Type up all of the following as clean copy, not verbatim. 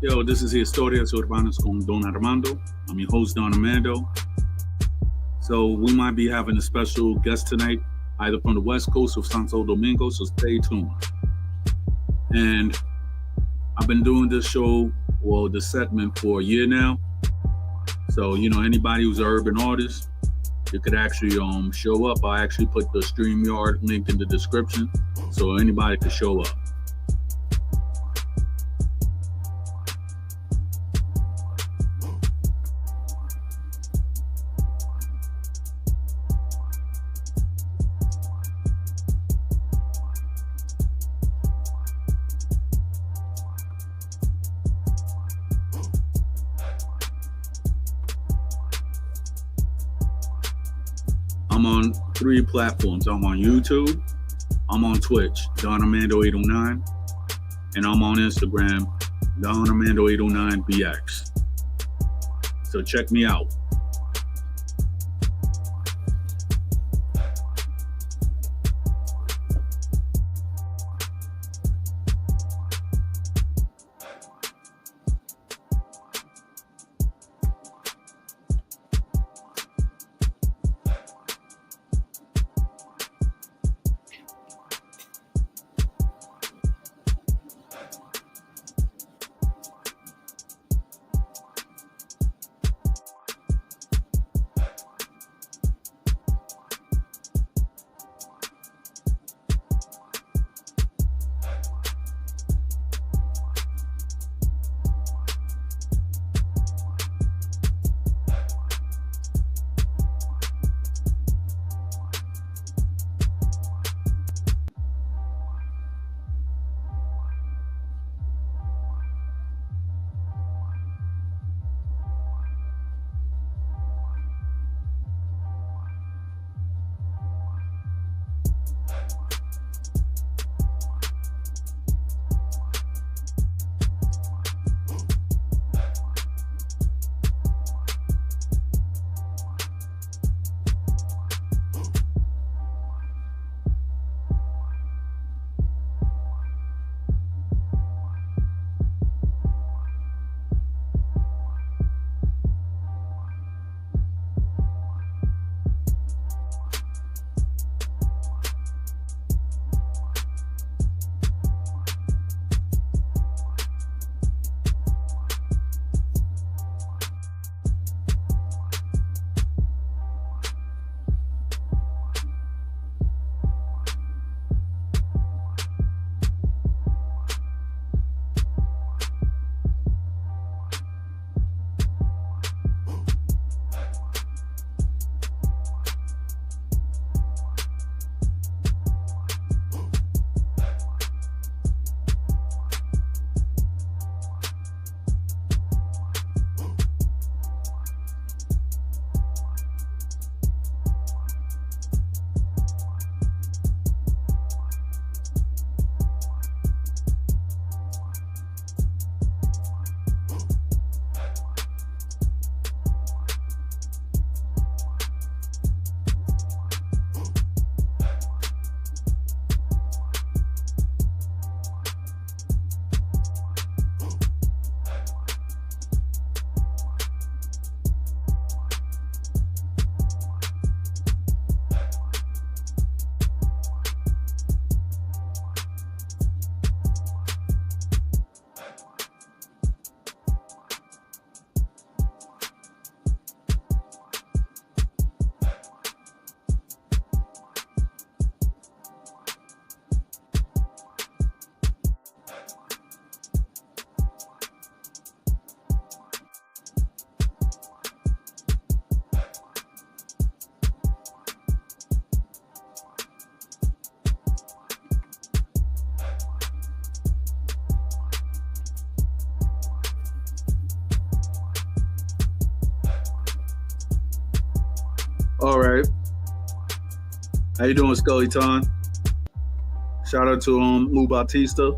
Yo, this is Historias, Urbanas con Don Armando. I'm your host, Don Armando. So we might be having a special guest tonight, either from the West Coast or Santo Domingo, so stay tuned. And I've been doing this show, or this segment, for a year now. So, anybody who's an urban artist, you could actually show up. I actually put the StreamYard link in the description, so anybody could show up. I'm on 3 platforms. I'm on YouTube, I'm on Twitch, Don Armando809, and I'm on Instagram, Don Armando809BX. So check me out. All right. How you doing, Scully Ton? Shout out to Lou Bautista.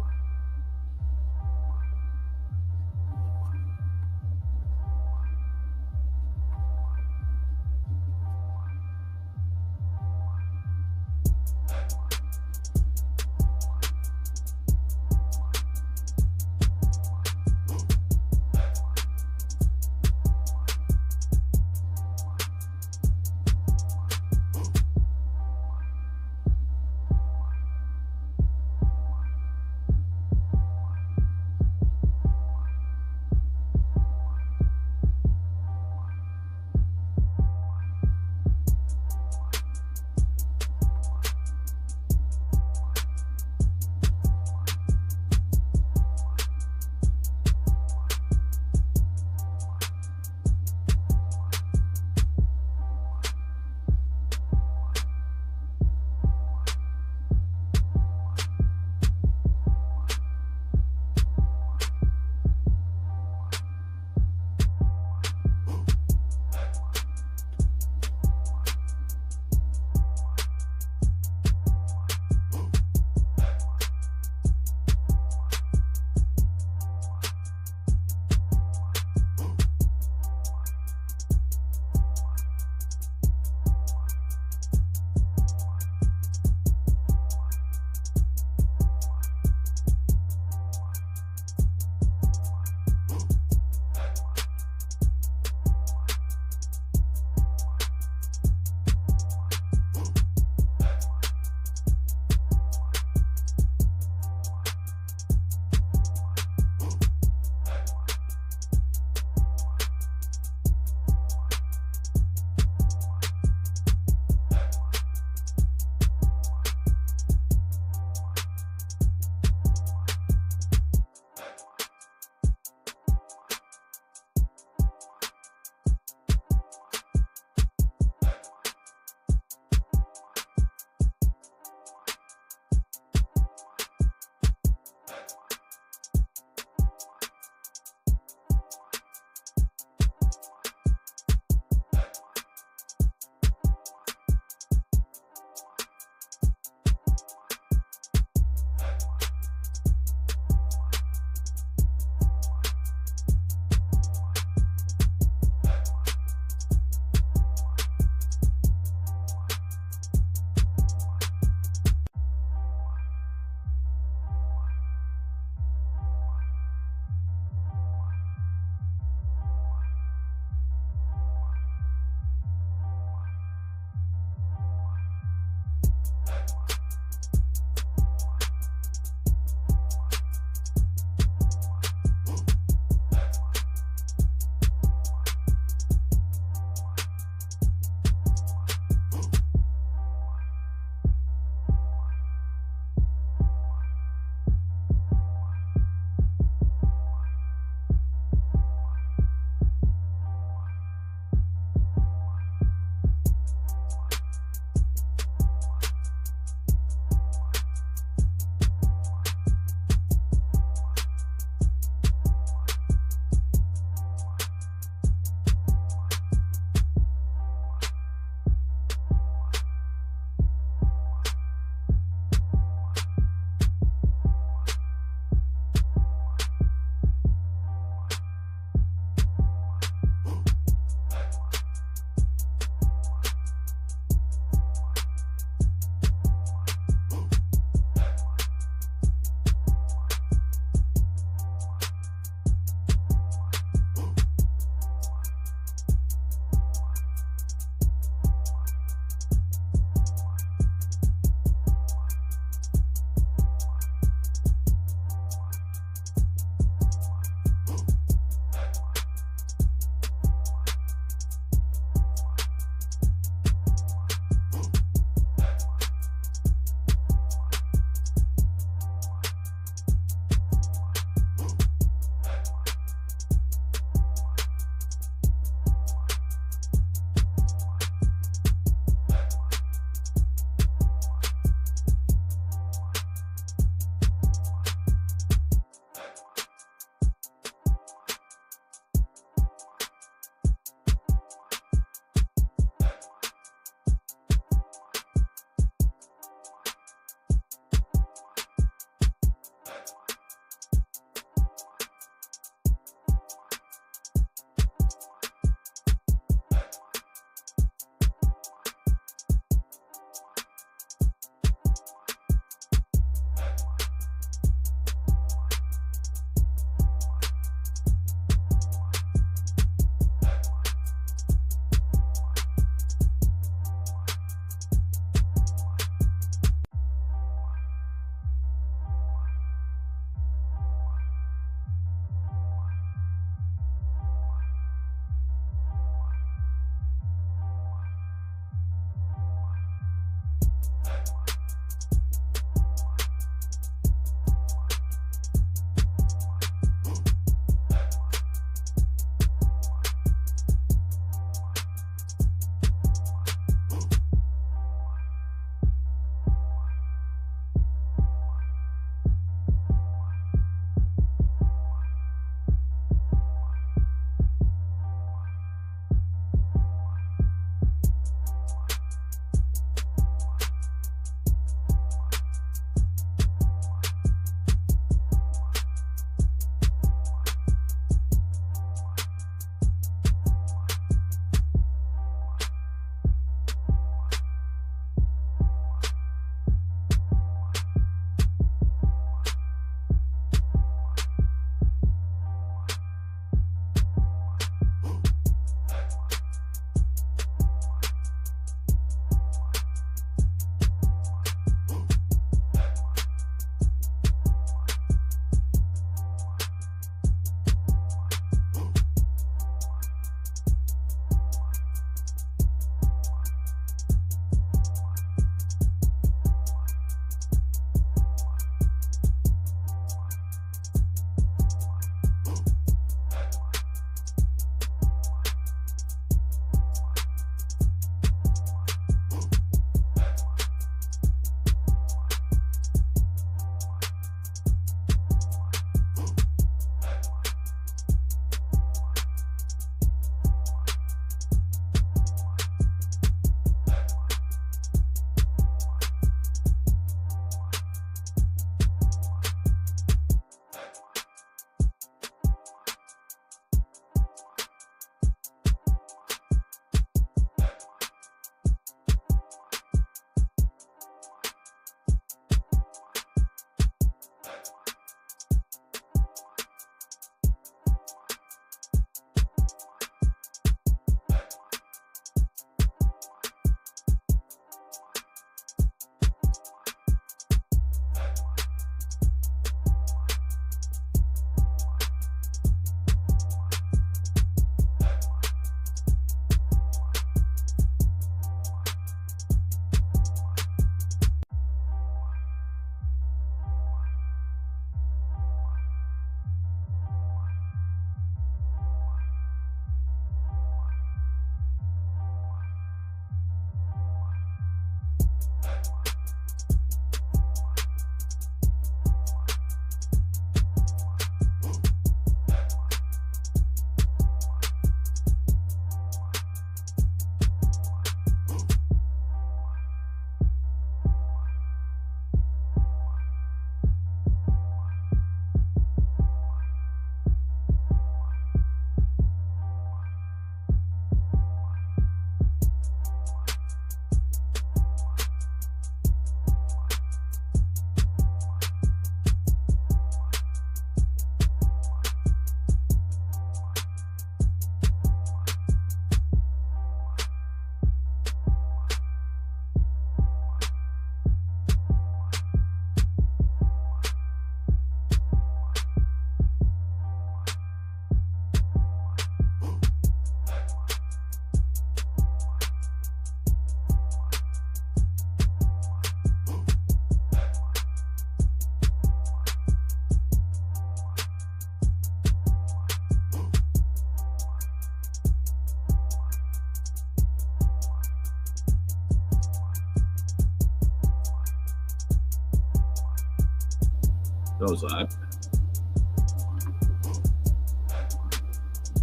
That was odd.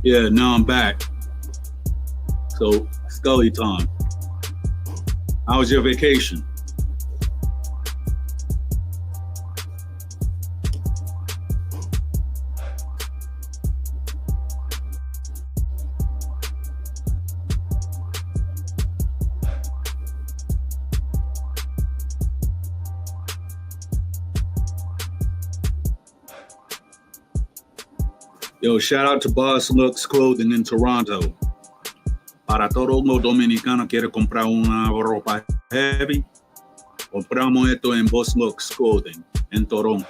Yeah, now I'm back. So, Scully time. How was your vacation? Yo, shout out to Boss Looks Clothing in Toronto. Para todo un dominicano quiere comprar una ropa heavy, compramos esto en Boss Looks Clothing en Toronto.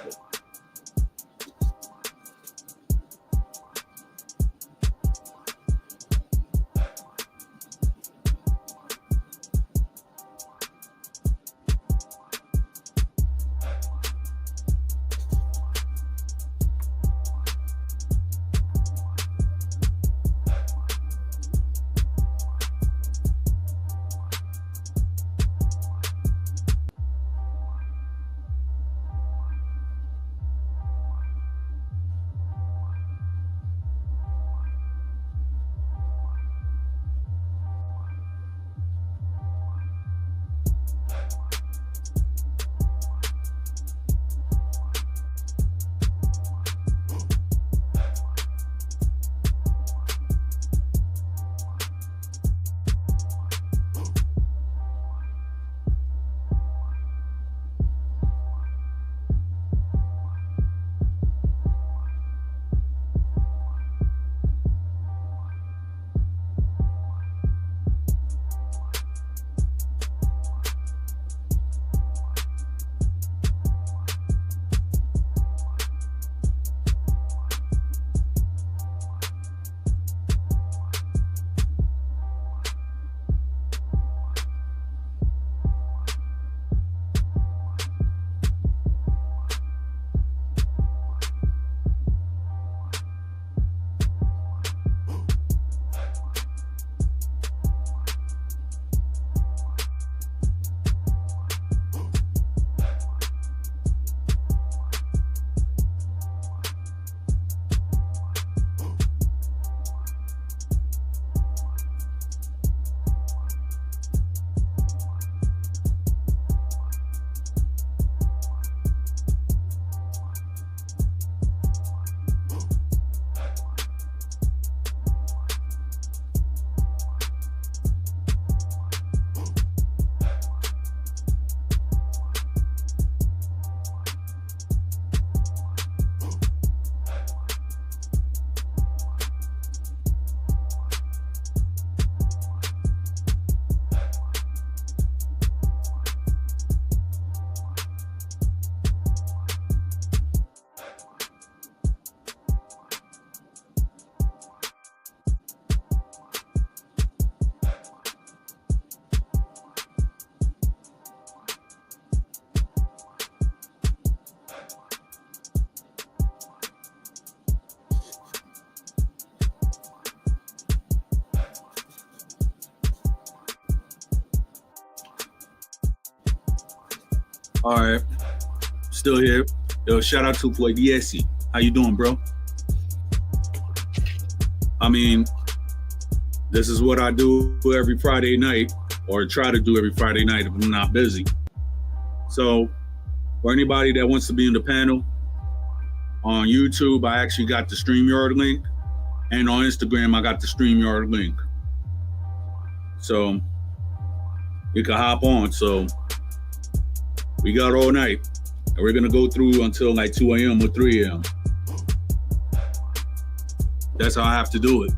All right, still here. Yo, shout out to Floydiesi. How you doing, bro? I mean, this is what I do every Friday night, or try to do every Friday night if I'm not busy. So, for anybody that wants to be in the panel, on YouTube, I actually got the StreamYard link, and on Instagram, I got the StreamYard link. So, you can hop on. So, we got all night, and we're gonna go through until like 2 a.m. or 3 a.m. That's how I have to do it.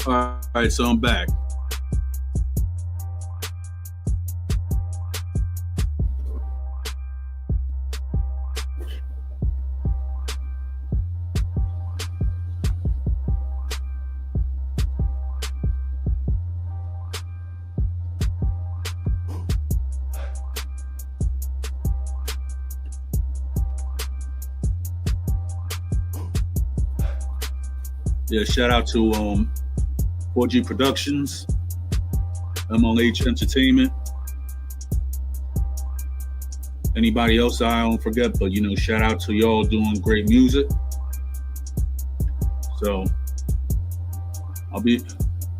All right, so I'm back. Yeah, shout out to 4G Productions, MLH Entertainment. Anybody else I don't forget, but shout out to y'all doing great music. So I'll be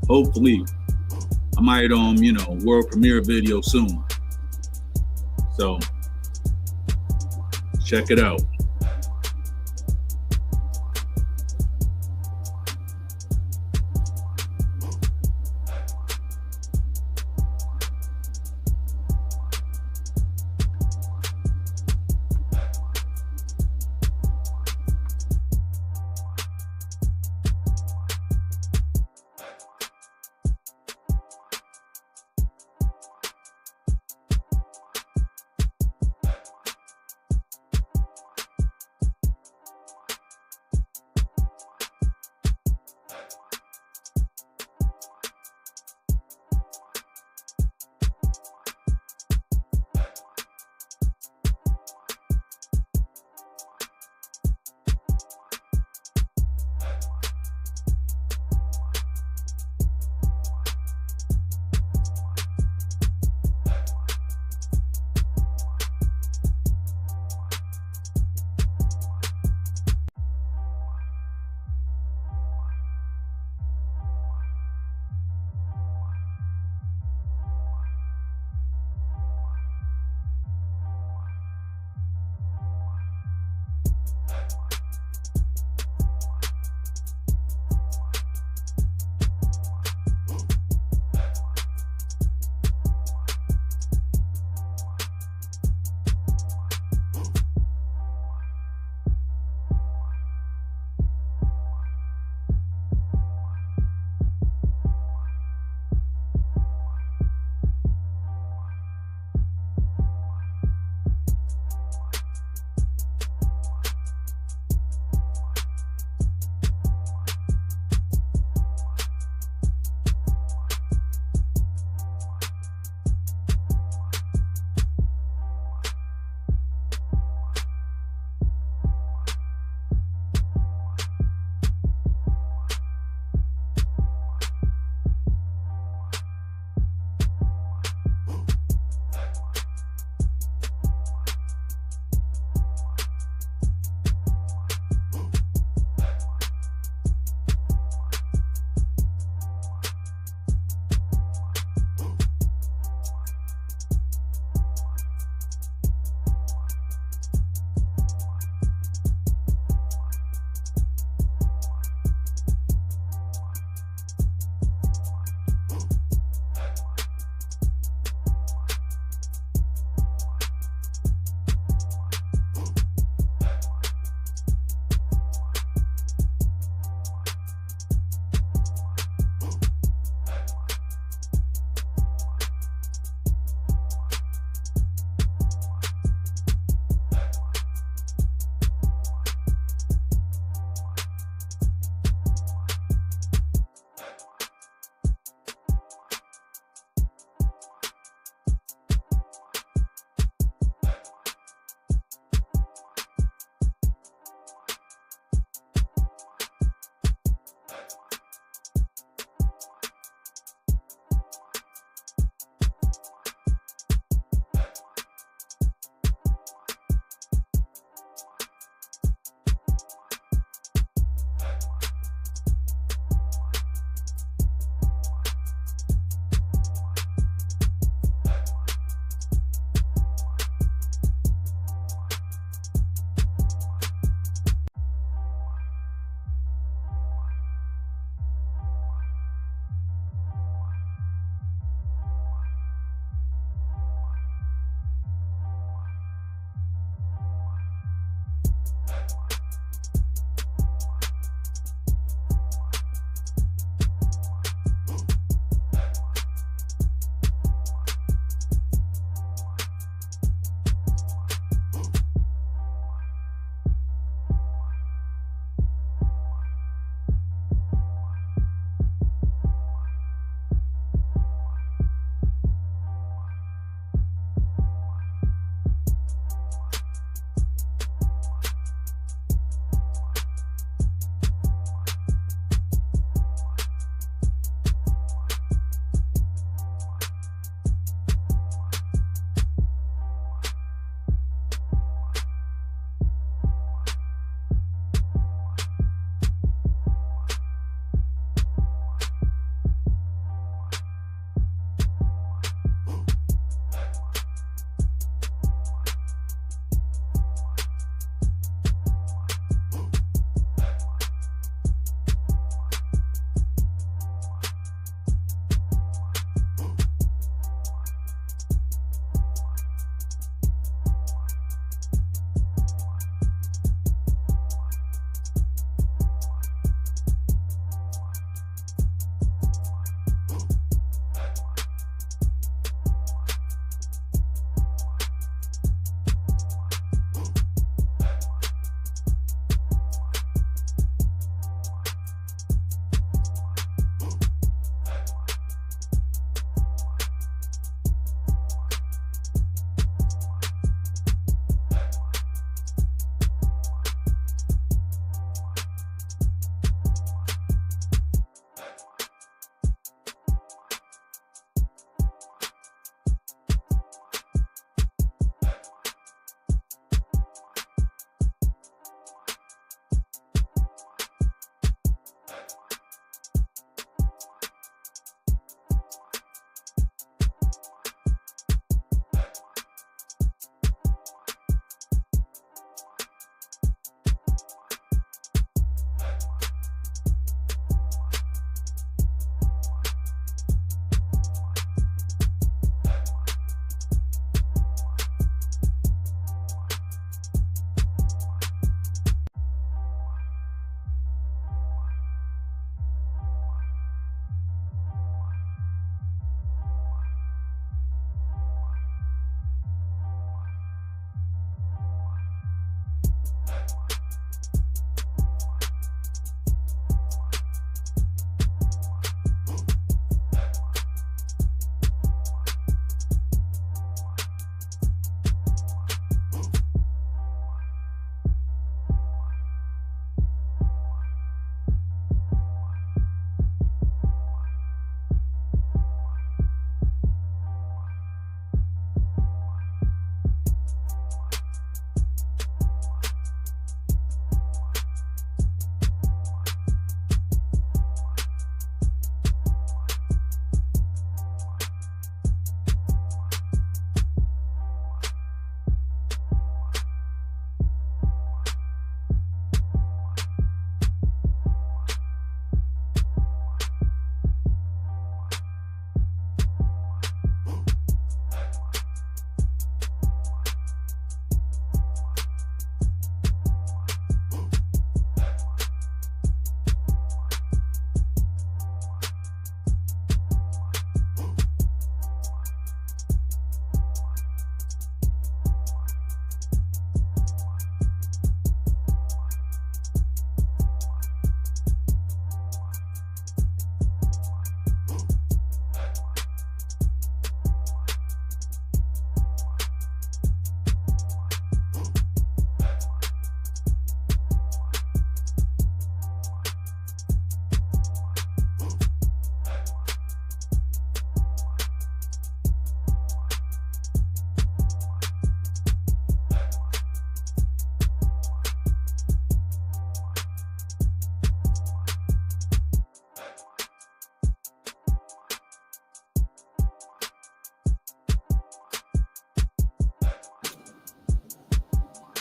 hopefully I might world premiere video soon. So check it out.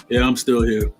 Yeah, I'm still here.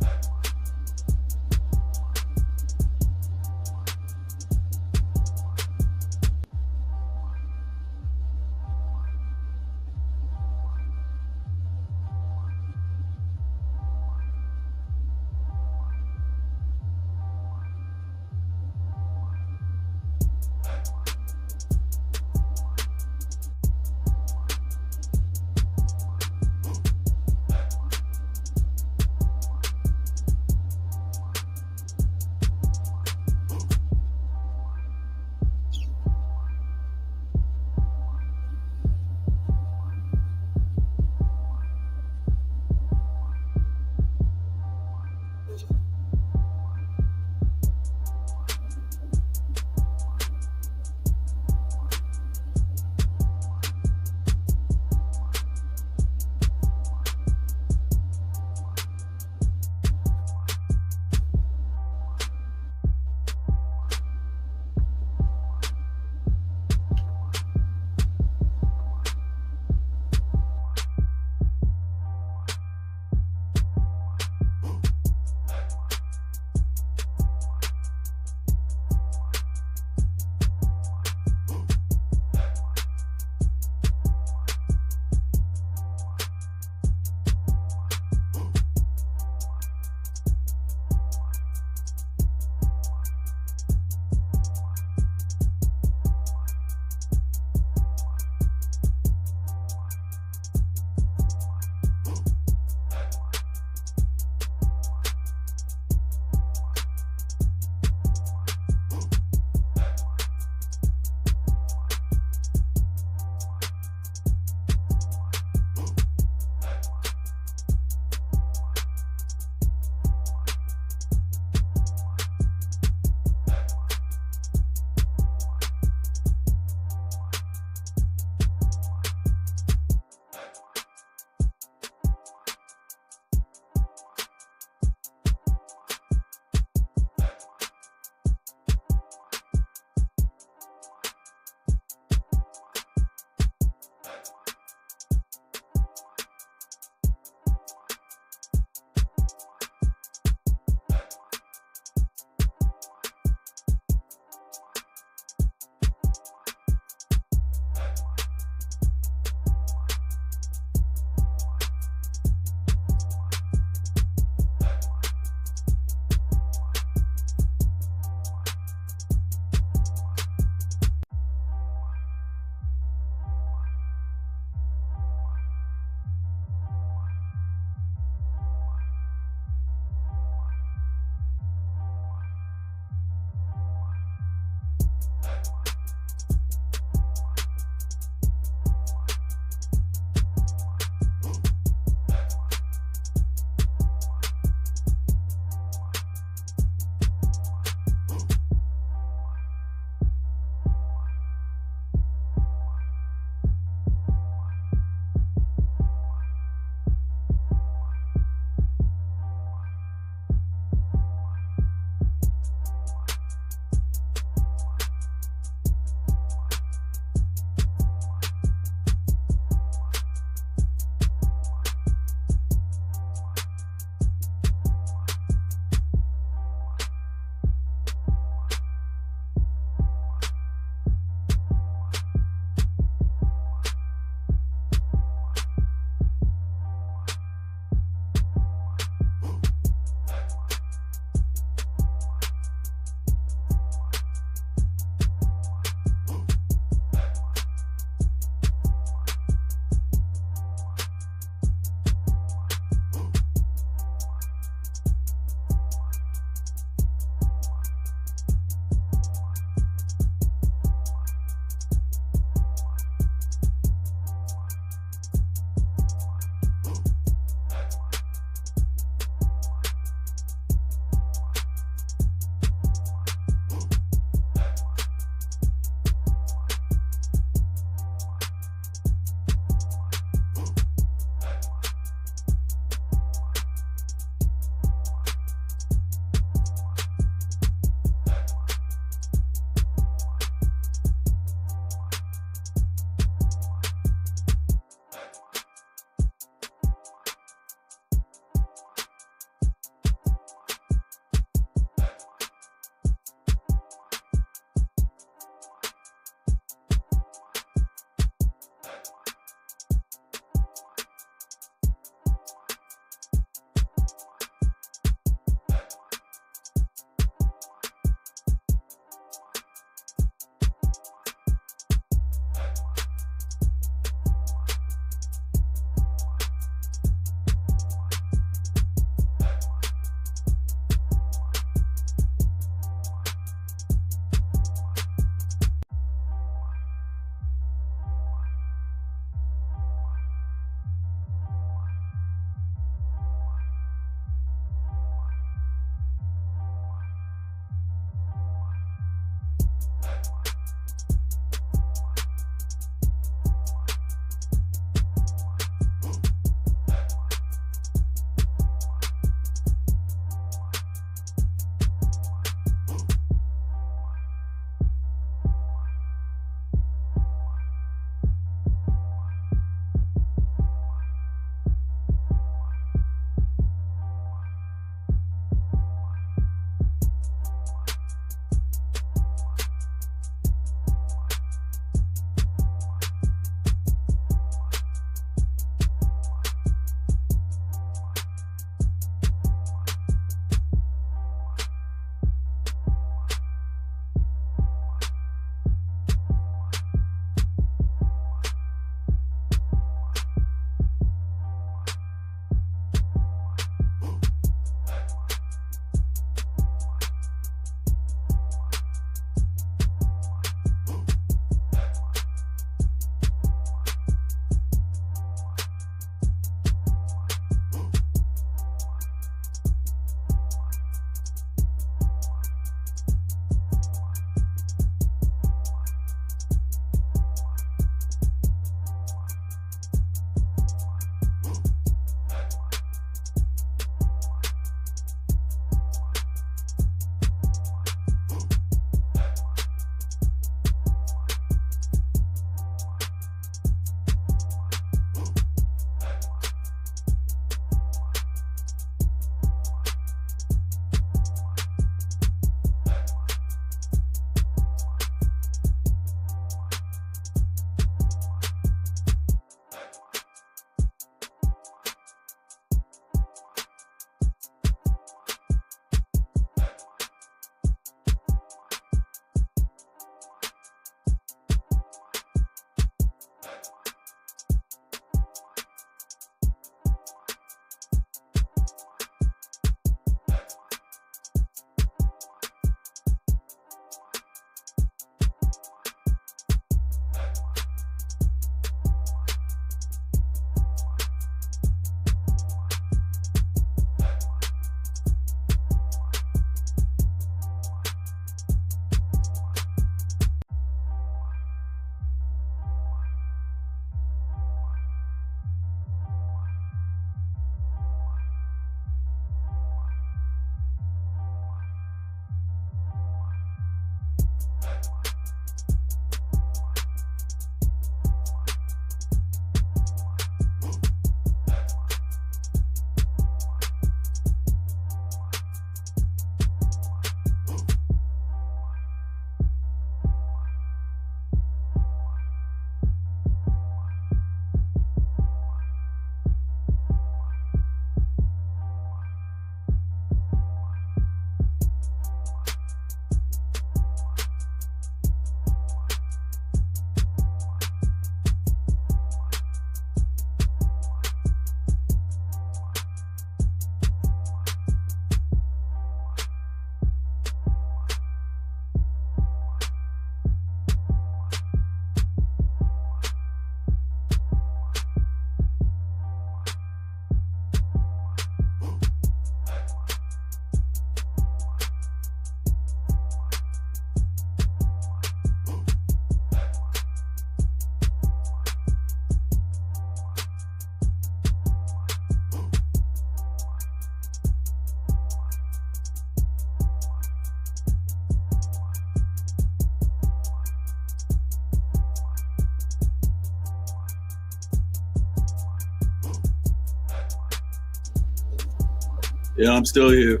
Yeah, I'm still here.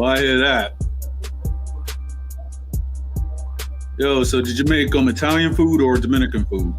Oh, I hear that. Yo, so did you make Italian food or Dominican food?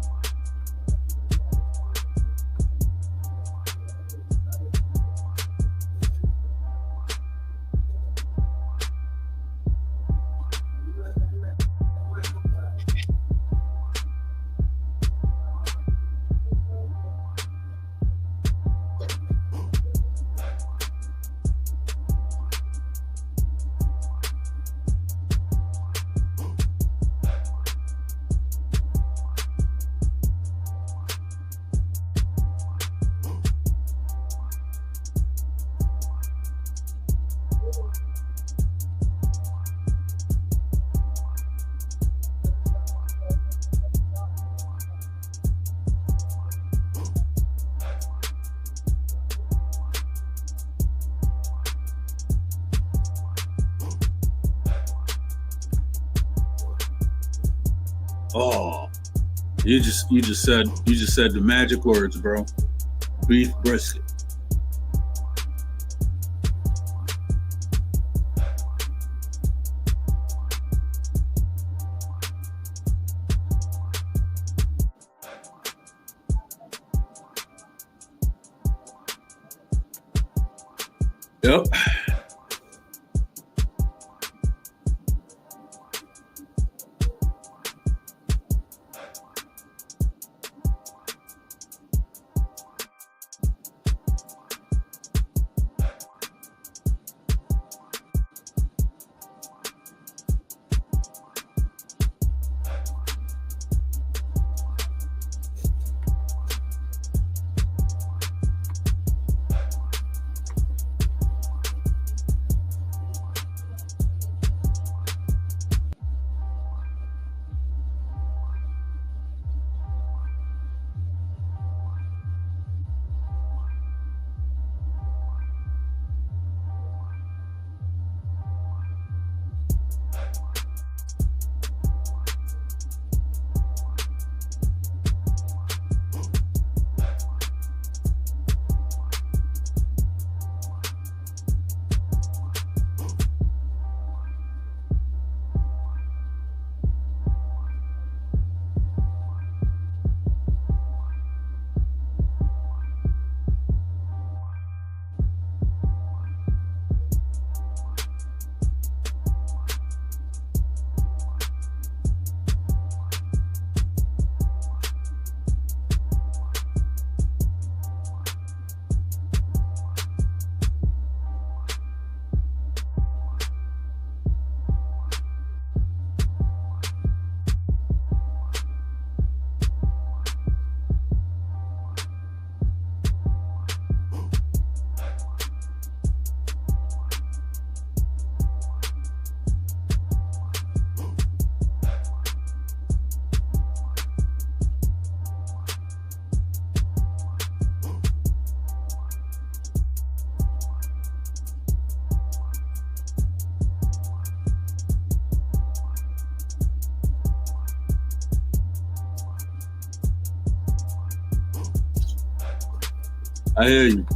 Oh, you just said the magic words, bro. Beef brisket. Yep. I hear you.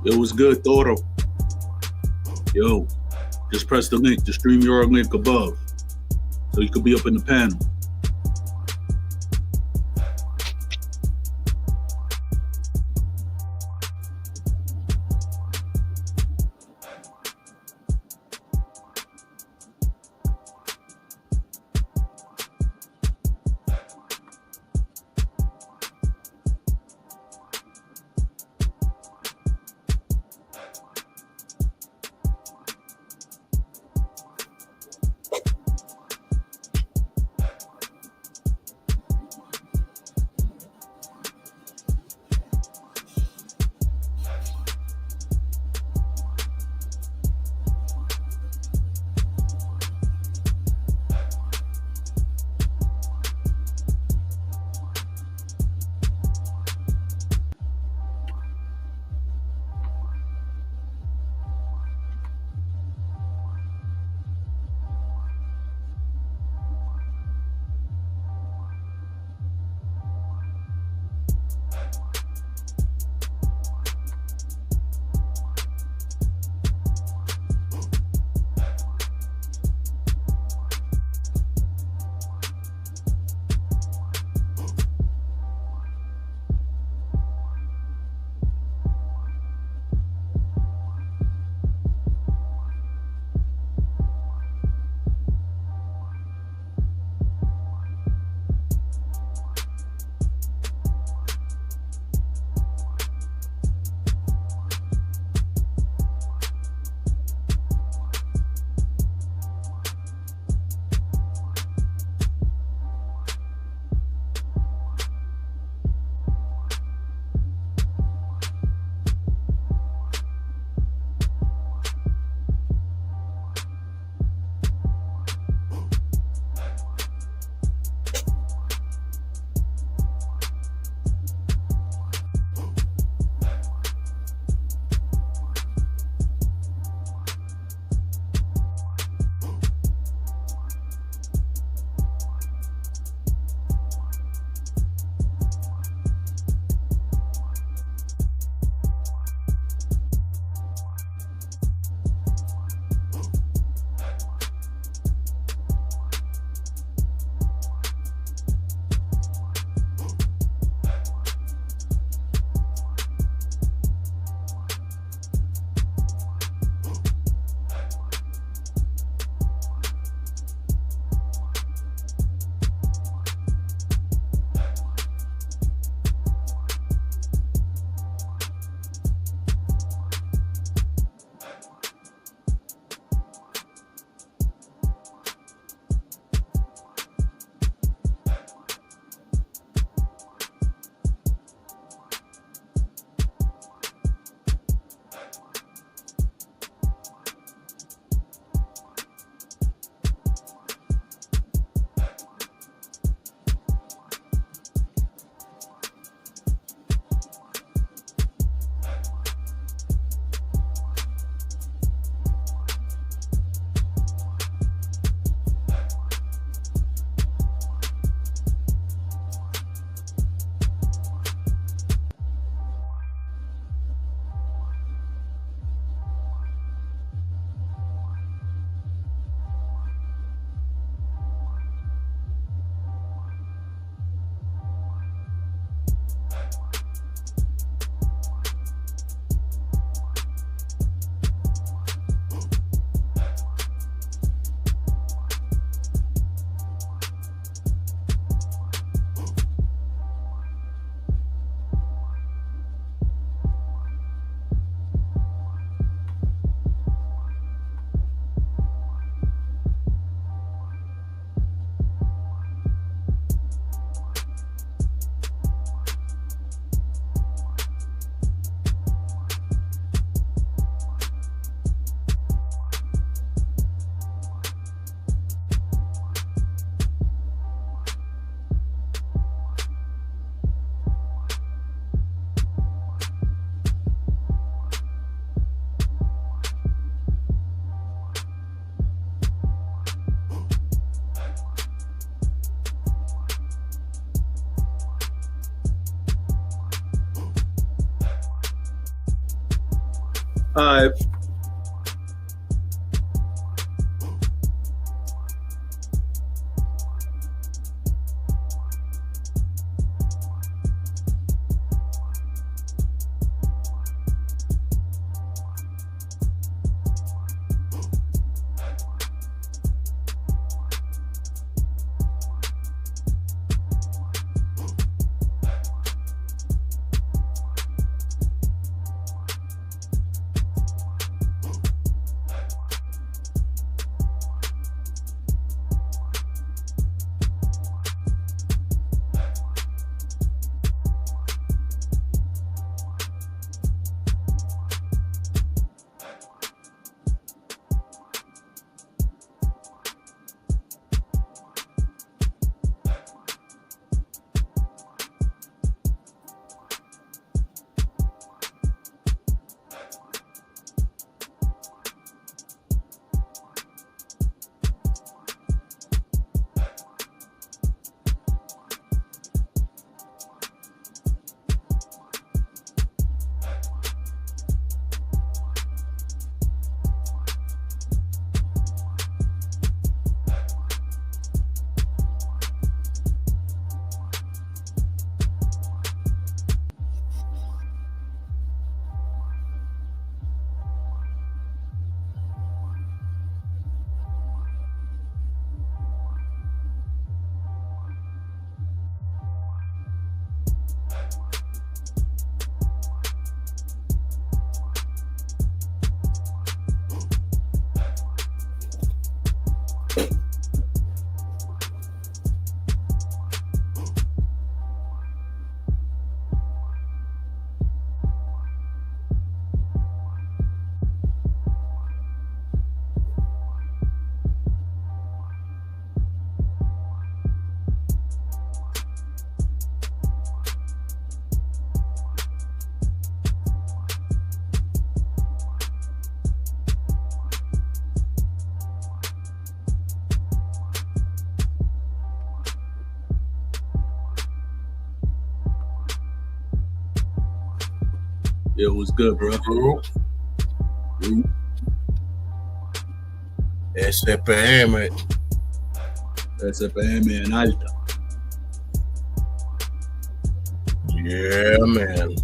It was good, Thoro. Yo, just press the link, the StreamYard link above, so you could be up in the panel. All right. It was good, bro. SPM. SPM en alta. Yeah, man.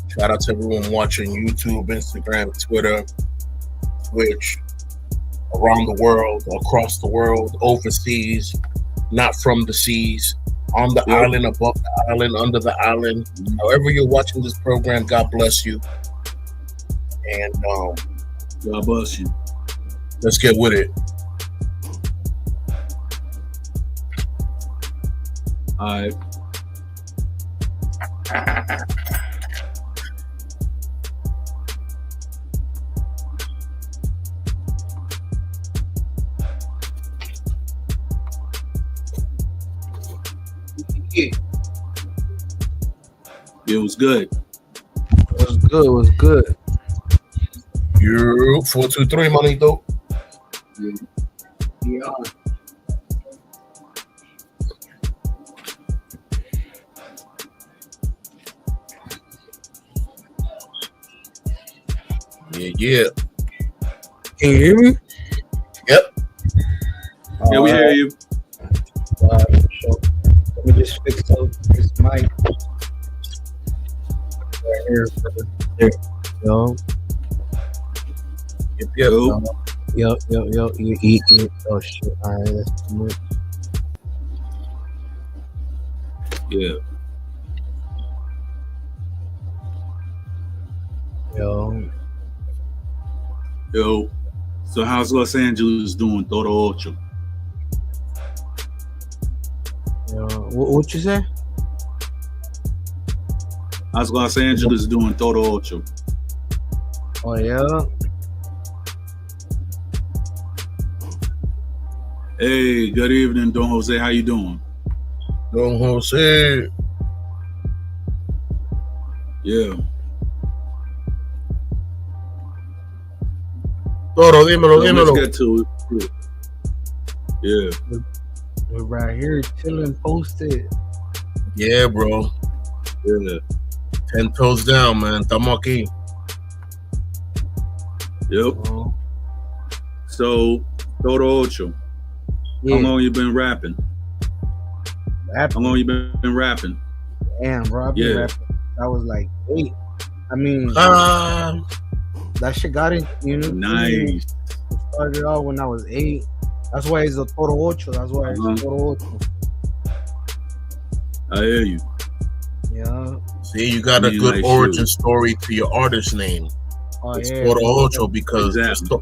Shout out to everyone watching YouTube, Instagram, Twitter, Twitch, around the world, across the world, overseas, not from the seas, on the island, above the island, under the island. However you're watching this program, God bless you. And God bless you. Let's get with it. All right. It was good. It was good. You 423 manito. Yeah. Yeah. Can you hear me? Yep. Yeah, we hear you. So let me just fix up this mic right here. There. Yo. Yep. Yo. You eat. Oh shit. All right. That's too much. Yeah. Yo. So how's Los Angeles doing? Todo ocho. Yo. What you say? How's Los Angeles doing? Todo ocho. Oh yeah. Hey, good evening, Don Jose. How you doing? Don Jose. Yeah. Toro, dímelo. Let's get to it. Yeah. We're right here chilling, posted. Yeah, bro. Yeah. 10 toes down, man. Estamos aquí. Yep. Oh, So, Todo Ocho. yeah. How long you been rapping? How long you been rapping? Damn, bro. I've been Yeah. rapping. I was like 8. I mean, that shit got it. You know, Nice. it started out when I was 8. That's why it's a Toro Ocho. That's why it's Toro Ocho. I hear you. Yeah. See, you got I a mean, good like, origin shoot. story to your artist name. Oh, It's yeah. Toro Ocho because Exactly.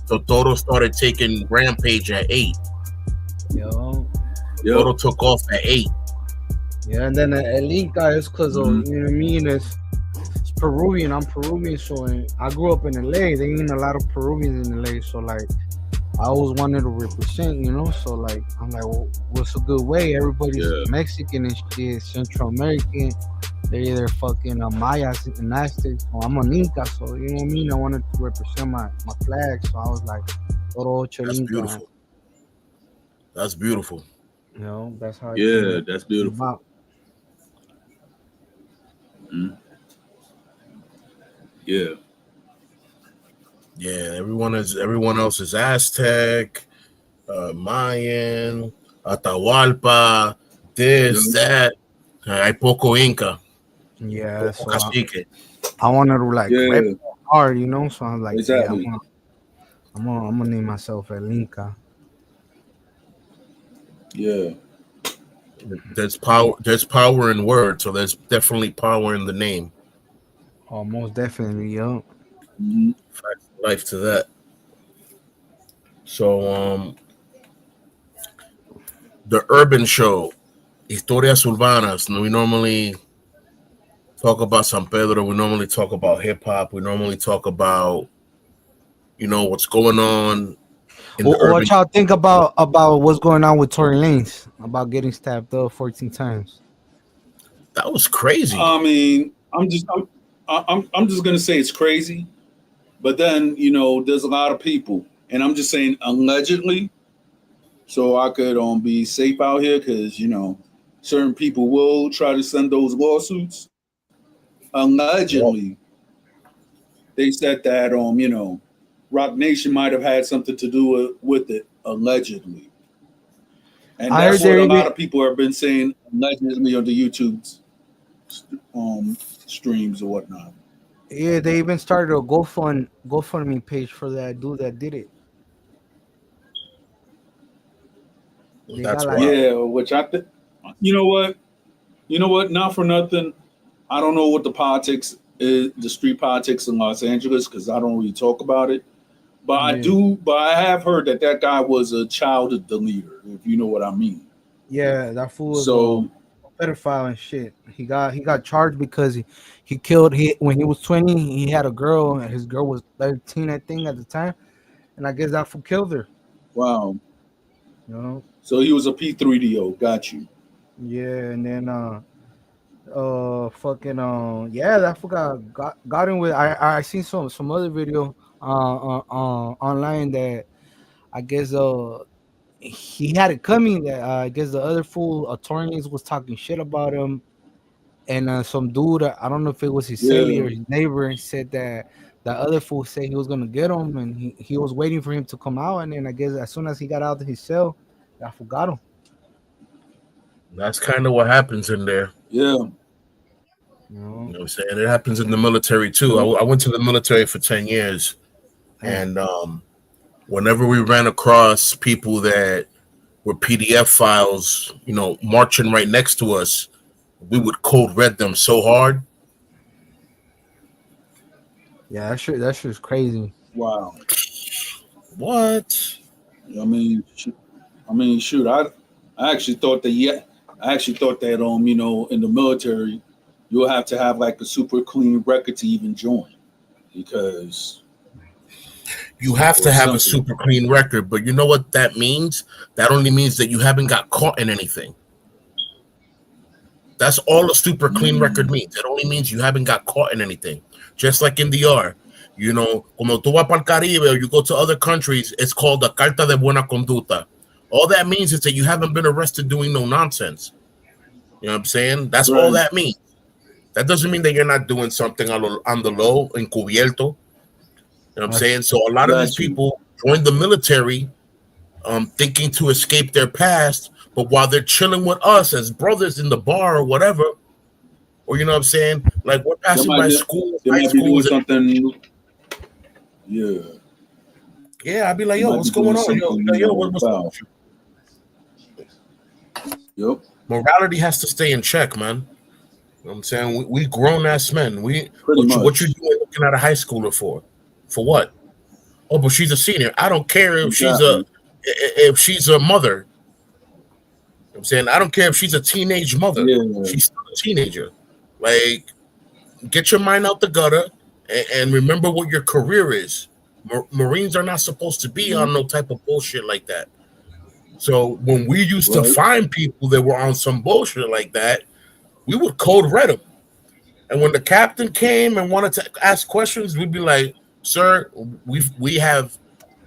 the Toro started taking Rampage at 8. Yeah. Toro Yep. took off at 8. Yeah, and then El Inca is because of, Mhm. you know what I mean? It's Peruvian. I'm Peruvian, so I grew up in LA. There ain't a lot of Peruvians in LA, so like I always wanted to represent, you know. So like I'm like, well, what's a good way? Everybody's Yeah. Mexican and shit, Central American. They're either fucking Mayas and Aztecs. So I'm an Inca, so you know what I mean. I wanted to represent my flag, so I was like, Toro Ocho That's Inca. beautiful. That's beautiful. You know, that's how. Yeah, that's beautiful. About. Mhm. Yeah. Yeah, everyone else is Aztec, Mayan, Atahualpa, this, that. Hay poco Inca, Yeah, poco so cacique. I wanted to like rap Yeah. hard, you know. So I was like, Exactly. yeah, I'm gonna name myself El Inca. Yeah. There's power. There's power in words, so there's definitely power in the name. Oh, most definitely, yo. Mhm. Facts of life to that. So, the urban show, Historias Urbanas. We normally talk about San Pedro. We normally talk about hip hop. We normally talk about, what's going on in the urban. What y'all think about what's going on with Tory Lanez about getting stabbed up 14 times? That was crazy. I mean, I'm just gonna say it's crazy, but then there's a lot of people, and I'm just saying allegedly, so I could be safe out here because certain people will try to send those lawsuits. Allegedly, they said that Rock Nation might have had something to do with it allegedly, and I heard that's what there a lot even of people have been saying allegedly on the YouTube streams or whatnot. yeah they even started a GoFundMe page for that dude that did it. They got That's like wild. Yeah, which I think, you know what, not for nothing. I don't know what the politics is, the street politics in Los Angeles, because I don't really talk about it. But I yeah, do. But I have heard that guy was a child of the leader, if you know what I mean. yeah, that fool was So pedophile and shit. He got charged because he killed when he was 20. He had a girl, and his girl was 13, I think, at the time, and I guess that fool killed her. wow. You know. So he was a P3DO. Got you. Yeah, and then fucking yeah, that fool got him with. I seen some other video online that I guess he had it coming that I guess the other fool attorneys was talking shit about him, and some dude, I don't know if it was his celly Yeah. or his neighbor, said that the other fool said he was gonna get him, and he was waiting for him to come out, and then I guess as soon as he got out of his cell, that fool got him. That's kind of what happens in there. Yeah. You You know, know what I'm saying? It happens in the military too. I went to the military for 10 years. damn. And whenever we ran across people that were PDF files, marching right next to us, we would code red them so hard. Yeah, that shit's crazy. Wow. What? Shoot. I actually thought that. Yeah. I actually thought that in the military, you'll have to have like a super clean record to even join, because You have or to have a something. super clean record, but you know what that means? That only means that you haven't got caught in anything. That's all a super clean record means. It only means you haven't got caught in anything. Just like in the R. Como tú vas para el Caribe or you go to other countries, it's called a Carta de Buena Conducta. All that means is that you haven't been arrested doing no nonsense. You know what I'm saying? That's all Right. that means. That doesn't mean that you're not doing something on the low, encubierto. You know what I'm saying? So a lot of these people join the military thinking to escape their past, but while they're chilling with us as brothers in the bar or whatever, or you know what I'm saying? Like we're passing by schools, they high might be doing schools. something. Yeah. Yeah, I'd be like, yo, what's going on? Yo, what's going on? Yep. Morality has to stay in check, man. You know what I'm saying? We grown ass men. What you doing looking at a high schooler for? For what? Oh, but she's a senior. I don't care if she's a mother. You know what I'm saying? I don't care if she's a teenage mother. Yeah. She's still a teenager. Like, get your mind out the gutter and remember what your career is. Marines are not supposed to be on no type of bullshit like that. So when we used to find people that were on some bullshit like that, we would code red them. And when the captain came and wanted to ask questions, we'd be like, sir, we have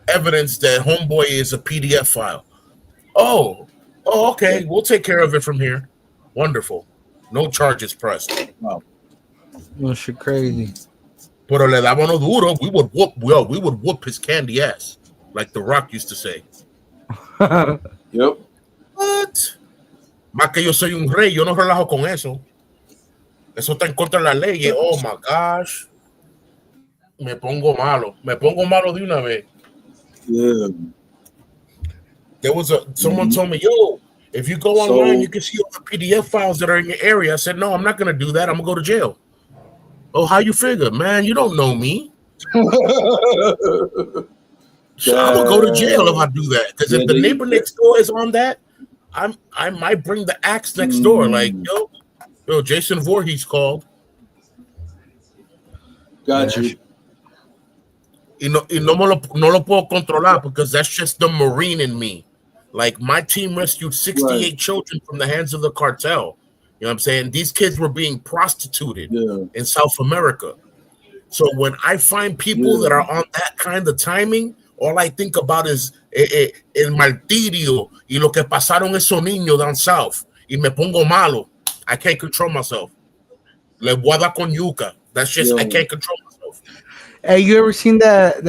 evidence that homeboy is a PDF file. Oh, okay. We'll take care of it from here. Wonderful. No charges pressed. Wow. No shit, crazy. Pero le dábamos duro. We would whoop his candy ass, like The Rock used to say. Yep. What? Más que yo soy un rey, yo no relajo con eso. Eso está en contra de la ley. Oh my gosh. Me pongo malo de una vez. Yeah. There was someone told me, yo, if you go online, you can see all the PDF files that are in your area. I said, no, I'm not going to do that. I'm going to go to jail. Oh, how you figure? Man, you don't know me. So I'm going to go to jail if I do that. Because if the neighbor next door is on that, I might bring the axe next door. Like, yo, Jason Voorhees called. Got you. Y no lo puedo controlar because that's just the Marine in me. Like, my team rescued 68 children from the hands of the cartel. You know what I'm saying? These kids were being prostituted in South America. So when I find people that are on that kind of timing, all I think about is el martirio y lo que pasaron esos niños down south. Y me pongo malo. I can't control myself. Le voy a dar con yuca. That's just, I can't control myself. Hey, you ever seen that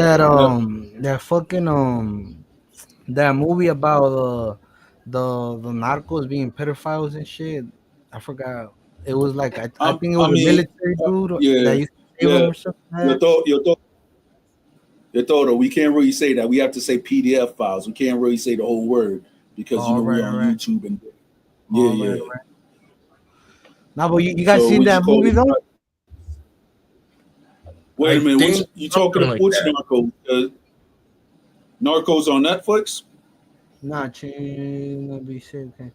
fucking that movie about the narcos being pedophiles and shit? I forgot. It was like I think it was a military dude that used to save him or something. Yo todo, we can't really say that. We have to say PDF files. We can't really say the whole word because we're on YouTube and right. Now, but you guys seen that movie though? Wait a minute, you talking about which Narcos? Narcos on Netflix? Nah, let me see. Okay.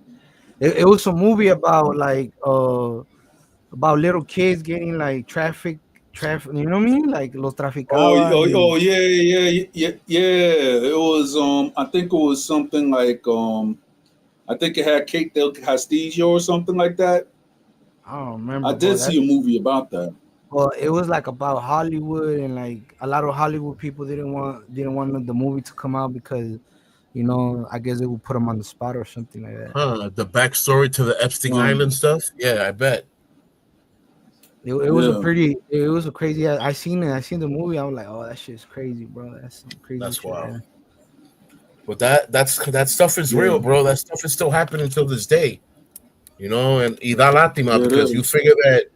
It was a movie about like about little kids getting like traffic. You know what I mean? Like los traficados. Oh yeah. It was I think it was something like I think it had Kate Del Castillo or something like that. I don't remember. I did see a movie about that. Well, it was like about Hollywood, and like a lot of Hollywood people didn't want the movie to come out because, you know, I guess it would put them on the spot or something like that. The backstory to the Epstein Island stuff. Yeah, I bet. It was a crazy. I seen the movie. I was like, oh, that shit's crazy, bro. That's some crazy. That's shit, wild. Man. But that stuff is real, bro. That stuff is still happening until this day. You know, and da lástima because you figure that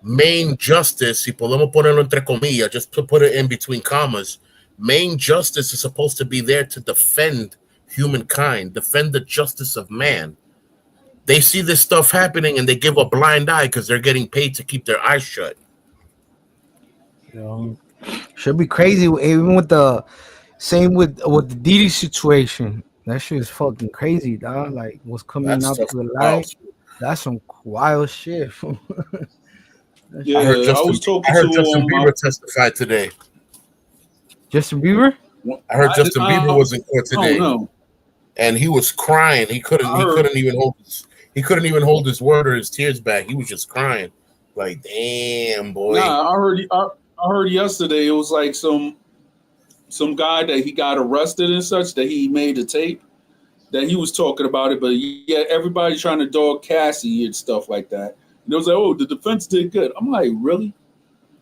main justice, si podemos ponerlo entre comillas, just to put it in between commas, main justice is supposed to be there to defend humankind, defend the justice of man. They see this stuff happening and they give a blind eye because they're getting paid to keep their eyes shut. You know, should be crazy, even with the same with the Diddy situation. That shit is fucking crazy, dog. Like what's coming out to the light. That's some wild shit. Yeah, I heard Justin Bieber testify today. Justin Bieber? I heard Justin Bieber was in court today, and he was crying. He couldn't even hold his word or his tears back. He was just crying, like, damn, boy. Nah, I heard yesterday it was like some guy that he got arrested and such that he made a tape that he was talking about it, but yeah, everybody's trying to dog Cassie and stuff like that. They was like, "Oh, the defense did good." I'm like, "Really?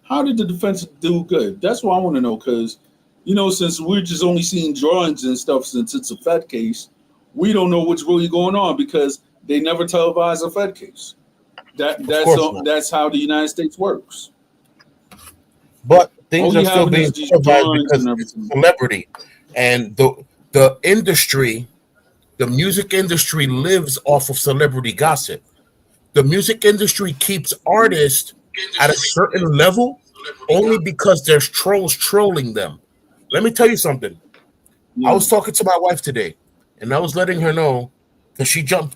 How did the defense do good?" That's what I want to know because, since we're just only seeing drawings and stuff, since it's a Fed case, we don't know what's really going on because they never televise a Fed case. That's how the United States works. But things All are you still having being is these televised drawings because and it's everything. celebrity, and the industry, the music industry lives off of celebrity gossip. The music industry keeps artists at a certain level only because there's trolls trolling them. Let me tell you something. I Yeah. was talking to my wife today, and I was letting her know because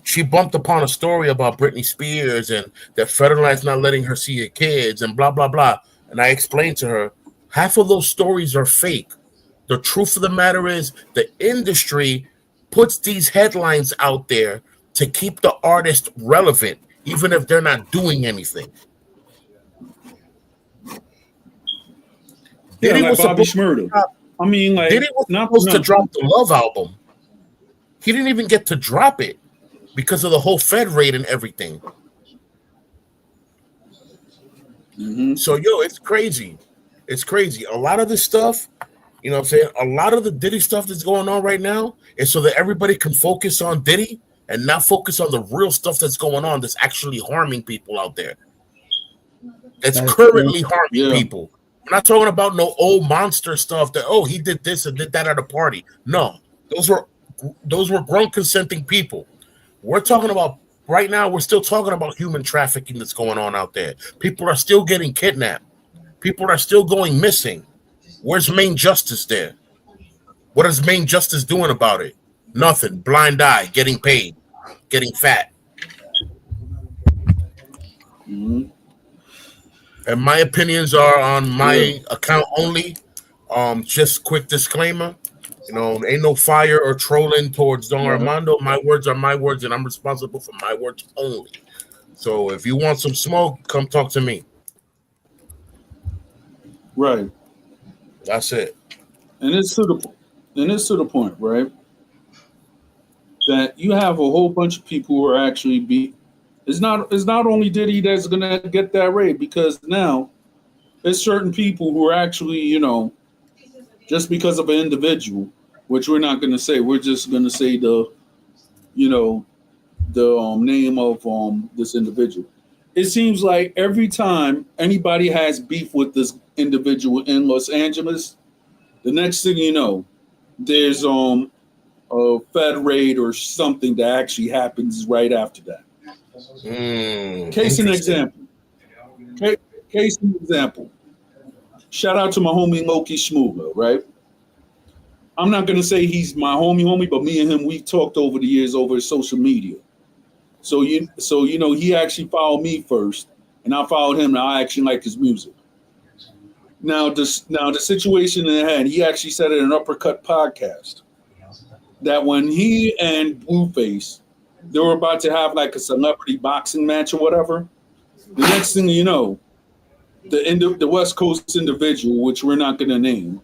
she bumped upon a story about Britney Spears and that Federline's not letting her see her kids and blah blah blah. And I explained to her half of those stories are fake. The truth of the matter is the industry puts these headlines out there to keep the artist relevant, even if they're not doing anything. Yeah, Diddy like was Bobby supposed to Shmurda. drop, I mean, like, Diddy was not for supposed to drop nothing. the Love album. He didn't even get to drop it because of the whole Fed raid and everything. Hmm. So it's crazy. It's crazy. A lot of this stuff, what I'm saying? A lot of the Diddy stuff that's going on right now is so that everybody can focus on Diddy and not focus on the real stuff that's going on that's actually harming people out there. That's That's true. currently harming Yeah. people. We're not talking about no old monster stuff that he did this and did that at a party. No, those were grown consenting people. We're talking about right now. We're still talking about human trafficking that's going on out there. People are still getting kidnapped. People are still going missing. Where's main justice there? What is main justice doing about it? Nothing. Blind eye, getting paid, getting fat. Hmm. And my opinions are on Yeah. my account only. Just quick disclaimer. Ain't no fire or trolling towards Don Right. Armando. My words are my words, and I'm responsible for my words only. So if you want some smoke, come talk to me. Right. That's it. And it's to the point, right? That you have a whole bunch of people who are actually it's not only Diddy that's gonna get that rate because now there's certain people who are actually, just because of an individual, which we're not gonna say, we're just gonna say you know, the name of this individual. It seems like every time anybody has beef with this individual in Los Angeles, the next thing you know, there's a Fed raid or something that actually happens right after that. Case in Interesting. example. Case in example. Shout out to my homie Loki Shmooga, right? I'm not gonna say he's my homie, but me and him we've talked over the years over social media. So he actually followed me first, and I followed him, and I actually like his music. Now the situation in hand, he actually said in an Uppercut podcast that when he and Blueface they were about to have like a celebrity boxing match or whatever, the next thing you know, the West Coast individual, which we're not gonna name,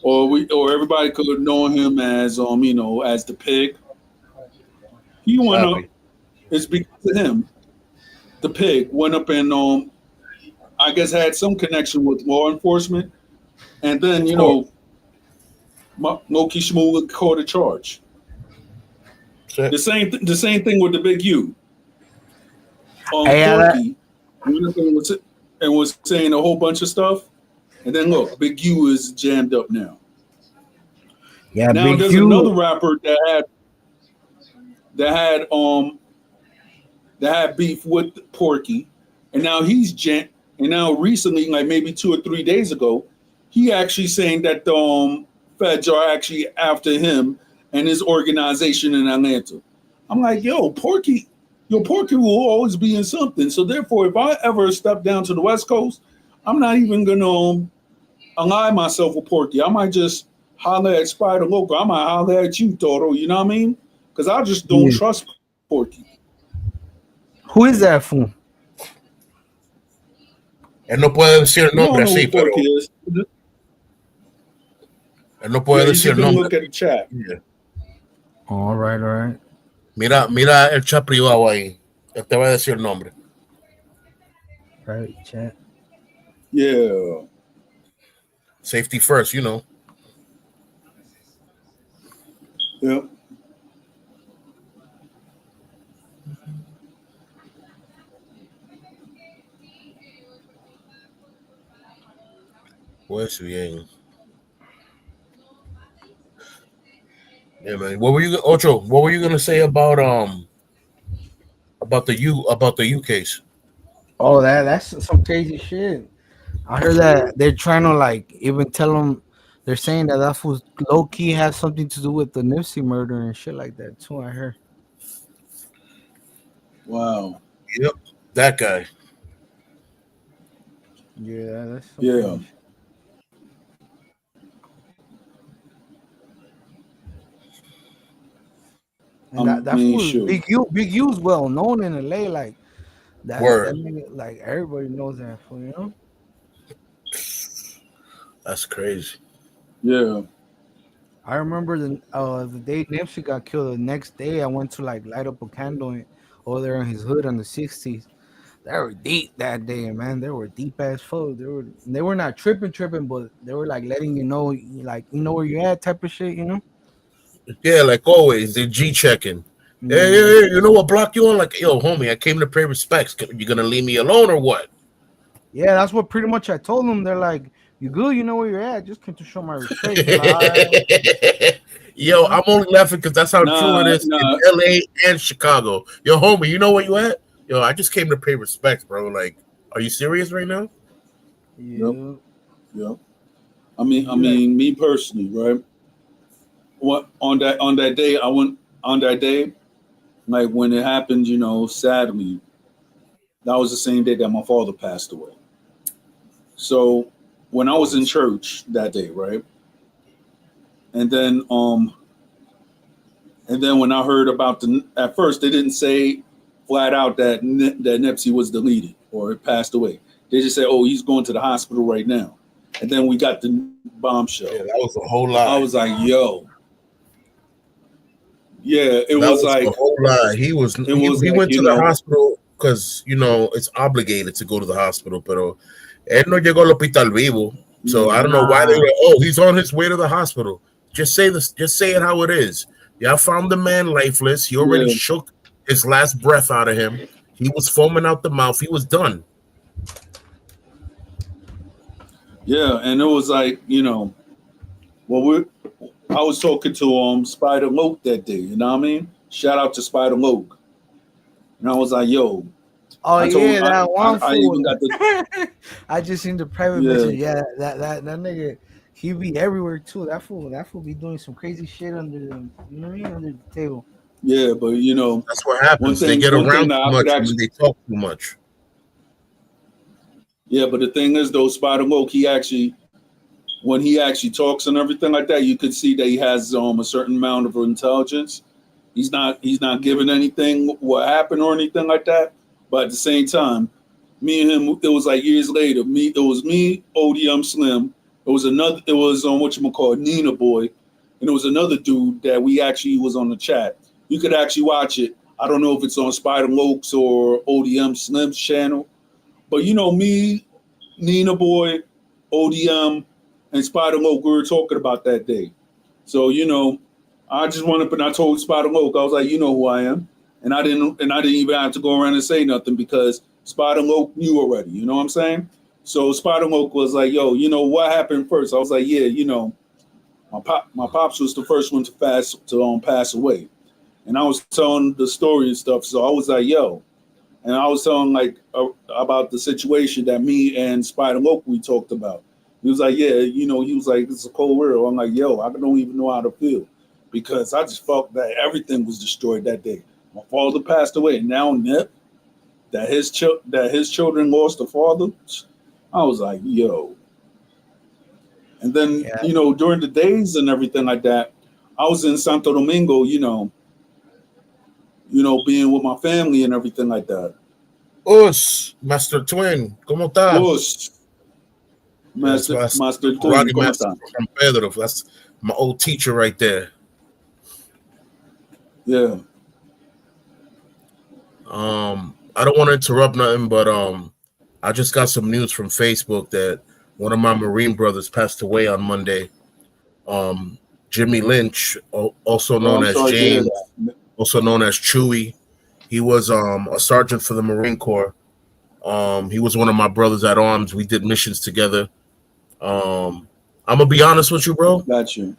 or everybody could know him as as the pig. He went up. Copy. It's because of him. The pig went up and I guess had some connection with law enforcement, and then Of course. Moki Shmoola caught a charge. That's The same thing with the Big U. Yeah, Porky went up and was saying a whole bunch of stuff, and then look, Big U is jammed up now. yeah, Now Big there's Q. another rapper that had beef with Porky, and now he's jammed. And now recently, like maybe 2 or 3 days ago, he actually saying that the feds are actually after him and his organization in Atlanta. I'm like, Porky will always be in something. So therefore, if I ever step down to the West Coast, I'm not even gonna ally myself with Porky. I might just holler at Spider Loco. I might holler at you, Toro. You know what I mean? Because I just don't Yeah. trust Porky. Who is that fool? Él no puede decir el We don't nombre know así, who pero Porky is. él no puede Yeah, you decir just el gonna nombre. look at the chat. Yeah. All right, all right. Mira el chat privado ahí. Él te va a decir el nombre. Private chat. Yeah. Safety first, you know. Yeah. Pues bien. Yeah, man. What were you, Ocho? What were you gonna say about the U case? Oh, that's some crazy shit. I heard that they're trying to like even tell them. They're saying that that fool low key has something to do with the Nipsey murder and shit like that too. I heard. Wow. Yep, that guy. Yeah, that's some Yeah. crazy shit. I And that mean, fool shoot. Big U's well known in LA. Like that Word. nigga, like everybody knows that fool. You know. That's crazy. Yeah. I remember the day Nipsey got killed. The next day, I went to like light up a candle over there in his hood on the 60s. They were deep that day, man. They were deep as fuck. They were not tripping, but they were like letting you know, like you know where you at, type of shit. You know. Yeah, like always, they're G checking. Hey, Yeah, hey, hey, you know what block you on? Like, yo, homie, I came to pay respects. You gonna leave me alone or what? yeah. That's what pretty much I told them. They're like, "You good? You know where you're at? Just came to show my respect." They're like, "All right." You Yo, know? I'm only laughing because that's how true it Nah, is in nah. LA and Chicago. Yo, homie, you know where you at? Yo, I just came to pay respects, bro. Like, are you serious right now? Yep. Yeah. Yep. I You like, mean, me personally, right? What on that day, I went on that day, like when it happened, sadly, that was the same day that my father passed away. So when I was in church that day, right? And then when I heard about at first they didn't say flat out that Nipsey was deleted or it passed away. They just said, "Oh, he's going to the hospital right now." And then we got the Yeah, bombshell. that was a whole I lie. was like, "Yo, yeah." It That was was a like whole lie. it was He like went to the hospital because it's obligated to go to the hospital, pero él no llegó al hospital vivo. So I don't know why they nah. were. Oh, he's on his way to the hospital. Just say this. Just say it how it is. Y'all found the man lifeless. He already yeah, shook his last breath out of him. He was foaming out the mouth. He was done. yeah, and it was like well, I was talking to Spider Loke that day. You know what I mean? Shout out to Spider Loke. And I was like, "Yo," Oh I told yeah, that one I even fool. got the I just seen the private yeah. message. Yeah, that nigga, he be everywhere too. That fool be doing some crazy shit under the, you know what I mean, under the table. Yeah, but That's what one happens. They thing get one thing around that too I could much when actually they talk too much. yeah, but the thing is though, Spider Woke, he actually when he actually talks and everything like that, you could see that he has a certain amount of intelligence. He's not giving anything what happened or anything like that. But at the same time, me and him, it was like years later. It was me, ODM Slim. It was on what you call it, Nina Boy, and it was another dude that we actually was on the chat. You could actually watch it. I don't know if it's on Spider Lokes or ODM Slim's channel, but me, Nina Boy, ODM, and Spider Loke, we were talking about that day. So I just went up and I told Spider Loke, I was like, you know who I am, and I didn't even have to go around and say nothing because Spider Loke knew already. You know what I'm saying? So Spider Loke was like, yo, what happened first? I was like, yeah, my pops was the first one to pass away, and I was telling the story and stuff. So I was like, yo, and I was telling like about the situation that me and Spider Loke we talked about. He was like, yeah, he was like, it's a cold world. I'm like, yo, I don't even know how to feel because I just felt that everything was destroyed that day. My father passed away, and now Nip, that his children lost a father. I was like, yo. And then Yeah, during the days and everything like that, I was in Santo Domingo, being with my family and everything like that. Us, Master Twin, ¿cómo está? Us, Yeah, that's Master Twin, karate ¿cómo master está? from Pedro. That's my old teacher right there. Yeah. I don't want to interrupt nothing, but I just got some news from Facebook that one of my Marine brothers passed away on Monday. Jimmy Lynch, also known I'm as sorry to hear James, that. also known as Chewy. He was a sergeant for the Marine Corps. He was one of my brothers at arms. We did missions together. I'm gonna be honest with you, bro. Got you.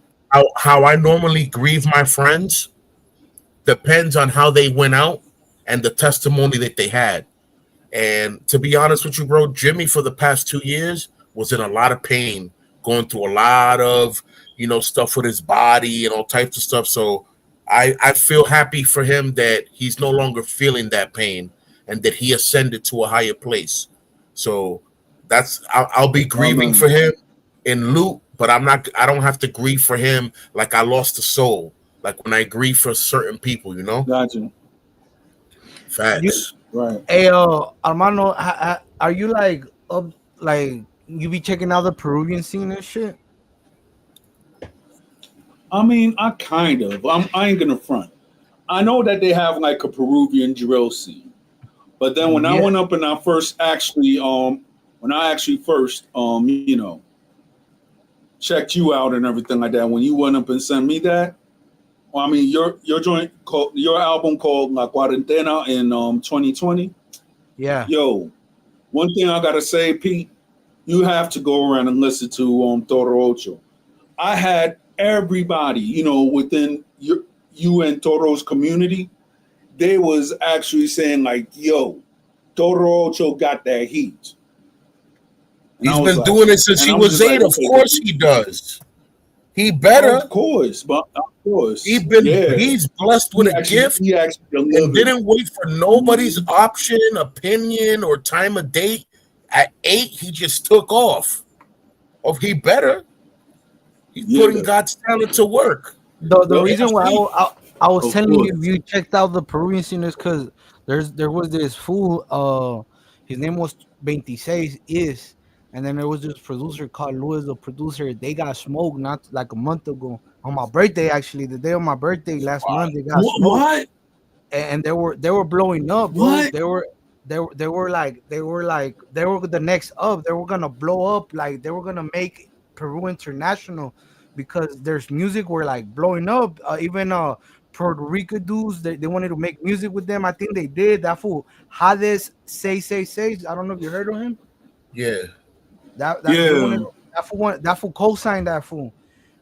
How I normally grieve my friends depends on how they went out and the testimony that they had. And to be honest with you, bro, Jimmy for the past 2 years was in a lot of pain, going through a lot of, stuff with his body and all types of stuff. So I feel happy for him that he's no longer feeling that pain and that he ascended to a higher place. So I'll be grieving for him in loot, but I don't have to grieve for him like I lost a soul. Like when I grieve for certain people, Got you. Facts. Right. Hey, Armando, are you like up, like you be checking out the Peruvian scene and shit? I mean, I kind of. I ain't gonna front. I know that they have like a Peruvian drill scene, but then when I went up and I first actually, when I actually first, checked you out and everything like that, when you went up and sent me that, well, I mean, your joint called, your album called La Cuarentena in 2020. Yeah. Yo, one thing I gotta say, Pete, you have to go around and listen to Toro Ocho. I had everybody, within you and Toro's community, they was actually saying like, yo, Toro Ocho got that heat. And he's been doing it since he was 8. Of course he does. He better. Of course. He's blessed with a gift and didn't wait for nobody's option, opinion, or time of date. At 8, he just took off. He better. He's putting God's talent to work. The reason why I was telling you if you checked out the Peruvian scene is because there was this fool. His name was 26 and then there was this producer called Louis, the producer. They got smoked not like a month ago on my birthday. Actually, the day of my birthday last month, they got smoked. What? And they were blowing up. Bro. What? They were the next up. They were gonna blow up. Like they were gonna make Peru international because there's music were like blowing up. Even Puerto Rico dudes, they wanted to make music with them. I think they did. That fool Hades say. I don't know if you heard of him. Yeah. That fool co-signed that fool.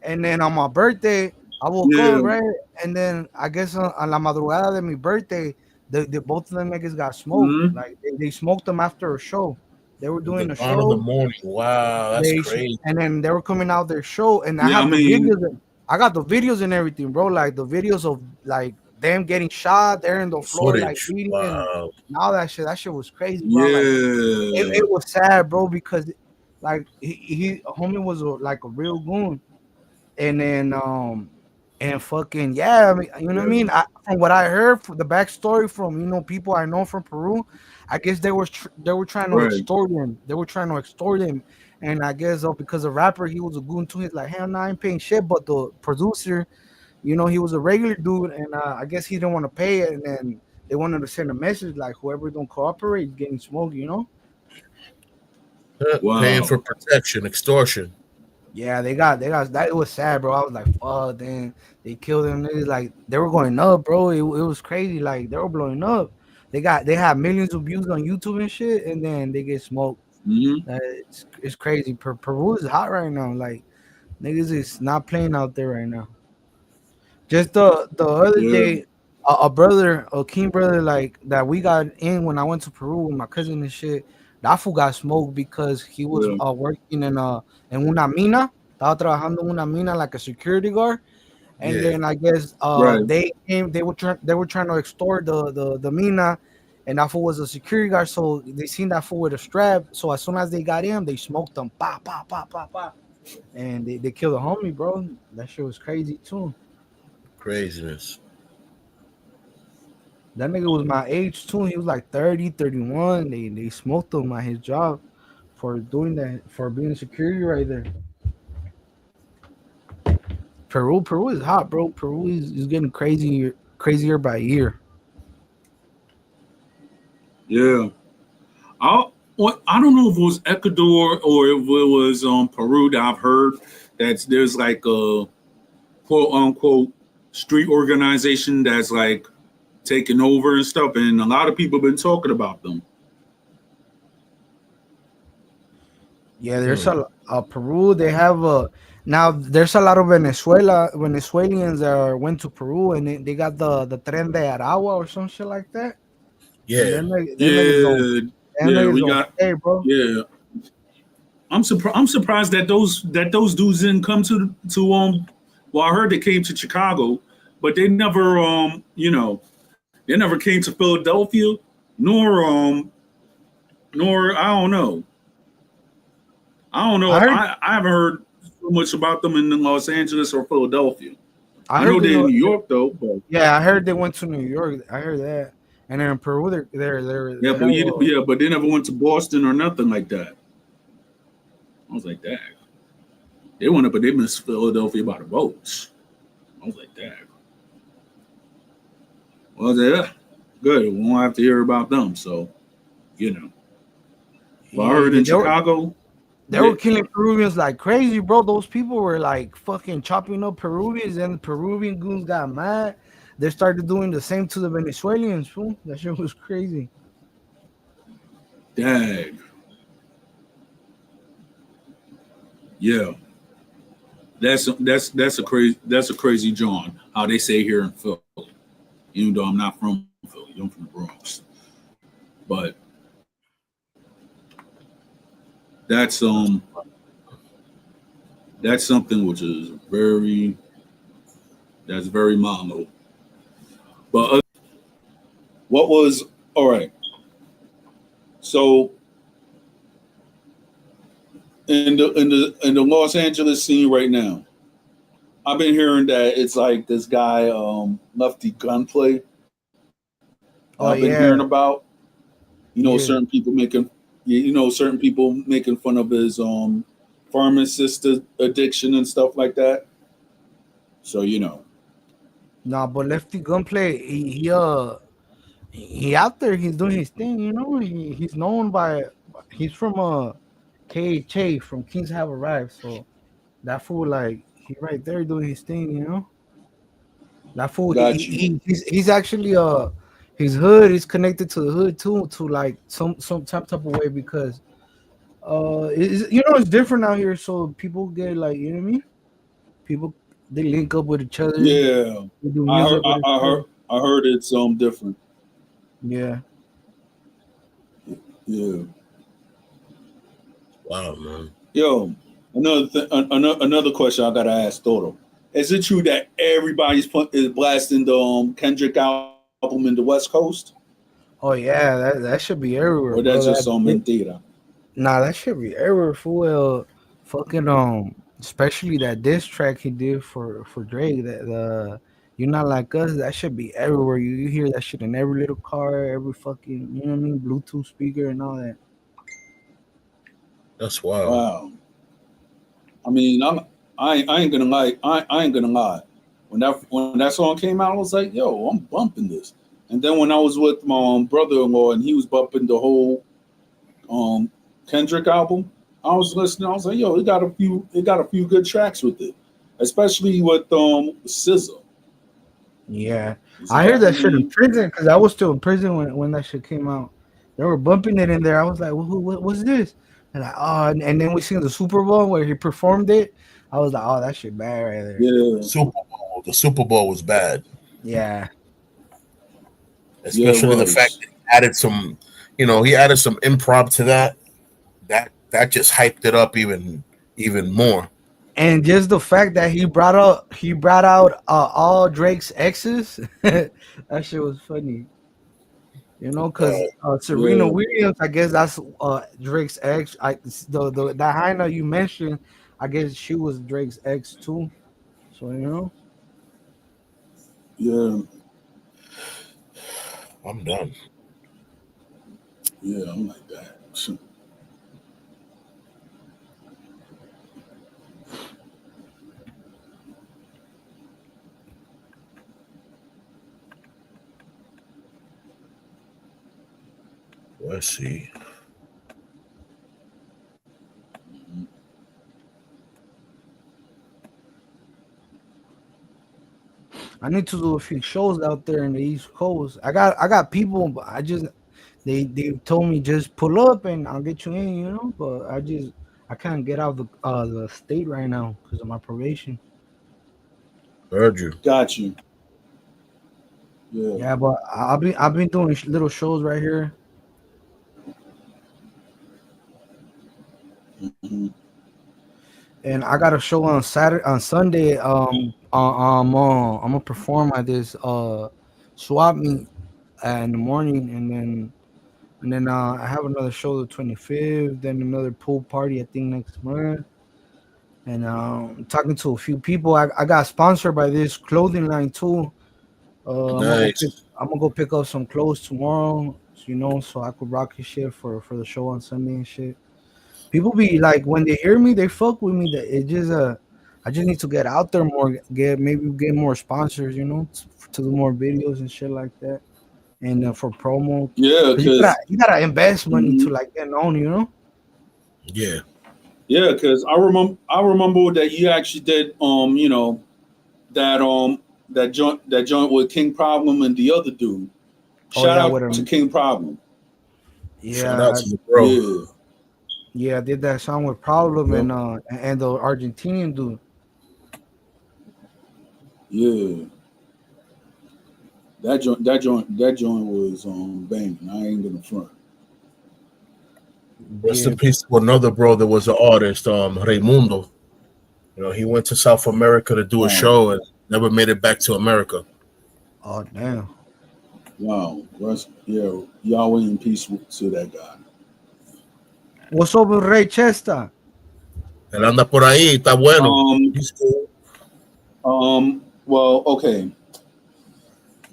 And then on my birthday, I woke up, right? And then I guess on la madrugada de mi birthday, the both of them niggas got smoked. Mm-hmm. Like they smoked them after a show. They were doing a show in the morning. Wow, that's crazy. And then they were coming out their show, and I have the videos. I got the videos and everything, bro. Like the videos of like them getting shot there in the floor, like beating and all that shit. That shit was crazy, bro. Yeah, like, it was sad, bro, because like he homie was like a real goon, and then and fucking I mean, you know what I mean. From what I heard, from the backstory from people I know from Peru, I guess they were trying to extort him. They were trying to extort him, and I guess because the rapper he was a goon too. He's like, hell no, I ain't paying shit. But the producer, he was a regular dude, and I guess he didn't want to pay it, and then they wanted to send a message like whoever don't cooperate is getting smoked. Wow. Paying for protection, extortion. Yeah, they got that. It was sad, bro. I was like, fuck, then they killed them. Like they were going up, bro. It was crazy. Like they were blowing up. They have millions of views on YouTube and shit, and then they get smoked. Mm-hmm. It's crazy. Peru is hot right now. Like niggas is not playing out there right now. Just the other day, a king brother like that we got in when I went to Peru with my cousin and shit. That fool got smoked because he was working in una mina. Estaba trabajando en una mina like a security guard. And then I guess they were trying to extort the mina, and that fool was a security guard. So they seen that fool with a strap. So as soon as they got him, they smoked him. Pa pa pa pa pa. And they killed a homie, bro. That shit was crazy too. Craziness. That nigga was my age too. He was like 30, 31. They smoked him at his job for doing that, for being a security right there. Peru is hot, bro. Peru is getting crazier by year. Yeah. Well, I don't know if it was Ecuador or if it was Peru that I've heard that there's like a quote unquote street organization that's like taking over and stuff, and a lot of people have been talking about them. Yeah, there's Hmm. a Peru. They have a now. There's a lot of Venezuelans that went to Peru, and they got the Tren de Aragua or some shit like that. And Yeah, them niggas don't Yeah, them yeah, niggas we don't got pay, bro. yeah. I'm surprised that those dudes didn't come to Well, I heard they came to Chicago, but they never they never came to Philadelphia, nor nor I don't know. I don't I know. heard I haven't heard so much about them in Los Angeles or Philadelphia. I I heard know they they're in know. New York though, but Yeah, I heard they went to New York. I heard that. And then in Peru, yeah, they have a. but they never went to Boston or nothing like that. I was like, that they went up, but they missed Philadelphia by the boats. I was like, that. Well, yeah, good. We won't have to hear about them. So, you know. But I heard Yeah, in Chicago, they yeah, were killing Peruvians like crazy, bro. Those people were like fucking chopping up Peruvians, and the Peruvian goons got mad. They started doing the same to the Venezuelans, fool. That shit was crazy. dag, yeah, that's a crazy John. How they say here in Philly, even though I'm not from Philly, I'm from the Bronx. But that's that's something which is very mono. But what was all right? So in the Los Angeles scene right now, I've been hearing that it's like this guy Lefty Gunplay. Oh I've been hearing yeah, about. yeah. Certain people making certain people making fun of his pharmacist addiction and stuff like that. So Nah, but Lefty Gunplay, he out there. He's doing his thing. He's known by. He's from KHA from Kings Have Arrived. So that fool, like, he right there doing his thing. That fool, got you. he's actually his hood is connected to the hood too, to like some type of way because it's different out here. So people get like, you know what I mean? People, they link up with each other. Yeah, They do music with each other. I heard it's different. Yeah. Yeah. wow, man. Yo, another question I gotta ask Toto. Is it true that is blasting the Kendrick album in the West Coast, Oh yeah, that should be or everywhere, that's bro. just some mentira? Nah, that should be everywhere. Full well, fucking especially that diss track he did for Drake. That the "You Not Like Us." That should be everywhere. You hear that shit in every little car, every fucking, you know what I mean, Bluetooth speaker and all that. That's wild. Wow. I mean, I ain't gonna lie. I ain't gonna lie. When that song came out, I was like, yo, I'm bumping this. And then when I was with my brother-in-law and he was bumping the whole um Kendrick album, I was listening. I was like, yo, it got a few good tracks with it, especially with SZA. Yeah, So, I heard I that shit in mean, prison because I was still in prison when that shit came out. They were bumping it in there. I was like, what's this? And like, oh, and then we seen the Super Bowl where he performed it. I was like, oh, that shit bad right there. yeah, The Super Bowl was bad, Yeah, yeah, it especially the fact was. that he added some improv to that. That just hyped it up even more. and just the fact that he brought out all Drake's exes, that shit was funny. Because Serena Yeah, Williams, I guess that's Drake's ex. The that Hina you mentioned, I guess she was Drake's ex too. So yeah, I'm done. yeah. I'm like that. Let's see. I need to do a few shows out there in the East Coast. I got people, but I just they told me just pull up and I'll get you in, you know. But I can't get out of the state right now because of my probation. Heard you. Got you. Yeah. Yeah, but I've been doing little shows right here. Mhm. And I got a show on Sunday. I'm gonna perform at this swap meet in the morning, and then I have another show the 25th. Then another pool party I think next month. And talking to a few people. I got sponsored by this clothing line too. Nice. I'm gonna go pick up some clothes tomorrow. You know, so I could rock his shit for the show on Sunday and shit. People be like when they hear me, they fuck with me. That it just I just need to get out there more, get more sponsors, you know, to do more videos and shit like that, and for promo. Yeah, Cause because you gotta invest money to like get known, you know. Yeah. yeah, because I remember that you actually did that joint with King Problem and the other dude. Oh Shout yeah, out with to him. King Problem. Shout out Yeah, to the bro. Yeah, yeah, I did that song with Problem yep, and the Argentinian dude. yeah. That joint was banging. I ain't gonna front. Rest Yeah. in peace to another bro that was an artist, Raimundo. He went to South America to do a Wow, show and never made it back to America. Oh damn. wow. Yeah, Yahweh in peace to that guy. What's up with Ray Chesta? Él anda por ahí, está bueno. Um, He's cool. well, okay.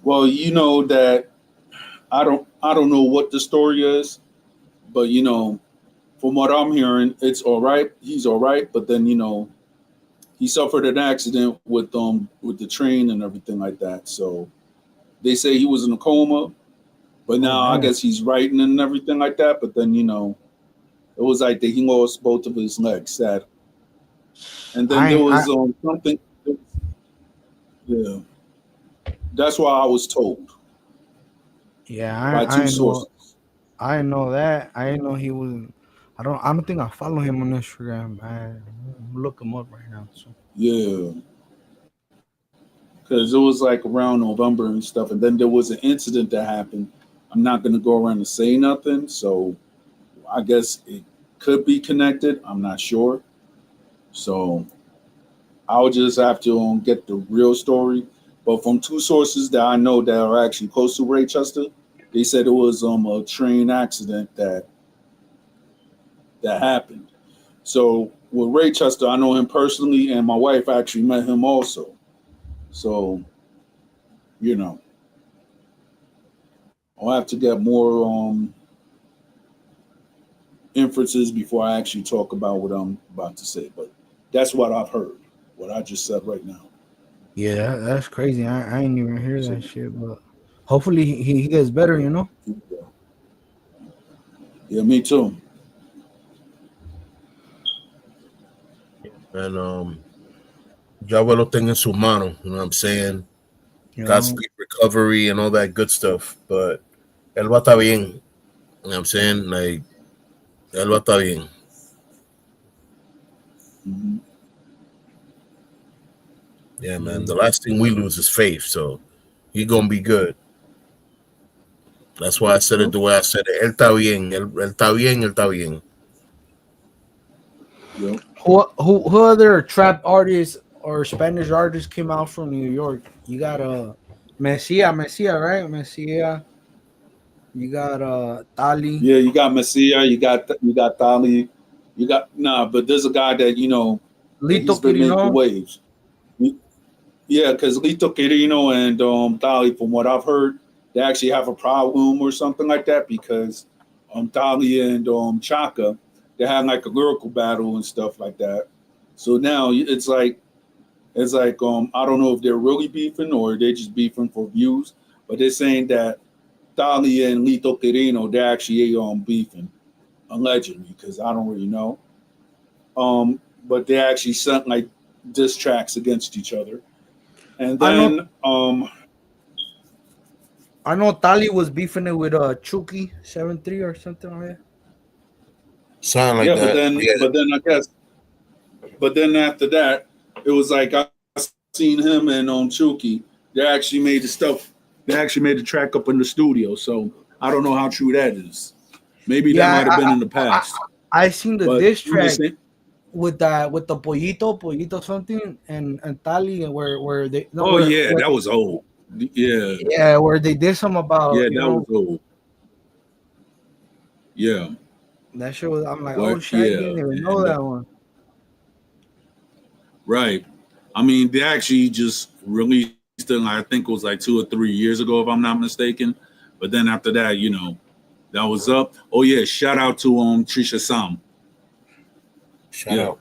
Well, you know that I don't know what the story is, but from what I'm hearing, it's all right. He's all right, but then he suffered an accident with the train and everything like that. So they say he was in a coma, but Oh now I damn. guess he's writing and everything like that. But then it was like that he lost both of his legs, sad. And then there I was something. Yeah, that's what I was told yeah, by two I know. sources. I didn't know that. I didn't know he was. I don't think I follow him on Instagram. Look him up right now. So Yeah, because it was like around November and stuff, and then there was an incident that happened. I'm not gonna go around and say nothing, so I guess it could be connected. I'm not sure. So I'll just have to get the real story. But from two sources that I know that are actually close to Ray Chester, they said it was a train accident that happened. So with Ray Chester, I know him personally, and my wife actually met him also. So you know, I'll have to get more inferences before I actually talk about what I'm about to say. But that's what I've heard. What I just said right now. yeah, that's crazy. I ain't even hear So that shit. But hopefully he gets better. You know. yeah, me too. And Yahweh lo tenga en su mano. You know what I'm saying? You know. Godspeed recovery and all that good stuff. But él va a estar bien. You know what I'm saying? Like, él va a estar bien. Mm-hmm. Yeah, man. The last thing we lose is faith. So he going to be good. That's why I said it Yep. the way I said it. Él está bien. Él está bien. Él está bien. Yep. Who other trap artists or Spanish artists came out from New York? You got Messia, right? Messia. You got Tali, Yeah, you got Messia, you got Thali, you got but there's a guy that that Lito he's been making Quirino. waves. Yeah, because Lito Quirino and Thali, from what I've heard, they actually have a problem or something like that because Thali and Chaka, they had like a lyrical battle and stuff like that. So now it's like I don't know if they're really beefing or they're just beefing for views, but they're saying that Thali and Lito Quirino, they're actually beefing allegedly because I don't really know. But they actually sent like diss tracks against each other. And I know then I know Tali was beefing it with Chucky 7-3 or something like that. Something like yeah, that. Yeah. but then I guess but then after that, it was like I seen him and Chuki. They actually made the stuff. They actually made the track up in the studio. So I don't know how true that is. Maybe that Yeah, might have been in the past. I seen the But diss I'm just track saying, with the pollito something and Tali where they no oh yeah, where that was old. Yeah, yeah where they did some yeah, about that was old. Yeah, that shit was I'm like oh what? shit I Yeah, didn't even know and that one. right. I mean, they actually just released it. I think it was like 2 or 3 years ago, if I'm not mistaken. But then after that, that was up. Oh yeah, shout out to Trisha Sam. Shout Yeah. out.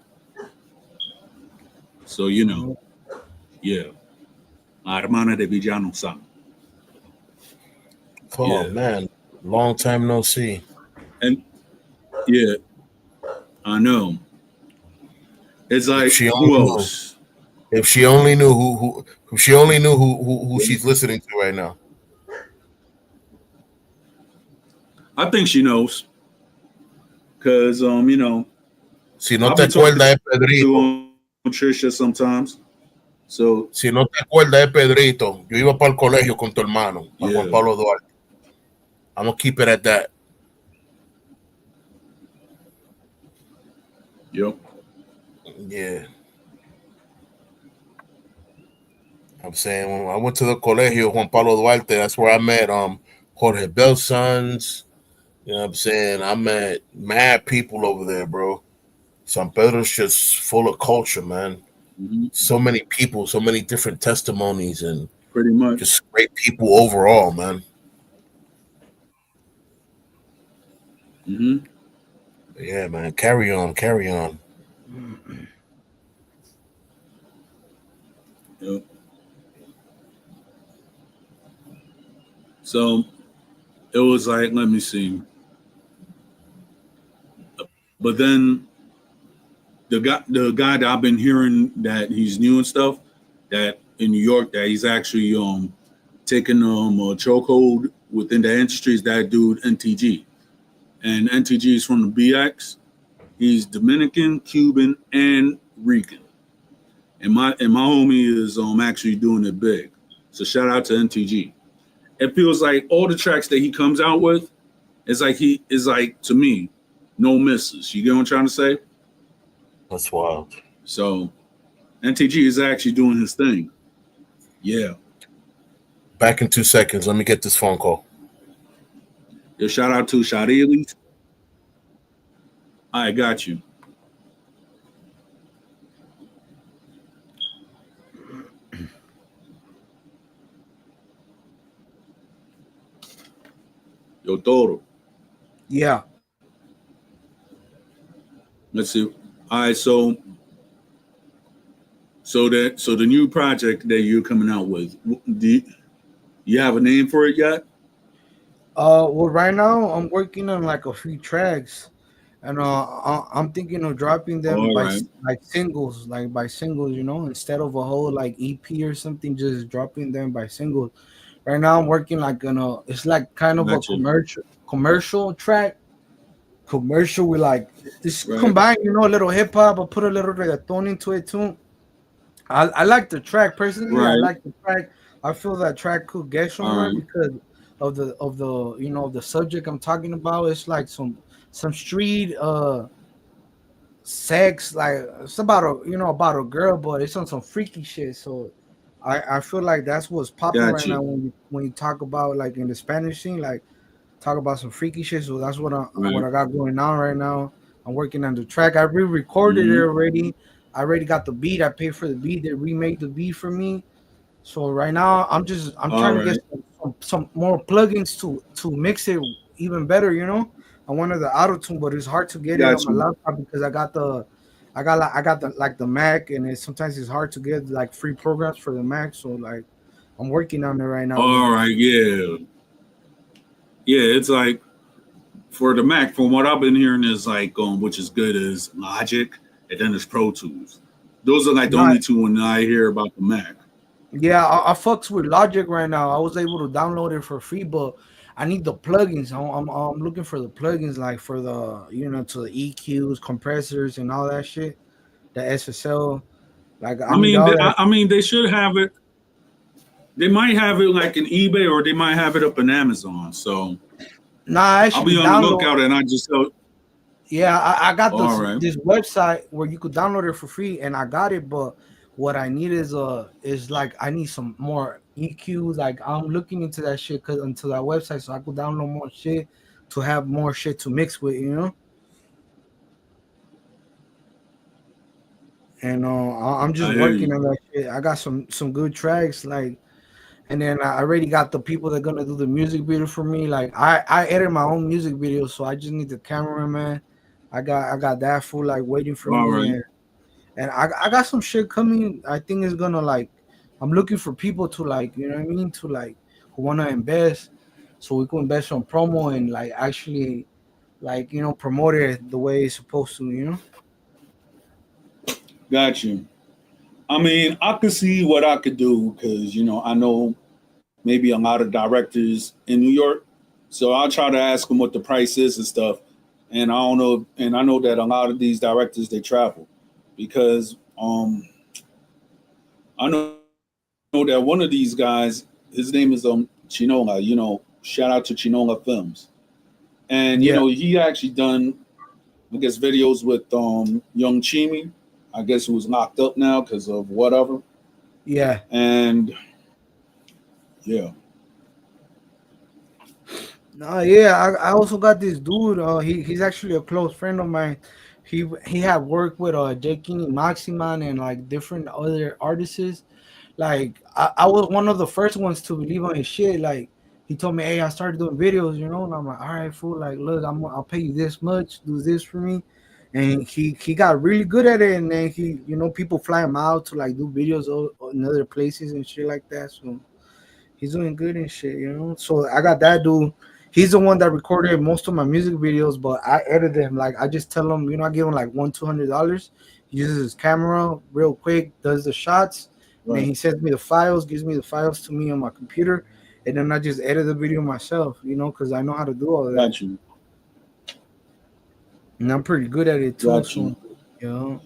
So yeah, Hermana de Villano Sam. Oh Yeah, man, long time no see. and yeah, I know. It's If like she who only knew. else? If she only knew who if she only knew who Yeah. she's listening to right now. I think she knows because Si no I'll te be talking acuerdas de Pedrito. to Trisha sometimes. So Si no te acuerdas de Pedrito, yo iba para el colegio con tu hermano, para Juan yeah, Pablo Duarte. I'm gonna keep it at that. yep. Yeah. I'm saying when I went to the colegio Juan Pablo Duarte, that's where I met Jorge Belsons. You know what I'm saying? I met mad people over there, bro. San Pedro's just full of culture, man. Hmm. So many people, so many different testimonies, and Pretty much. just great people overall, man. Hmm. Yeah, man. Carry on, carry on. Yep. So it was like, let me see. But then the guy that I've been hearing that he's new and stuff, that in New York that he's actually taking a chokehold within the industry is that dude NTG. And NTG is from the BX. He's Dominican, Cuban, and Rican. And my homie is actually doing it big. So shout out to NTG. It feels like all the tracks that he comes out with, it's like he is like to me, no misses. You get what I'm trying to say? That's wild. So NTG is actually doing his thing. Yeah. Back in 2 seconds. Let me get this phone call. Yo, shout out to Shadilis. I got you. Yo, Toro. Yeah. Let's see. All right, so the new project that you're coming out with, do you have a name for it yet? Well, right now I'm working on like a few tracks, and I'm thinking of dropping them All by right. like singles, instead of a whole like EP or something, just dropping them by singles. Right now I'm working like it's like kind of a Gotcha. commercial track, commercial with like this Right. combine, a little hip hop, but put a little reggaeton into it too. I like the track personally. I Right. like the track. I feel that track could get All somewhere right. because of the the subject I'm talking about. It's like some street sex, like it's about a girl, but it's on some freaky shit. So I feel like that's what's popping right Gotcha. now when you talk about like in the Spanish scene, like talk about some freaky shit. So that's what Right. I got going on right now. I'm working on the track. I re-recorded it Mm-hmm. already. I already got the beat. I paid for the beat. They remade the beat for me. So right now I'm All trying to get right. some more plugins to mix it even better. I wanted the auto tune, but it's hard to get it on my Gotcha. laptop because I got the Mac, and sometimes it's hard to get like free programs for the Mac. So like I'm working on it right now with All right. Yeah. Yeah. It's like for the Mac, from what I've been hearing, is like which is good is Logic, and then there's Pro Tools. Those are like the not only two when I hear about the Mac. Yeah, I fucks with Logic right now. I was able to download it for free, but I need the plugins. I'm looking for the plugins, like for the to the EQs, compressors, and all that shit. The SSL, like I need all that. I mean, they should have it. They might have it like in eBay, or they might have it up in Amazon. So Nah, I I'll actually be on the download. lookout, and I just tell. Yeah, I got All right, this website where you could download it for free, and I got it. But what I need is like I need some more EQs. Like I'm looking into that shit cause into that website so I could download more shit to have more shit to mix with, you know. And I'm just I hear working you. on that shit. I got some good tracks, like, and then I already got the people that gonna do the music video for me. Like I edit my own music videos, so I just need the cameraman. I got that fool like waiting for All me, right, and I got some shit coming. I think it's gonna like I'm looking for people to like what I mean to like who wanna invest, so we can invest on promo and like actually like promote it the way it's supposed to. got you. I mean, I could see what I could do because I know maybe a lot of directors in New York, so I'll try to ask them what the price is and stuff. And I don't know, and I know that a lot of these directors they travel because I know that one of these guys, his name is Chinola. Shout out to Chinola Films, and Yeah, he actually done I guess videos with Young Chimi. I guess who was locked up now because of whatever. yeah. And yeah, No, yeah, I also got this dude. He's actually a close friend of mine. He had worked with Jakini Maximan and like different other artists. Like I was one of the first ones to believe on his shit. Like he told me, "Hey, I started doing videos, and I'm like, "All right, fool. Like, look, I'll pay you this much. Do this for me." And he got really good at it. And then people fly him out to like do videos in other places and shit like that. So he's doing good and shit. So I got that dude. He's the one that recorded most of my music videos, but I edit them. Like I just tell him, I give him like $200. He uses his camera real quick, does the shots, and then right, he sends me the files, gives me the files to me on my computer, and then I just edit the video myself. Because I know how to do all of that, got you, and I'm pretty good at it too. got So, you. you know,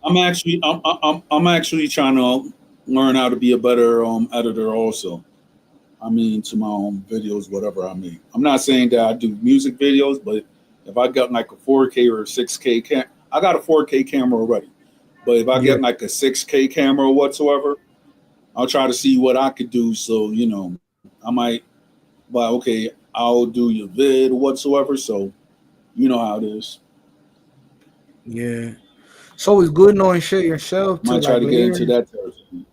I'm actually trying to learn how to be a better editor also. I mean, to my own videos, whatever I make. I'm not saying that I do music videos, but if I got like a 4K or 6K I got a 4K camera already. But if I yeah, get like a 6K camera or whatsoever, I'll try to see what I could do. So, I might, but okay, I'll do your vid or whatsoever. So, you know how it is. yeah. So it's good knowing shit yourself to Might try like to get into later. that territory.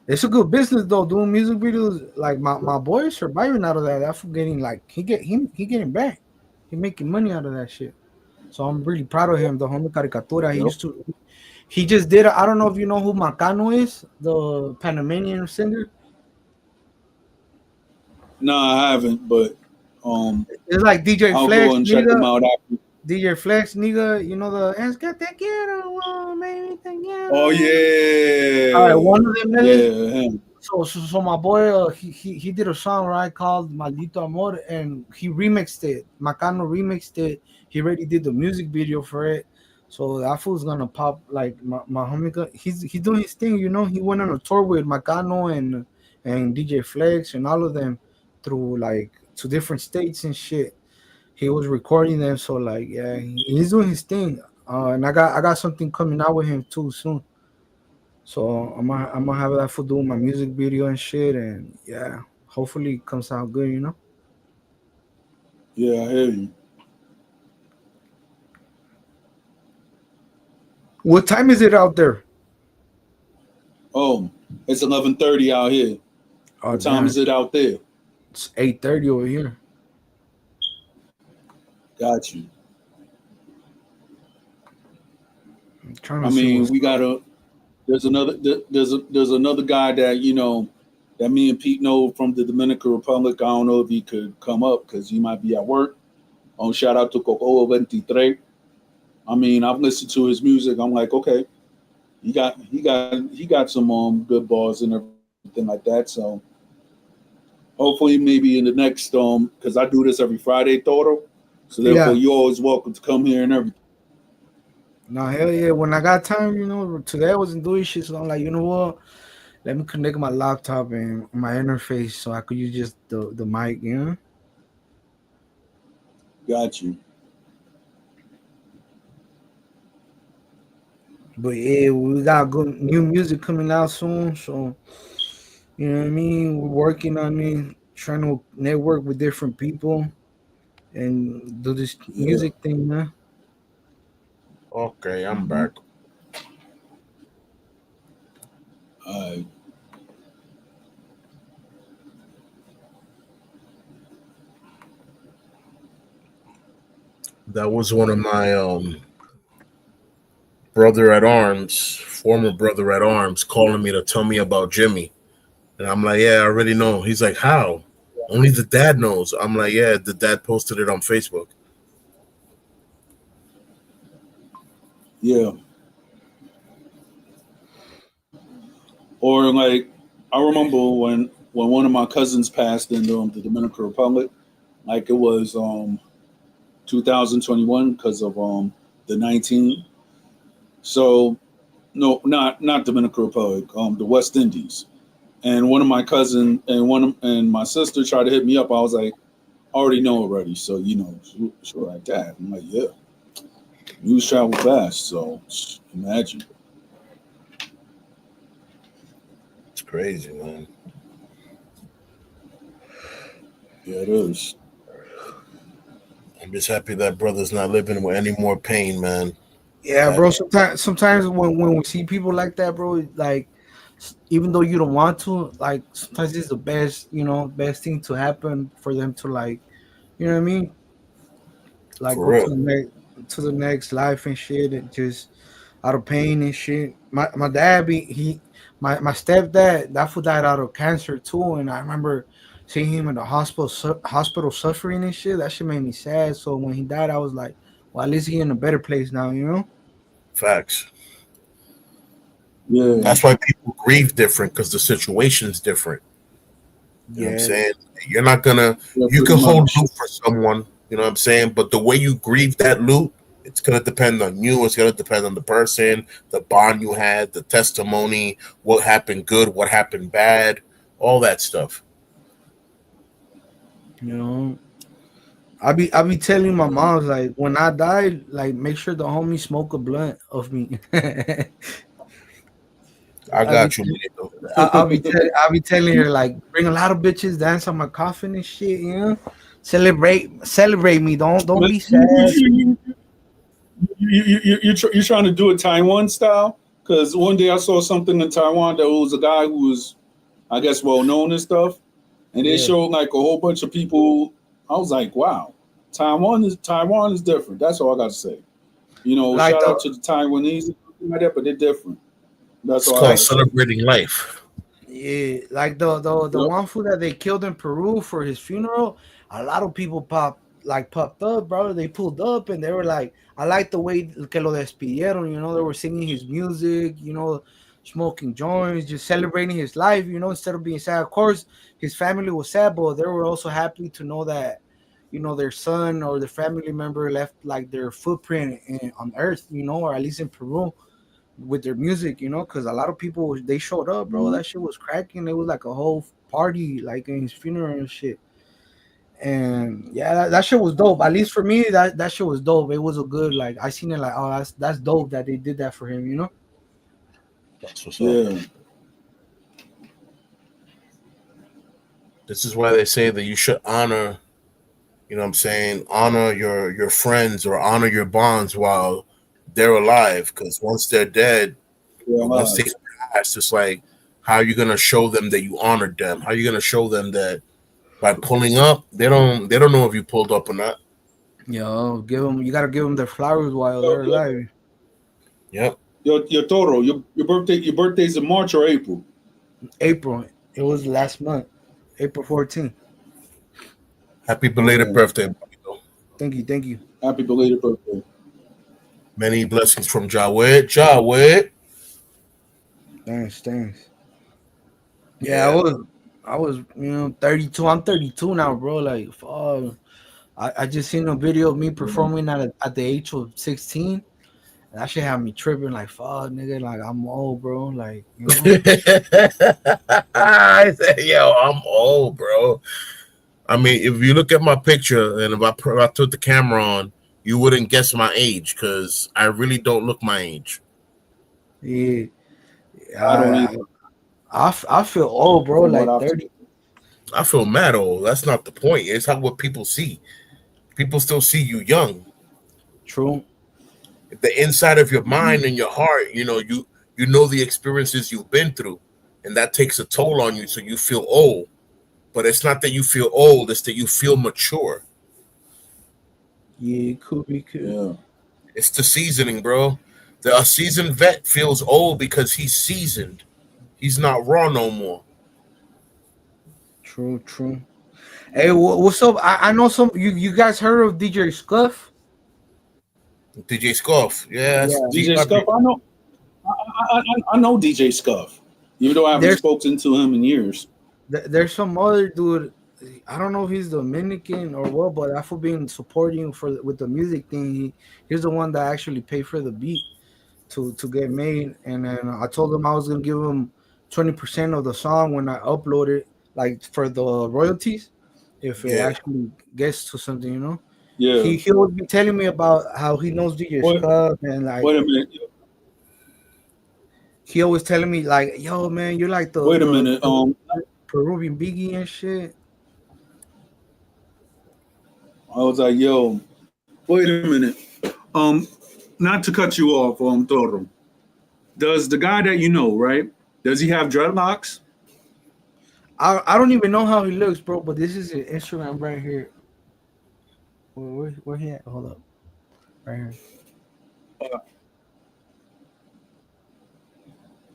It's a good business though, doing music videos. Like my boy is surviving out of that. That's getting like he getting back. He making money out of that shit. So I'm really proud of him. The homie Caricatura. Yep. He just did. I don't know if you know who Macano is, the Panamanian singer. No, I haven't, but It's like DJ I'll go Flex, and check them nigga. out after. DJ Flex, nigga. You know the Es que te quiero, oh, baby, te Oh quiero. All right, yeah, one of them, Nelly. yeah, him. So my boy, he did a song right called "Maldito Amor" and he remixed it. Macano remixed it. He already did the music video for it. So that fool's gonna pop like my homie. He's doing his thing. He went on a tour with Macano and DJ Flex and all of them through like to different states and shit. He was recording them. So like yeah, he's doing his thing. And I got something coming out with him too soon. So I'm gonna have that for doing my music video and shit, and yeah, hopefully it comes out good. Yeah, I hear you. What time is it out there? Oh, it's 11:30 out here. Oh What time damn, is it out there? it's 8:30 over here. Got you. I'm trying I to see mean, what's we up. gotta. There's another guy that that me and Pete know from the Dominican Republic. I don't know if he could come up because he might be at work. Shout out to Coco 23. I mean, I've listened to his music. I'm like, okay, he got some good balls and everything. anything like that. So hopefully, maybe in the next because I do this every Friday, Toro. So therefore, Yeah. you're always welcome to come here and everything. No, hell yeah. When I got time, today I wasn't doing shit, so I'm like, you know what? Let me connect my laptop and my interface so I could use just the mic, you know? Got you. But yeah, we got good new music coming out soon, so you know what I mean? We're working on it, trying to network with different people and do this Yeah. music thing, man. Okay, I'm back. Uh, That was one of my brother at arms, former brother at arms, calling me to tell me about Jimmy. And I'm like, yeah, I already know. He's like, how? Only the dad knows. I'm like, yeah, the dad posted it on Facebook. yeah. Or like I remember when one of my cousins passed in the Dominican Republic, like it was 2021 because of the 19. So no, not Dominican Republic, the West Indies. And one of my cousin and my sister tried to hit me up. I was like, I already know already. So she was like that. I'm like, yeah, news travel fast. So imagine. It's crazy, man. Yeah, it is. I'm just happy that brother's not living with any more pain, man. Yeah, That bro. Sometimes when we see people like that, bro, like even though you don't want to, like sometimes it's the best, best thing to happen for them to like, you know what I mean? Like for go real. to the next life and shit, and just out of pain and shit. My dad my stepdad that fool died out of cancer too, and I remember seeing him in the hospital suffering and shit. That shit made me sad. So when he died, I was like, well, at least he in a better place now, you know? Facts. Yeah, That's why people grieve different because the situation's different. You know what I'm Yeah, saying? You're not gonna yeah, you pretty can hold much. loot for someone, you know what I'm saying? But the way you grieve that loot, it's gonna depend on you, it's gonna depend on the person, the bond you had, the testimony, what happened good, what happened bad, all that stuff. you know. I be telling my mom like when I die, like make sure the homie smoke a blunt of me. I I be got you, Manito. I'll be telling her like bring a lot of bitches dance on my coffin and shit, you know. Celebrate me. Don't But be sad. you're trying to do it Taiwan style? Because one day I saw something in Taiwan that was a guy who was, I guess, well known and stuff, and they Yeah, showed like a whole bunch of people. I was like, wow, Taiwan is different. That's all I got to say. like Shout the out to the Taiwanese and everything like that, but they're different. That's It's all I got called to say. celebrating life. yeah, like the Yep. one fool that they killed in Peru for his funeral. A lot of people popped up, bro. They pulled up and they were like, I like the way que lo despidieron. You know, they were singing his music. You know, smoking joints, just celebrating his life. You know, instead of being sad. Of course, his family was sad, but they were also happy to know that their son or their family member left like their footprint on Earth. You know, or at least in Peru with their music, because a lot of people they showed up, bro. Mhm. That shit was cracking. It was like a whole party, like in his funeral and shit. And yeah, that shit was dope. At least for me, that shit was dope. It was a good like I seen it like, oh, that's dope that they did that for him, you know. That's what's up. Yeah. This is why they say that you should honor, you know what I'm saying, honor your friends or honor your bonds while they're alive. Because once they're dead, Yeah. or once they pass, it's like how are you gonna show them that you honored them? How are you gonna show them that by pulling up, they don't know if you pulled up or not. Yo, you gotta give them their flowers while Yo, they're yo, alive. Yep. yo, Toro, your birthday's in March or April? April, it was last month, April 14th. Happy belated Yeah. birthday, Manito. Thank you. Happy belated birthday. Many blessings from Jawed. Jawed. Thanks. Yeah, Yeah. I was, 32. I'm 32 now, bro. Like, fuck. I just seen a video of me performing at the age of 16. And that shit had me tripping, like, fuck, nigga, like, I'm old, bro. Like, I said, yo, I'm old, bro. I mean, if you look at my picture and if I took the camera on, you wouldn't guess my age because I really don't look my age. Yeah, I don't I, either. I feel old, bro. From what Like I've 30. seen. I feel mad old. That's not the point. It's how what people see. People still see you young. True. The inside of your mind and your heart, you know the experiences you've been through, and that takes a toll on you. So you feel old, but it's not that you feel old; it's that you feel mature. Yeah, it could be cool. Yeah. It's the seasoning, bro. A seasoned vet feels old because he's seasoned. He's not raw no more. True, true. Hey, what's up? I know some you guys heard of DJ Scuff? DJ Scoff, yes, Yeah. DJ Scuff, I know. I know DJ Scuff, even though I haven't There's spoken to him in years. there's some other dude. I don't know if he's Dominican or what, but that for being supporting with the music thing. He's the one that actually paid for the beat to get made, and then I told him I was gonna give him 20% of the song when I upload it, like for the royalties, if it yeah. actually gets to something, Yeah. He would be telling me about how he knows DJ Wait, Scott, and like wait a minute. he always telling me like, "Yo, man, you're like Wait a minute. the Peruvian Biggie and shit." I was like, yo, wait a minute. Um, Not to cut you off, Toro. Does the guy that you know, right? Does he have dreadlocks? I don't even know how he looks, bro. But this is his Instagram right here. Where he at? Hold up, right here.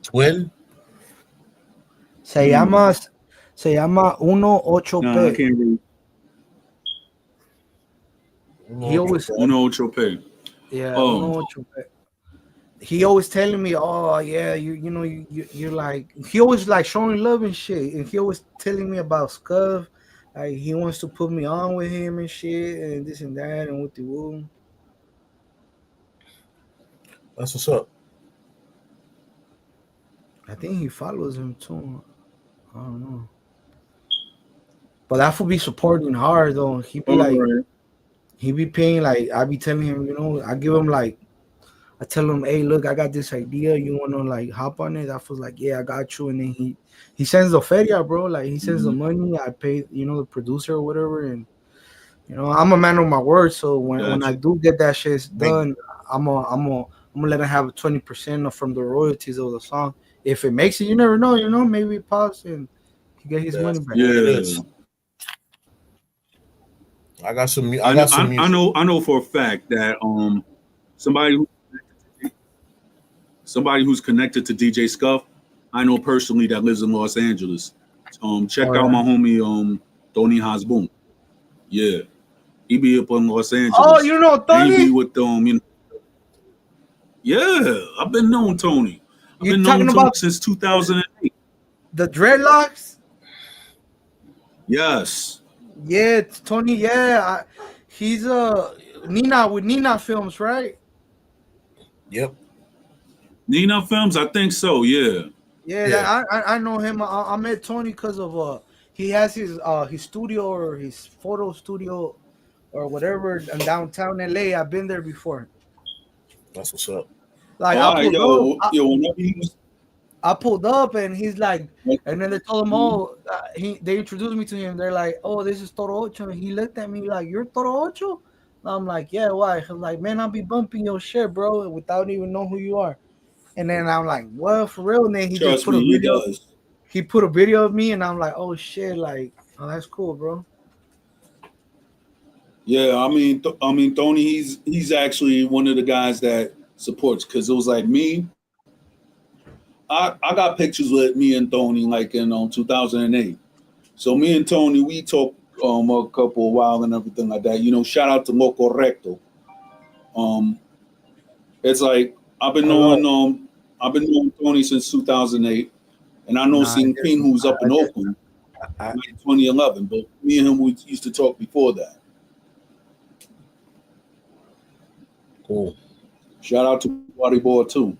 Twin. Se llama se llama 18P. Nah, I can't read. He always Uno Ocho Pay. yeah, Oh. 18P. He always telling me, "Oh yeah, you're like." He always like showing love and shit, and he always telling me about Scuff. Like he wants to put me on with him and shit, and this and that, and with the woo. That's what's up. I think he follows him too. I don't know, but that would be supporting hard though. He be All like, right. he be paying like I be telling him, I give him like. I tell him, hey, look, I got this idea. You wanna like hop on it? I was like, yeah, I got you. And then he sends the feria, bro. Like he sends the money. I pay, the producer or whatever. And I'm a man of my word. So when I Gotcha. do get that shit Big done, I'm gonna let him have 20% from the royalties of the song. If it makes it, you never know. Maybe it pops and he get his money back. Yeah, it Yeah. is. I got some. I I got some music. I know for a fact that somebody who's connected to DJ Scuff, I know personally that lives in Los Angeles. Check Oh, out yeah. my homie Tony Hasboom. Yeah, he be up in Los Angeles. Oh, you know And he Tony? be with yeah, I've been knowing Tony. I've You been talking knowing Tony about since 2008. the dreadlocks? Yes. Yeah, Tony. Yeah, he's Nina with Nina Films, right? Yep. Nina Films, I think so. Yeah. Yeah, Yeah. I know him. I met Tony because of he has his studio or his photo studio or whatever in downtown LA. I've been there before. That's what's up. Like All right, whenever he was. I pulled up and he's like, and then they told him, oh, they introduced me to him. They're like, oh, this is Toro Ocho. And he looked at me like, you're Toro Ocho? And I'm like, yeah, why? He's like, man, I'll be bumping your shit, bro, without even know who you are. And then I'm like, well, for real? And then he just Trust put a me, he video. does. He put a video of me, and I'm like, oh shit, like, oh, that's cool, bro. Yeah, I mean, Tony, he's actually one of the guys that supports because it was like me. I got pictures with me and Tony like in 2008. So me and Tony, we talked a couple of while and everything like that. Shout out to Lo Correcto. It's like I've been knowing Tony since 2008, And I know Nah, Sing Ping, who's up in Oakland, I, 2011, but me and him, we used to talk before that. Cool. Shout out to Body Boy, too.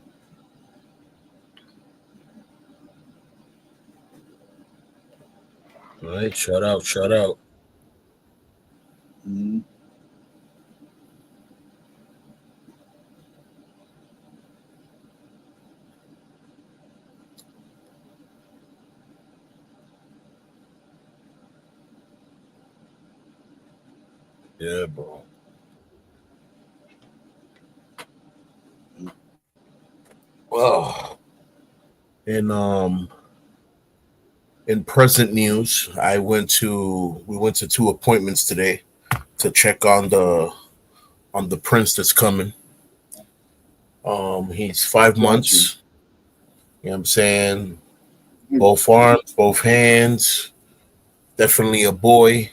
All right, shout out, shout out. Mm-hmm. Yeah, bro. Well, in present news, we went to two appointments today to check on the prince that's coming. He's 5 months. You know what I'm saying? Both arms, both hands. Definitely a boy.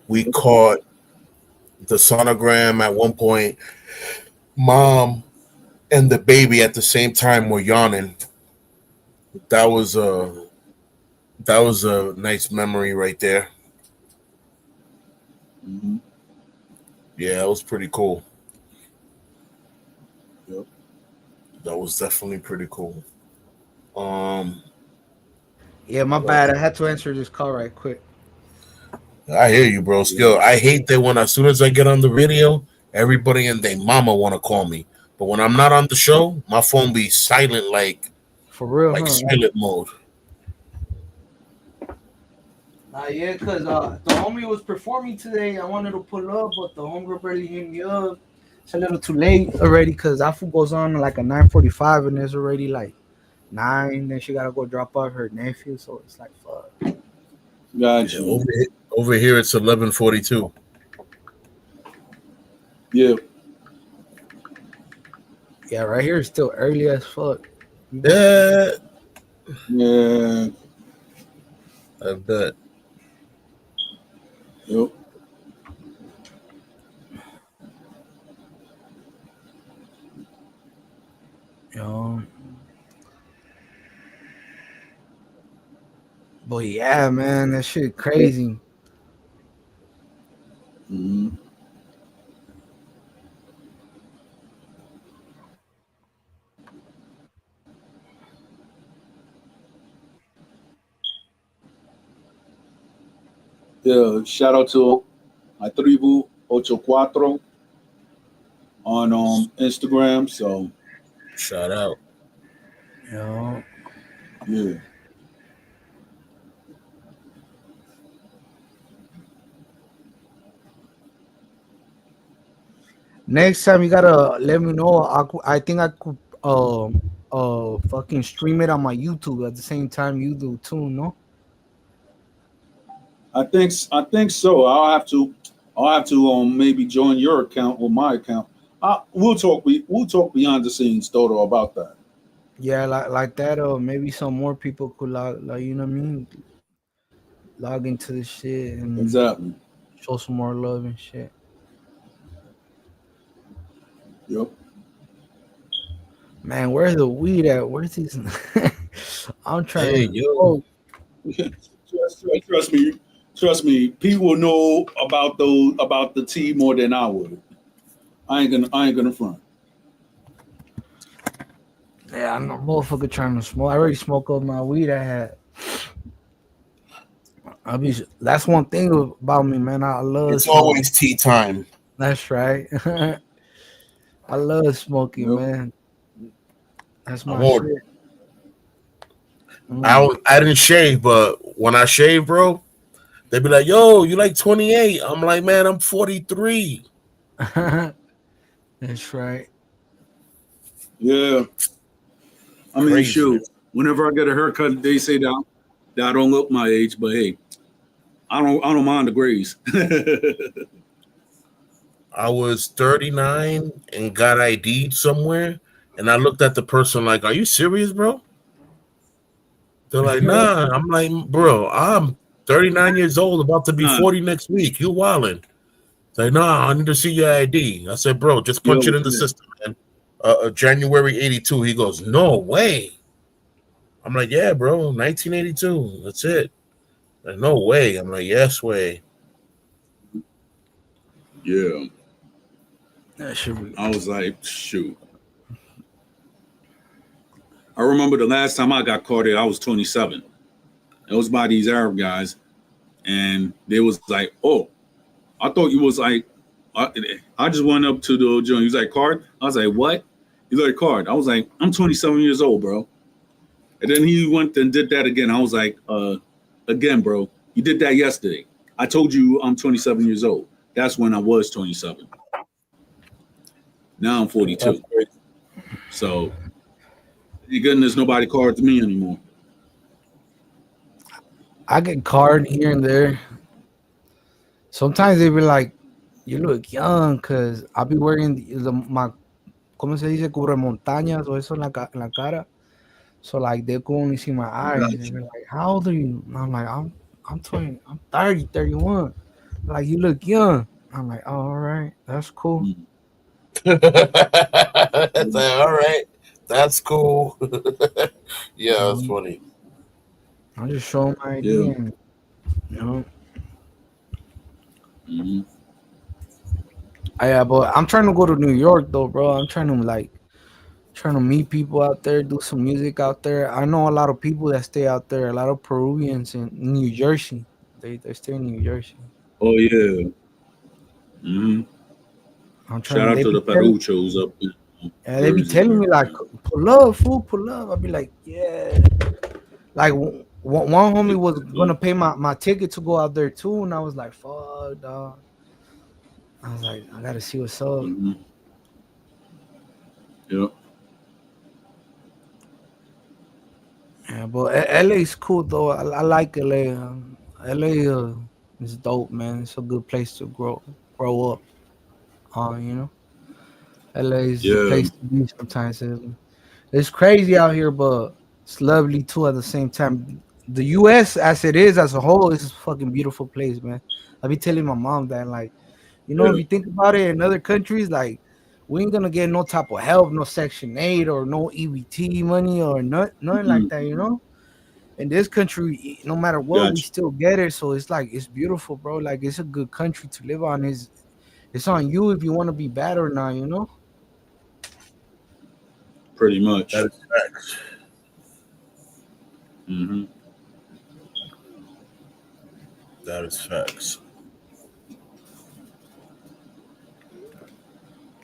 We caught the sonogram at one point. Mom and the baby at the same time were yawning. That was a nice memory right there. Mm-hmm. Yeah, it was pretty cool. Yep. That was definitely pretty cool. yeah, my bad. I had to answer this call right quick. I hear you, bro. Yo, I hate that when as soon as I get on the video, everybody and their mama want to call me. But when I'm not on the show, my phone be silent, like For real, huh? silent mode. Yeah, because the homie was performing today. I wanted to pull up, but the homegirl barely hit me up. It's a little too late already because that food goes on like a 9:45 and it's already like 9. Then she got to go drop off her nephew. So it's like, fuck. Gotcha. Yeah, over here it's 11:42. Yeah. Yeah, right here it's still early as fuck. Yeah, Yeah. I bet. Yep. Yo. But yeah, man, that shit crazy. Mm-hmm. Yeah. Shout out to my tribu 84 on Instagram. So Shout out. Yo. yeah. Next time you gotta let me know. I think I could fucking stream it on my YouTube at the same time you do too, no? I think so. I'll have to maybe join your account or my account. We'll talk behind the scenes, Toto, about that. Yeah, like that, or maybe some more people could like you know what I mean, log into the shit and Exactly. show some more love and shit. Yep. Man, where's the weed at? Where's these? I'm trying Hey, to. yo. Oh, Trust me. Trust me. People know about the tea more than I would. I ain't gonna front. yeah, I'm a motherfucker trying to smoke. I already smoked up my weed I had. That's one thing about me, man. I love It's smoking. always tea time. That's right. I love smoking, Yep. man. That's my I'm shit. Mm. I didn't shave, but when I shave, bro, they be like, "Yo, you like 28?" I'm like, "Man, I'm 43." That's right. Yeah. I mean, Crazy. shoot. Whenever I get a haircut, they say that I don't look my age, but hey, I don't mind the grays. I was 39 and got ID'd somewhere, and I looked at the person like, "Are you serious, bro?" They're like, "Nah." I'm like, "Bro, I'm 39 years old, about to be Nah, 40 next week. You wildin'." Like, "Nah, I need to see your ID." I said, "Bro, just punch yo, it in the system, man." January 82. He goes, "No way." I'm like, yeah, bro, 1982. That's it. Like, no way. I'm like, yes way. Yeah. That should be. I was like, shoot. I remember the last time I got caught I was 27. It was by these Arab guys, and they was like, "Oh, I thought you was like." I just went up to the joint. He was like, "Card." I was like, "What?" He's like, "Card." I was like, "I'm 27 years old, bro." And then he went and did that again. I was like, "Again, bro, you did that yesterday. I told you I'm 27 years old. That's when I was 27. Now I'm 42. So, thank goodness nobody cards me anymore." I get carded here and there. Sometimes they be like, "You look young," cause I be wearing my ¿cómo se dice? Cubre montañas o eso en la cara. So like they could only see my I eyes. got And you. they're like, "How old are you?" And I'm like, I'm 20, I'm 30, 31." Like, "You look young." I'm like, "Oh, all right, that's cool." Mm, It's mm, like, all right, that's cool. Yeah, that's Mhm. funny. I just show 'em my yeah. ID and you know. Mm-hmm. Yeah, but I'm trying to go to New York though, bro. I'm trying to like trying to meet people out there, do some music out there. I know a lot of people that stay out there, a lot of Peruvians in New Jersey. They stay in New Jersey. Oh yeah. Mm-hmm. I'm Shout trying. out to the Paruchos up in They be Jersey telling there, me like, man. pull up, fool, pull up. I'll be like, yeah. Like one homie It's was dope. gonna pay my ticket to go out there too, and I was like, fuck, dog. I was like, I gotta see what's up. Mm-hmm. Yep. Yeah, but LA is cool though. I like LA. LA is dope, man. It's a good place to grow up. You know, LA is the Yeah. place to be sometimes. It's crazy out here, but it's lovely too at the same time. The U.S. as it is as a whole is a fucking beautiful place, man. I be telling my mom that, like, if Yeah. you think about it, in other countries, like, we ain't gonna get no type of help, no Section 8 or no EBT money or nothing like Mm-hmm. that, In this country, no matter what, we Gotcha. still get it. So it's like it's beautiful, bro. Like it's a good country to live on. It's on you if you want to be bad or not. Pretty That much. is facts. Mm-hmm. That is facts.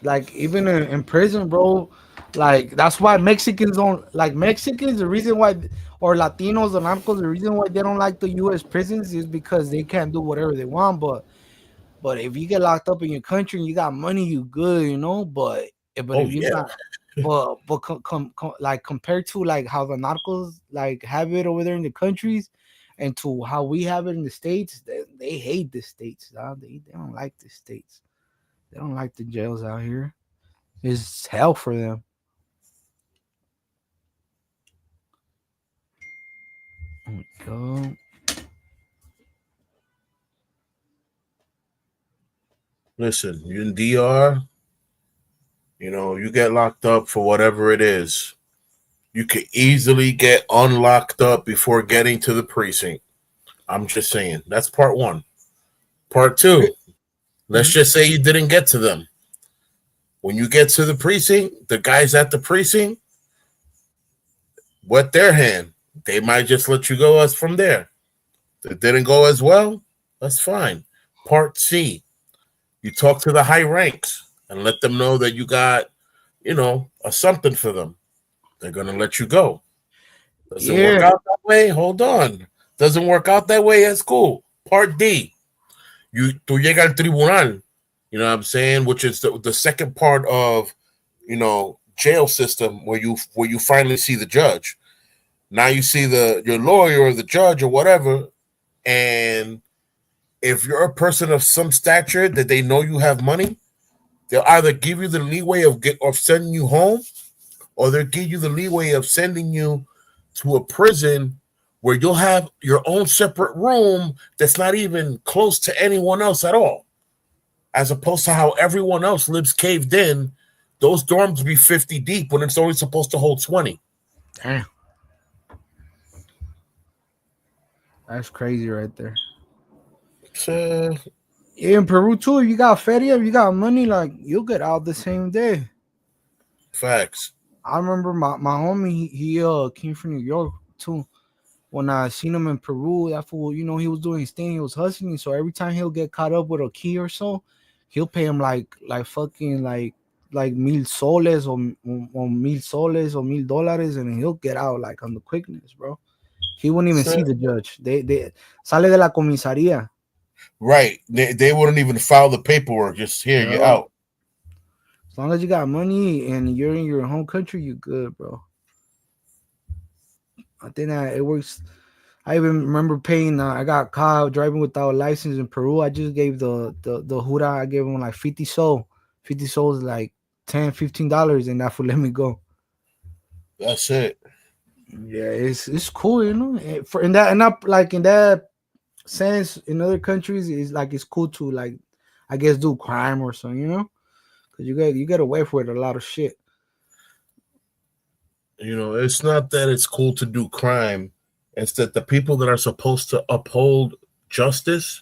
Like even in prison, bro. Like that's why Mexicans don't like Mexicans. The reason why, or Latinos or narcos, the reason why they don't like the U.S. prisons is because they can't do whatever they want. But if you get locked up in your country and you got money, you good. But Oh if you yeah. got like compared to like how the narcos like have it over there in the countries, and to how we have it in the states, they hate the states. Dog. They don't like the states. They don't like the jails out here. It's hell for them. Oh my God. Listen, you in DR, you get locked up for whatever it is. You could easily get unlocked up before getting to the precinct. I'm just saying. That's part one. Part two, let's Mhm. just say you didn't get to them. When you get to the precinct, the guys at the precinct, wet their hand. They might just let you go as from there. If it didn't go as well, that's fine. Part C, you talk to the high ranks and let them know that you got, a something for them. They're gonna let you go. Does it work Yeah, out that way? Hold on. Doesn't work out that way? That's cool. Part D, tú llega al tribunal. You know what I'm saying? Which is the second part of jail system where you finally see the judge. Now you see your lawyer or the judge or whatever, and if you're a person of some stature that they know you have money, they'll either give you the leeway of sending you home, or they'll give you the leeway of sending you to a prison where you'll have your own separate room that's not even close to anyone else at all. As opposed to how everyone else lives caved in, those dorms be 50 deep when it's only supposed to hold 20. damn. That's crazy right there. So, Yeah, in Peru too, if you got feria, if you got money, like you'll get out the same day. facts. I remember my homie, he came from New York too. When I seen him in Peru, that fool, he was doing his thing, he was hustling. So every time he'll get caught up with a key or so, he'll pay him like fucking like mil soles or mil soles or $1,000, and he'll get out like on the quickness, bro. He wouldn't even So, see the judge. They sale de la comisaría. right. They wouldn't even file the paperwork. Just here, you're Yo, out. as long as you got money and you're in your home country, you good, bro. I think that it works. I even remember paying. I got caught driving without a license in Peru. I just gave the Hura. I gave him like 50 sol. 50 sols like $10, $15, and that for let me go. That's it. Yeah, it's cool, For in that like in that sense, in other countries, it's like it's cool to like, I guess, do crime or something, because you get away with a lot of shit. It's not that it's cool to do crime. It's that the people that are supposed to uphold justice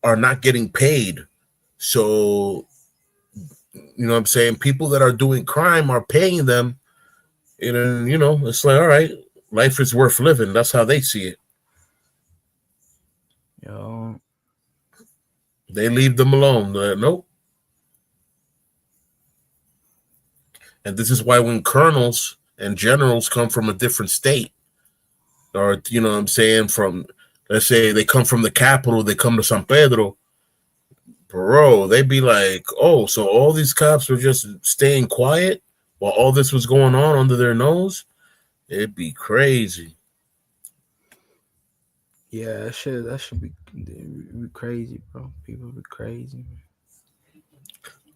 are not getting paid. So, what I'm saying? People that are doing crime are paying them. And, it's like, all right, life is worth living. That's how they see it. Yo, They leave them alone. Nope. And this is why when colonels and generals come from a different state, or, what I'm saying, let's say they come from the capital, they come to San Pedro, bro, they'd be like, oh, so all these cops were just staying quiet while all this was going on under their nose? It'd be crazy. yeah, that should be crazy, bro. People be crazy.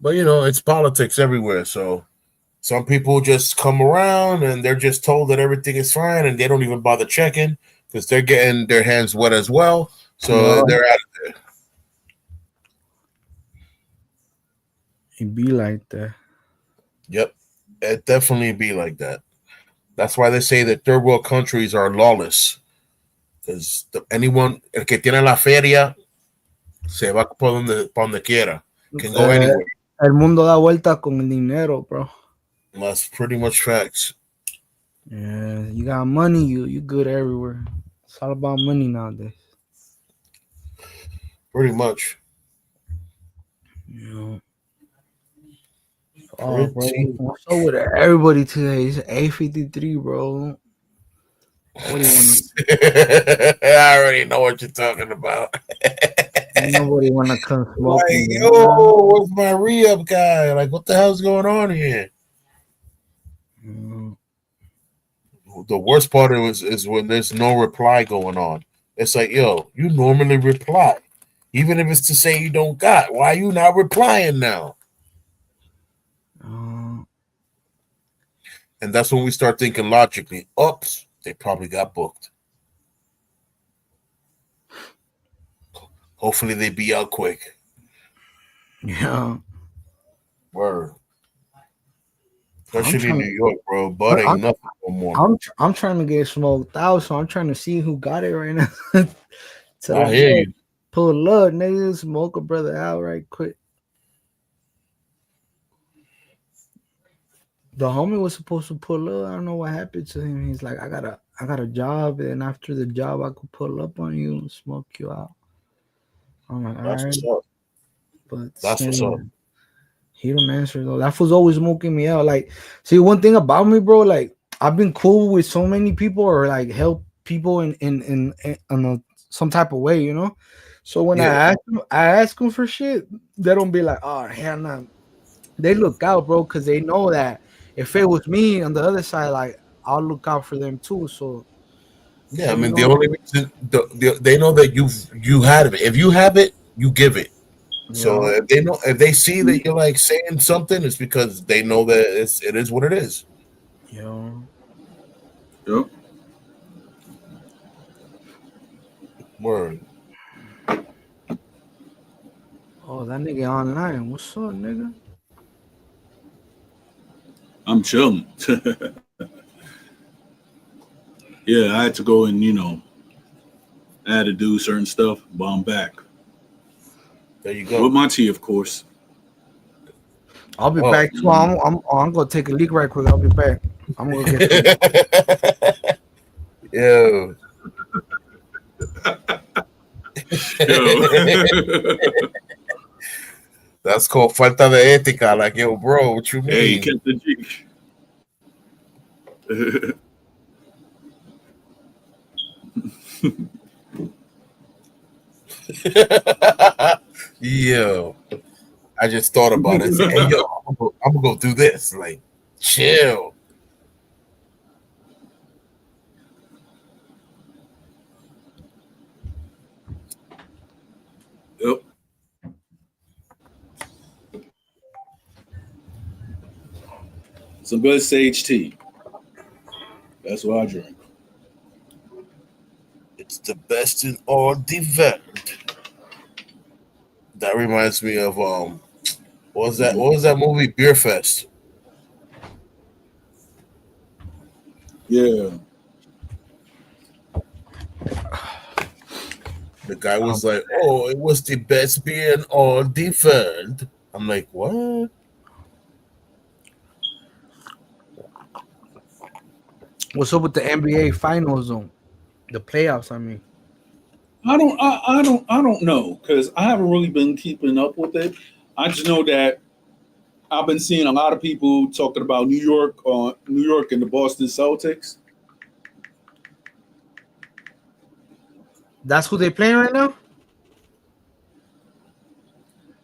But, it's politics everywhere. So some people just come around and they're just told that everything is fine and they don't even bother checking because they're getting their hands wet as well. So Yo, they're out. it be like that. Yep. It definitely be like that. That's why they say that third world countries are lawless. Because anyone, el que tiene la feria, se va por donde quiera. Can go Eh, anywhere. el mundo da vuelta con el dinero, bro. That's pretty much facts. Yeah, you got money, you good everywhere. It's all about money nowadays. Pretty much. You know. Oh, bro, Pretty. what's up with everybody today? It's 8:53, bro. Nobody wanna, I already know what you're talking about. nobody wanna come smoke with Like, me. yo, where's my re-up guy? Like, what the hell's going on here? Mm, The worst part is when there's no reply going on. It's like, yo, you normally reply. Even if it's to say you don't got, why you not replying now? uh, And that's when we start thinking logically, oops, they probably got booked. Hopefully they be out quick. yeah, Word. I'm Especially in New trying. York, bro. Bud I'm, ain't nothing no more. I'm trying to get smoked out, so I'm trying to see who got it right now. To I like, hear yo, you. pull up, nigga, smoke a brother out right quick. The homie was supposed to pull up. I don't know what happened to him. He's like, I got a job, and after the job, I could pull up on you and smoke you out. I'm like, all That's right, what's up. but That's what's up. still, he don't answer though. That fool's always smoking me out. Like, see, one thing about me, bro, like I've been cool with so many people or like help people in some type of way, So when Yeah. I ask them for shit, they don't be like, oh hell no. They look out, bro, because they know that if it was me on the other side, like I'll look out for them too. Yeah, So I mean the only reason they know that you have it. If you have it, you give it. So yeah, if they see that you're like saying something, it's because they know that it is what it is. yeah. Yep. Word. Oh, that nigga online. What's up, nigga? I'm chilling. Yeah, I had to go and I had to do certain stuff, but I'm back There you with go. my tea, of course. I'll be Oh. back too. I'm gonna take a leak right quick. I'll be back. I'm gonna get some. Yo. Yo. That's called falta de ética. Like, yo, bro, what you Hey, mean? kept the G. Yo, I just thought about it. Say, hey, yo, I'm gonna go do this. Like, chill. Yep. Some good sage tea. That's what I drink. It's the best in all the world. That reminds me of what was that? What was that movie? Beer Fest. Yeah. The guy was like, "Oh, it was the best beer in all the world." I'm like, "What?" What's up with the NBA Finals zone? The playoffs. I mean, I don't know because I haven't really been keeping up with it. I just know that I've been seeing a lot of people talking about New York and the Boston Celtics. that's who they playing right now.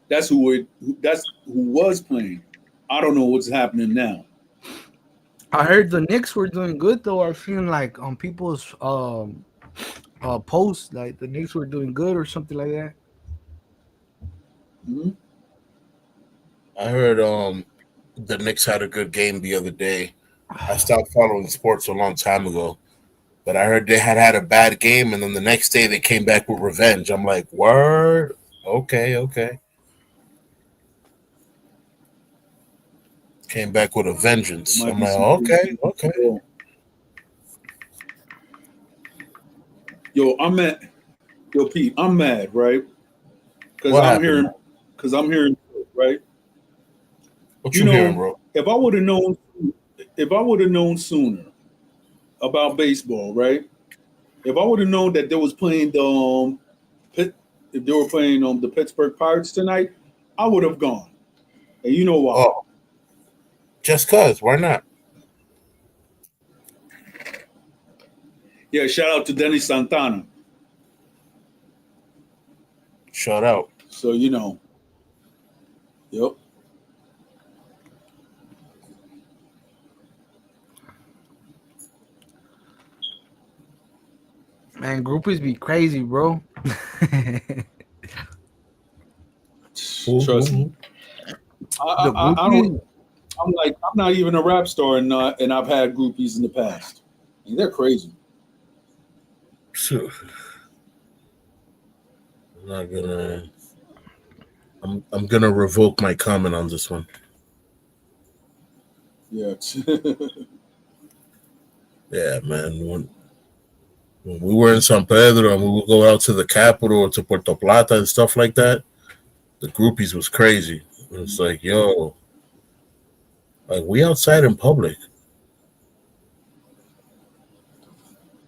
That's that's who was playing. I don't know what's happening now. I heard the Knicks were doing good though. I've seen like on people's posts like the Knicks were doing good or something like that. Mhm. I heard the Knicks had a good game the other day. I stopped following sports a long time ago, but I heard they had a bad game, and then the next day they came back with revenge. I'm like, word, okay, okay. Came back with a There vengeance. might I'm be like, some okay, okay. Yo, I'm at yo Pete. I'm mad, right? Because What I'm happened? hearing because I'm hearing right. What You you hearing, know, bro? if I would have known if I would have known sooner about baseball, right? If I would have known that they was playing the if they were playing the Pittsburgh Pirates tonight, I would have gone. And you know why? Oh, just cause. Why not? Yeah, shout out to Denny Santana. Shout out. So yep. Man, groupies be crazy, bro. Trust me. Who? The I don't. groupies, I'm like I'm not even a rap star, and I've had groupies in the past. And they're crazy. Phew. I'm not gonna. I'm gonna revoke my comment on this one. Yeah. Yeah, man. When we were in San Pedro and we would go out to the capital or to Puerto Plata and stuff like that, the groupies was crazy. It's like, yo, like we outside in public.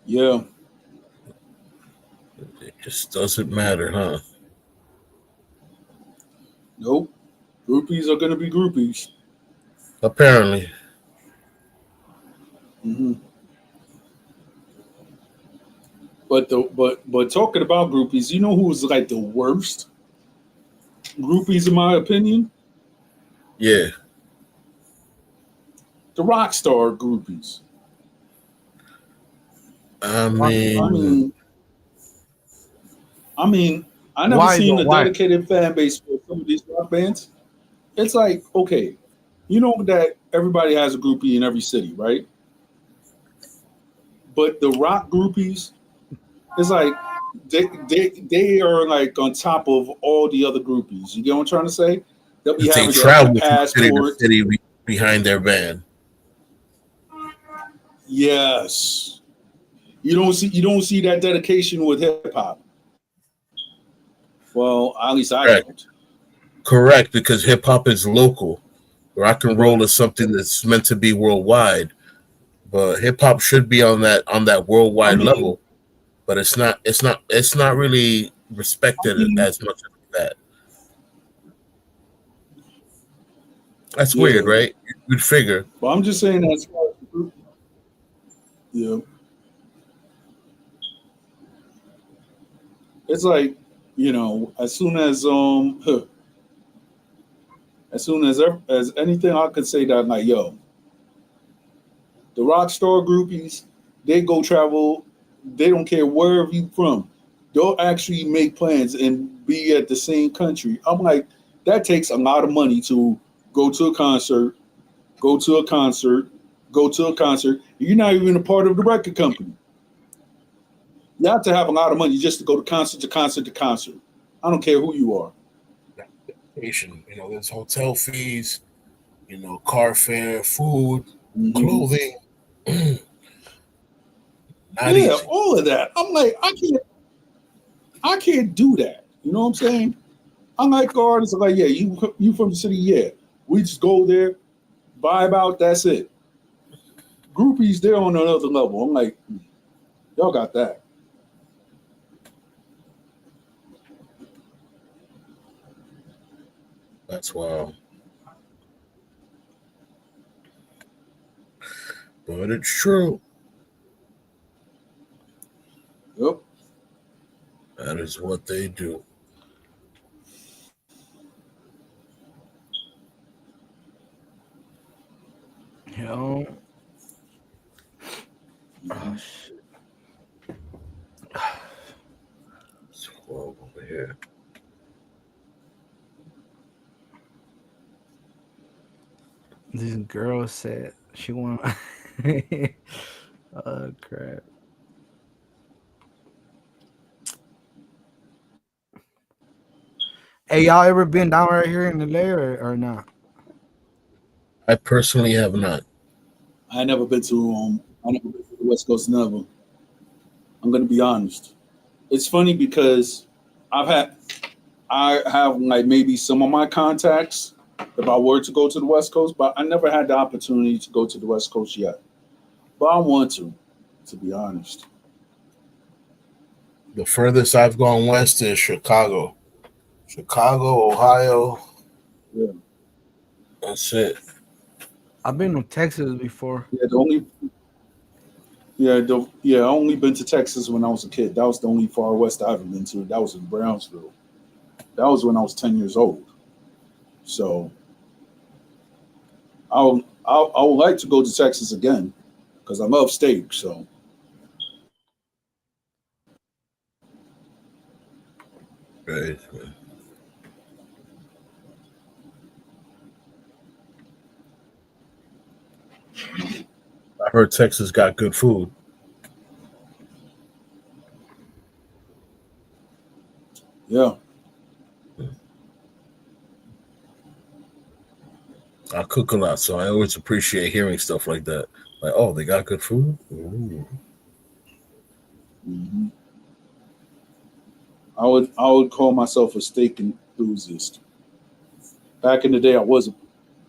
Yeah. It just doesn't matter, huh? Nope. Groupies are gonna be groupies. Apparently. Hmm. But talking about groupies, you know who's like the worst groupies in my opinion? Yeah. The rock star groupies. I I mean, mean, I mean, I never why seen though? a Why? dedicated fan base for some of these rock bands. It's like, okay, you know that everybody has a groupie in every city, right? But the rock groupies, it's like they are like on top of all the other groupies. You get what I'm trying to say? They'll be 'cause they having their travel from city to passports. city behind their band. Yes. You don't see that dedication with hip hop. Well, at least I Correct. don't. Correct, because hip hop is local. Rock and roll Right. is something that's meant to be worldwide. But hip hop should be on that I worldwide mean, level. But it's not really I respected mean, as much as that. That's weird, yeah. right? You'd figure. But I'm just saying as far as the group, yeah, it's like as soon as as anything I could say that I'm like, yo, the rock star groupies, they go travel. They don't care wherever you from. They'll actually make plans and be at the same country. I'm like, that takes a lot of money to go to a concert, go to a concert, go to a concert. You're not even a part of the record company. You have to have a lot of money just to go to concert to concert to concert. I don't care who you are. There's hotel fees, car fare, food, Mhm. clothing. Not Yeah, easy. all of that. I'm like, I can't do that. You know what I'm saying? I'm like artists are like, yeah, you from the city, yeah. We just go there, vibe out, that's it. Groupies, they're on another level. I'm like, y'all got that. That's wild. But it's true. Yep. That is what they do. You know, oh, Mhm. shit. It's 12 over here. This girl said she want. Oh crap! Hey, y'all ever been down right here in LA or not? I personally have not. I never been to the West Coast, never. I'm gonna be honest. It's funny because I've had I have like maybe some of my contacts if I were to go to the West Coast, but I never had the opportunity to go to the West Coast yet. But I want to be honest. The furthest I've gone west is Chicago. Chicago, Ohio. Yeah. That's it. I've been to Texas before. Yeah, I only been to Texas when I was a kid. That was the only far west I ever been to. That was in Brownsville. That was when I was 10 years old. So I would like to go to Texas again because I love steak. So Right. I heard Texas got good food. yeah, I cook a lot, so I always appreciate hearing stuff like that. Like, oh, they got good food. Ooh. hmm I would call myself a steak enthusiast. Back in the day, I wasn't.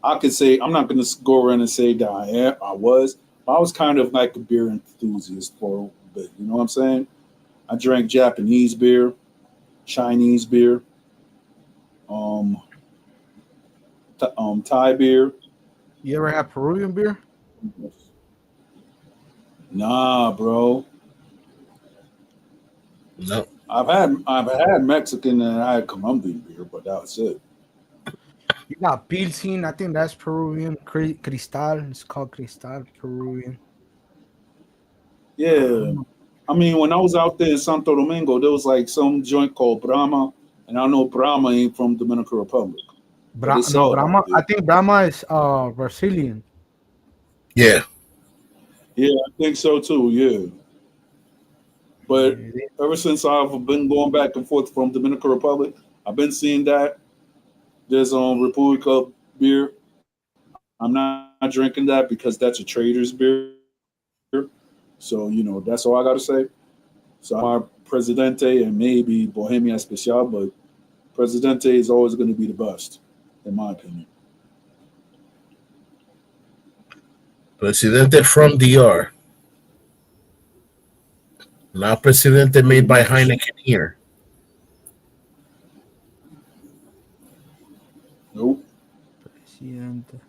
I could say I'm not going to go around and say that I am. I was. I was kind of like a beer enthusiast for a bit. You know what I'm saying? I drank Japanese beer, Chinese beer, um, Thai beer. You ever had Peruvian beer? Nah, bro. No, I've had Mexican and I had Colombian beer, but that's it. You got Pilsen. I think that's Peruvian. Cristal. It's called Cristal Peruvian. I Yeah. don't know. I mean, when I was out there in Santo Domingo, there was like some joint called Brahma, and I know Brahma ain't from Dominican Republic, but they No, sell it out Brahma. I there. think Brahma is Brazilian. yeah, Yeah, I think so too. Yeah, but Yeah, ever since I've been going back and forth from Dominican Republic, I've been seeing that there's Republica beer. I'm not drinking that because that's a trader's beer. So So that's all I got to say. So our Presidente and maybe Bohemia Especial, but Presidente is always going to be the best, in my opinion. Presidente from DR, not Presidente Pretty made by much. Heineken here. Nope. Presidente.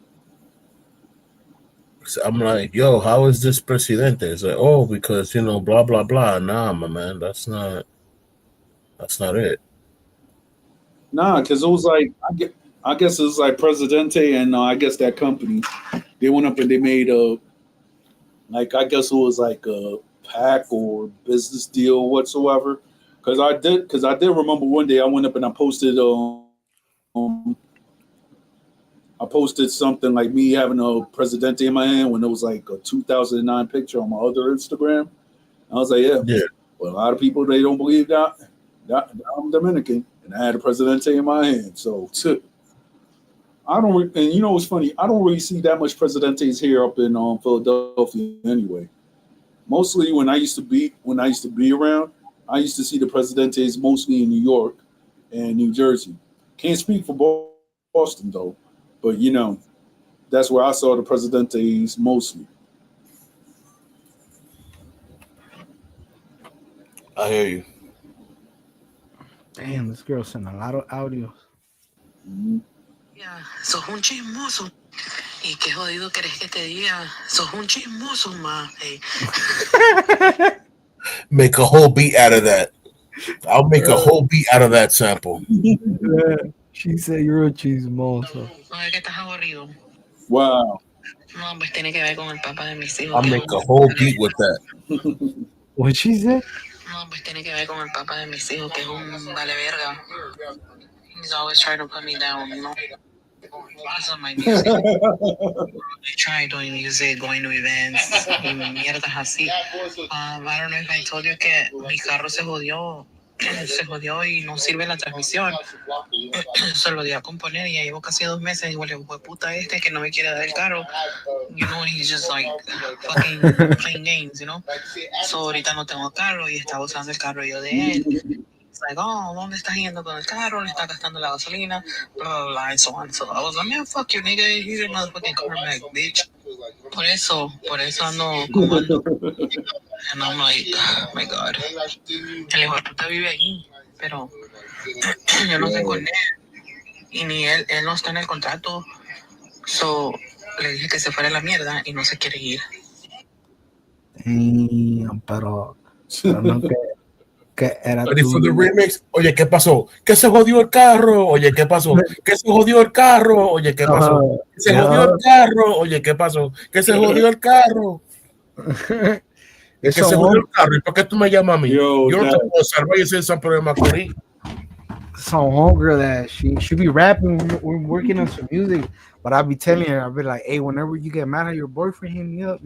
So I'm like, yo, how is this Presidente? It's like, oh, because blah blah blah. Nah, my man, that's not it. Nah, because it was like I guess it was like Presidente and I guess that company they went up and they made a like I guess it was like a pack or business deal whatsoever. Because I did remember one day I went up and I posted something like me having a Presidente in my hand when it was like a 2009 picture on my other Instagram. I was like, yeah, Yeah, well, a lot of people they don't believe that I'm Dominican and I had a Presidente in my hand. So I don't, and what's funny? I don't really see that much Presidentes here up in Philadelphia anyway. Mostly when I used to be around, I used to see the Presidentes mostly in New York and New Jersey. Can't speak for Boston though, but that's where I saw the Presidentes mostly. I hear you. Damn, this girl sent a lot of audio. Mhm. Ya, sos un chismoso. Y qué jodido querés que te diga. Sos un chismoso, ma. Hey. Make a whole beat out of that. I'll make a whole beat out of that sample. Yeah, she said you're a chismoso. No es que estás aburrido. Wow. No, pues tiene que ver con el papá de mis hijos. I'll make a whole beat with that. What she said? No, pues tiene que ver con el papá de mis hijos, que es un vale verga. He's always trying to put me down, Because of my music. I try doing music, going to events, y mierdas así. I don't know if I told you que mi carro se jodió. Se jodió y no sirve la transmisión. Se lo di a componer y ya llevo casi 2 meses. Igual le fue puta que no me quiere dar el carro. He's just like fucking playing games. So ahorita no tengo carro y estaba usando el carro yo de él. It's like, oh, ¿dónde estás yendo con el carro? Le está gastando la gasolina, blah, blah, blah, and so on. So I was like, man, fuck you, nigga. Here's your motherfucking car back, bitch. Por eso ando como ando. And I'm like, oh my God. El hijo de puta vive ahí, pero yo no sé con él. Y ni él no está en el contrato. So le dije que se fuera a la mierda y no se quiere ir. Damn, pero no que era Ready for the tu. remix? Oye, ¿qué pasó? ¿Qué se jodió el carro? Oye, ¿qué pasó? ¿Qué se jodió el carro? Oye, ¿qué pasó? ¿Qué se jodió el carro? Oye, ¿qué pasó? ¿Qué se jodió el carro? ¿Qué se jodió el carro? ¿Y por qué tú me llamas a mí? Yo, Yo no te puedo salvar, yo soy de San Pedro de Macorís. Some homegirl that she be rapping, we're working on some music, but I'll be telling her, I'll be like, hey, whenever you get mad at your boyfriend, hit me up,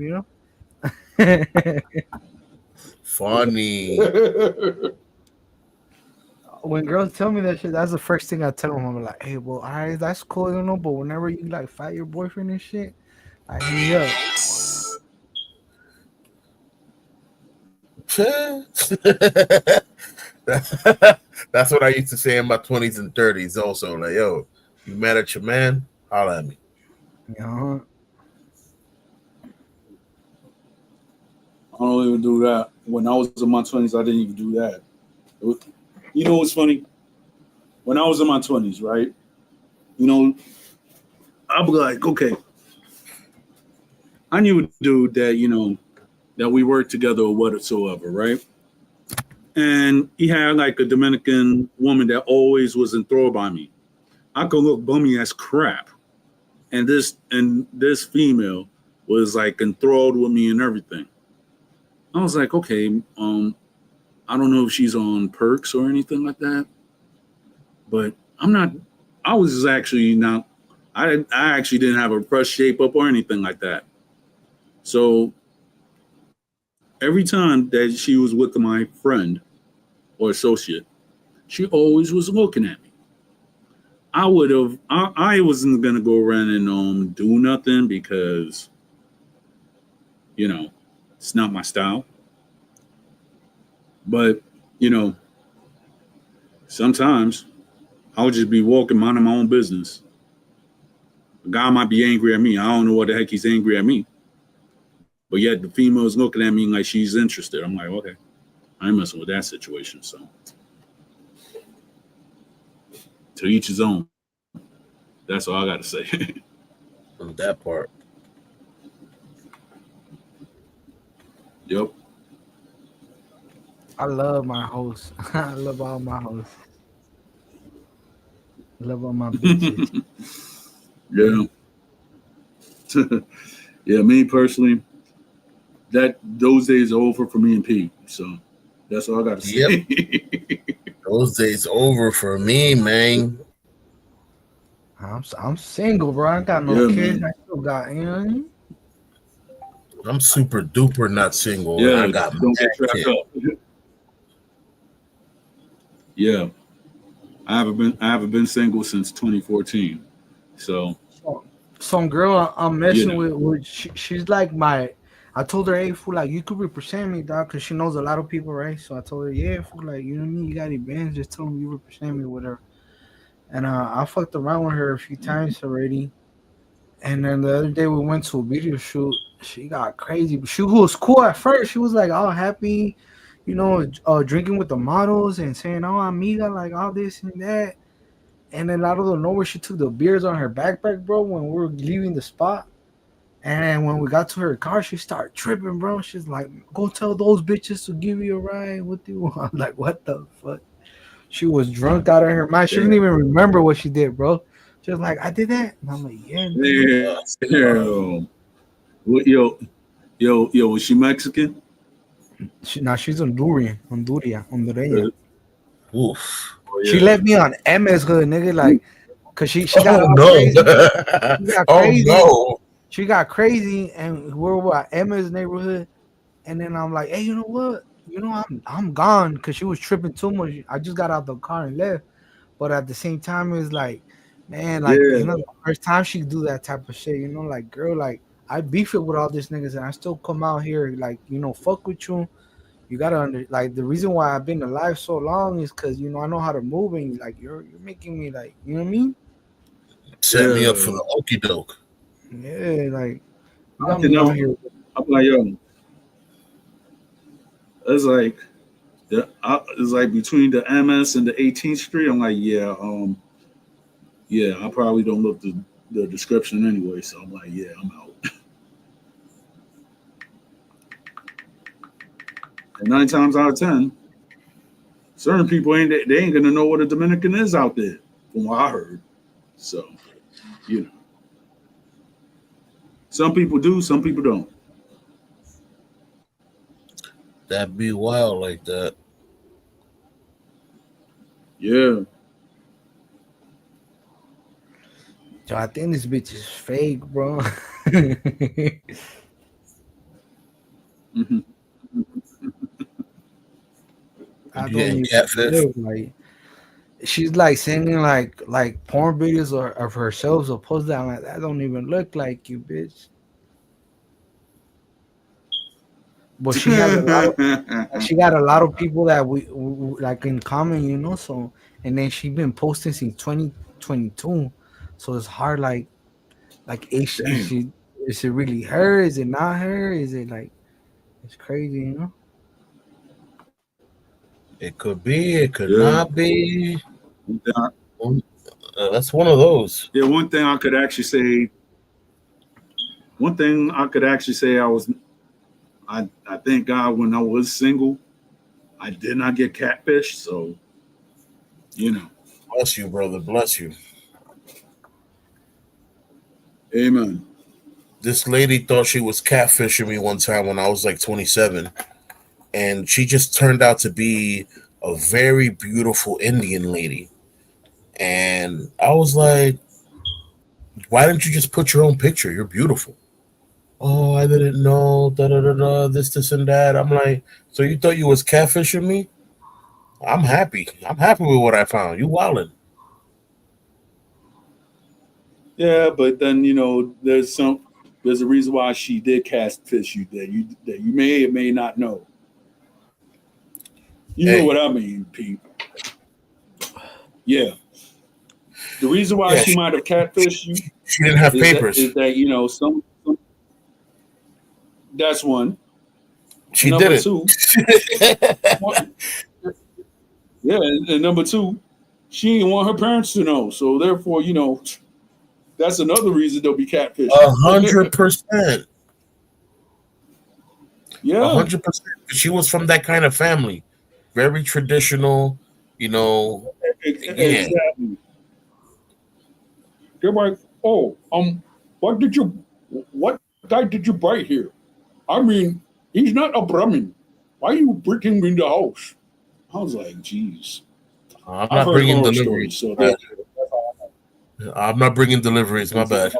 Funny. When girls tell me that shit, that's the first thing I tell them. I'm like, hey, well, all right, that's cool, but whenever you like fight your boyfriend and shit, I hit me up. That's what I used to say in my 20s and 30s also. Like, yo, you mad at your man? Holla at me. Uh-huh. I don't even do that. When I was in my 20s, I didn't even do that. You know what's funny? When I was in my 20s, right? I'd be like, okay, I knew a dude that, that we worked together or whatsoever, right? And he had like a Dominican woman that always was enthralled by me. I could look bummy as crap. And this female was like enthralled with me and everything. I was like, okay, I don't know if she's on perks or anything like that, but I was actually not, I actually didn't have a fresh shape up or anything like that. So every time that she was with my friend or associate, she always was looking at me. I wasn't going to go around and do nothing because, It's not my style. But, you know, sometimes I'll just be walking, minding my own business. A guy might be angry at me. I don't know what the heck he's angry at me. But yet the female is looking at me like she's interested. I'm like, okay, I ain't messing with that situation. So to each his own. That's all I got to say. That part. Yep. I love my hosts. I love all my hosts. I love all my bitches. Yeah. Yeah, me personally, those days are over for me and Pete. So that's all I got to say. Yep. Those days over for me, man. I'm single, bro. I got no kids. Man. I still got, you know what I mean? I'm super duper not single. Yeah, I got don't get trapped kids. up. Yeah, I haven't been single since 2014. So some girl I'm messing You know. with she's like my. I told her, hey, fool, like you could represent me, dog, because she knows a lot of people, right? So I told her, yeah, fool, like you know what I mean. You got any bands? Just tell them you represent me with her. And I fucked around with her a few times already. And then the other day we went to a video shoot. She got crazy, but she was cool at first. She was like all happy, you know, drinking with the models and saying, "Oh, amiga," like all this and that. And then out of the nowhere, she took the beers on her backpack, bro. When we were leaving the spot, and when we got to her car, she started tripping, bro. She's like, "Go tell those bitches to give you a ride." What do you want? I'm like, what the fuck? She was drunk out of her mind. She didn't even remember what she did, bro. She was like, "I did that," and I'm like, "Yeah." Yo, yo, was she Mexican? She's Hondureña. Oof. Oh, She yeah. left me on MS hood, nigga, like, cause she got Oh all no. crazy. She got Oh crazy. no. She got crazy, and we're at Emma's neighborhood, and then I'm like, hey, you know what? You know, I'm gone, because she was tripping too much. I just got out the car and left, but at the same time, it's like, man, like Yeah. you know, the first time she do that type of shit, you know, like girl, like I beef it with all these niggas, and I still come out here, like you know, fuck with you. You gotta like the reason why I've been alive so long is because you know I know how to move, and like you're making me like, you know what I mean? Set me up for the okie doke. Yeah, like you I got can me never. out here. I'm like, yo, it's like, it's like between the MS and the 18th Street. I'm like, yeah, I probably don't look the description anyway. So I'm like, yeah, I'm out. And 9 times out of 10, certain people they ain't gonna know what a Dominican is out there, from what I heard. So, you know, some people do, some people don't. That'd be wild like that. Yeah. So I think this bitch is fake, bro. Mm-hmm. I You don't getting even catfish? look like she's like sending like porn videos of herself or post that. I'm like, that don't even look like you, bitch. But she got a lot of people that we like in common, you know. So and then she been posting since 2022. So it's hard, like is it really her? Is it not her? Is it like it's crazy, you know? It could be. It could Yeah. not be. Yeah. That's one of those. Yeah, one thing I could actually say, I thank God when I was single, I did not get catfished. So, you know, Bless you, brother. Bless you. amen. This lady thought she was catfishing me one time when I was like 27, and she just turned out to be a very beautiful Indian lady. And I was like, why didn't you just put your own picture? You're beautiful. Oh, I didn't know. Da da da da. This, and that. I'm like, so you thought you was catfishing me? I'm happy. I'm happy with what I found. You wildin'. Yeah, but then, you know, there's some there's a reason why she did catfish you that you may or may not know. You know what I mean, Pete. Yeah. The reason why she might have catfished you, she didn't have papers. Is that some that's one. She did it. Two, yeah, and number two, she didn't want her parents to know. So therefore, that's another reason they'll be catfished. 100%. Yeah, 100%. She was from that kind of family, very traditional. Exactly. They're like, oh, what guy did you bite here? I mean, he's not a Brahmin. Why are you bringing him in the house? I was like, geez. I'm not bringing deliveries. I'm not bringing deliveries. My bad.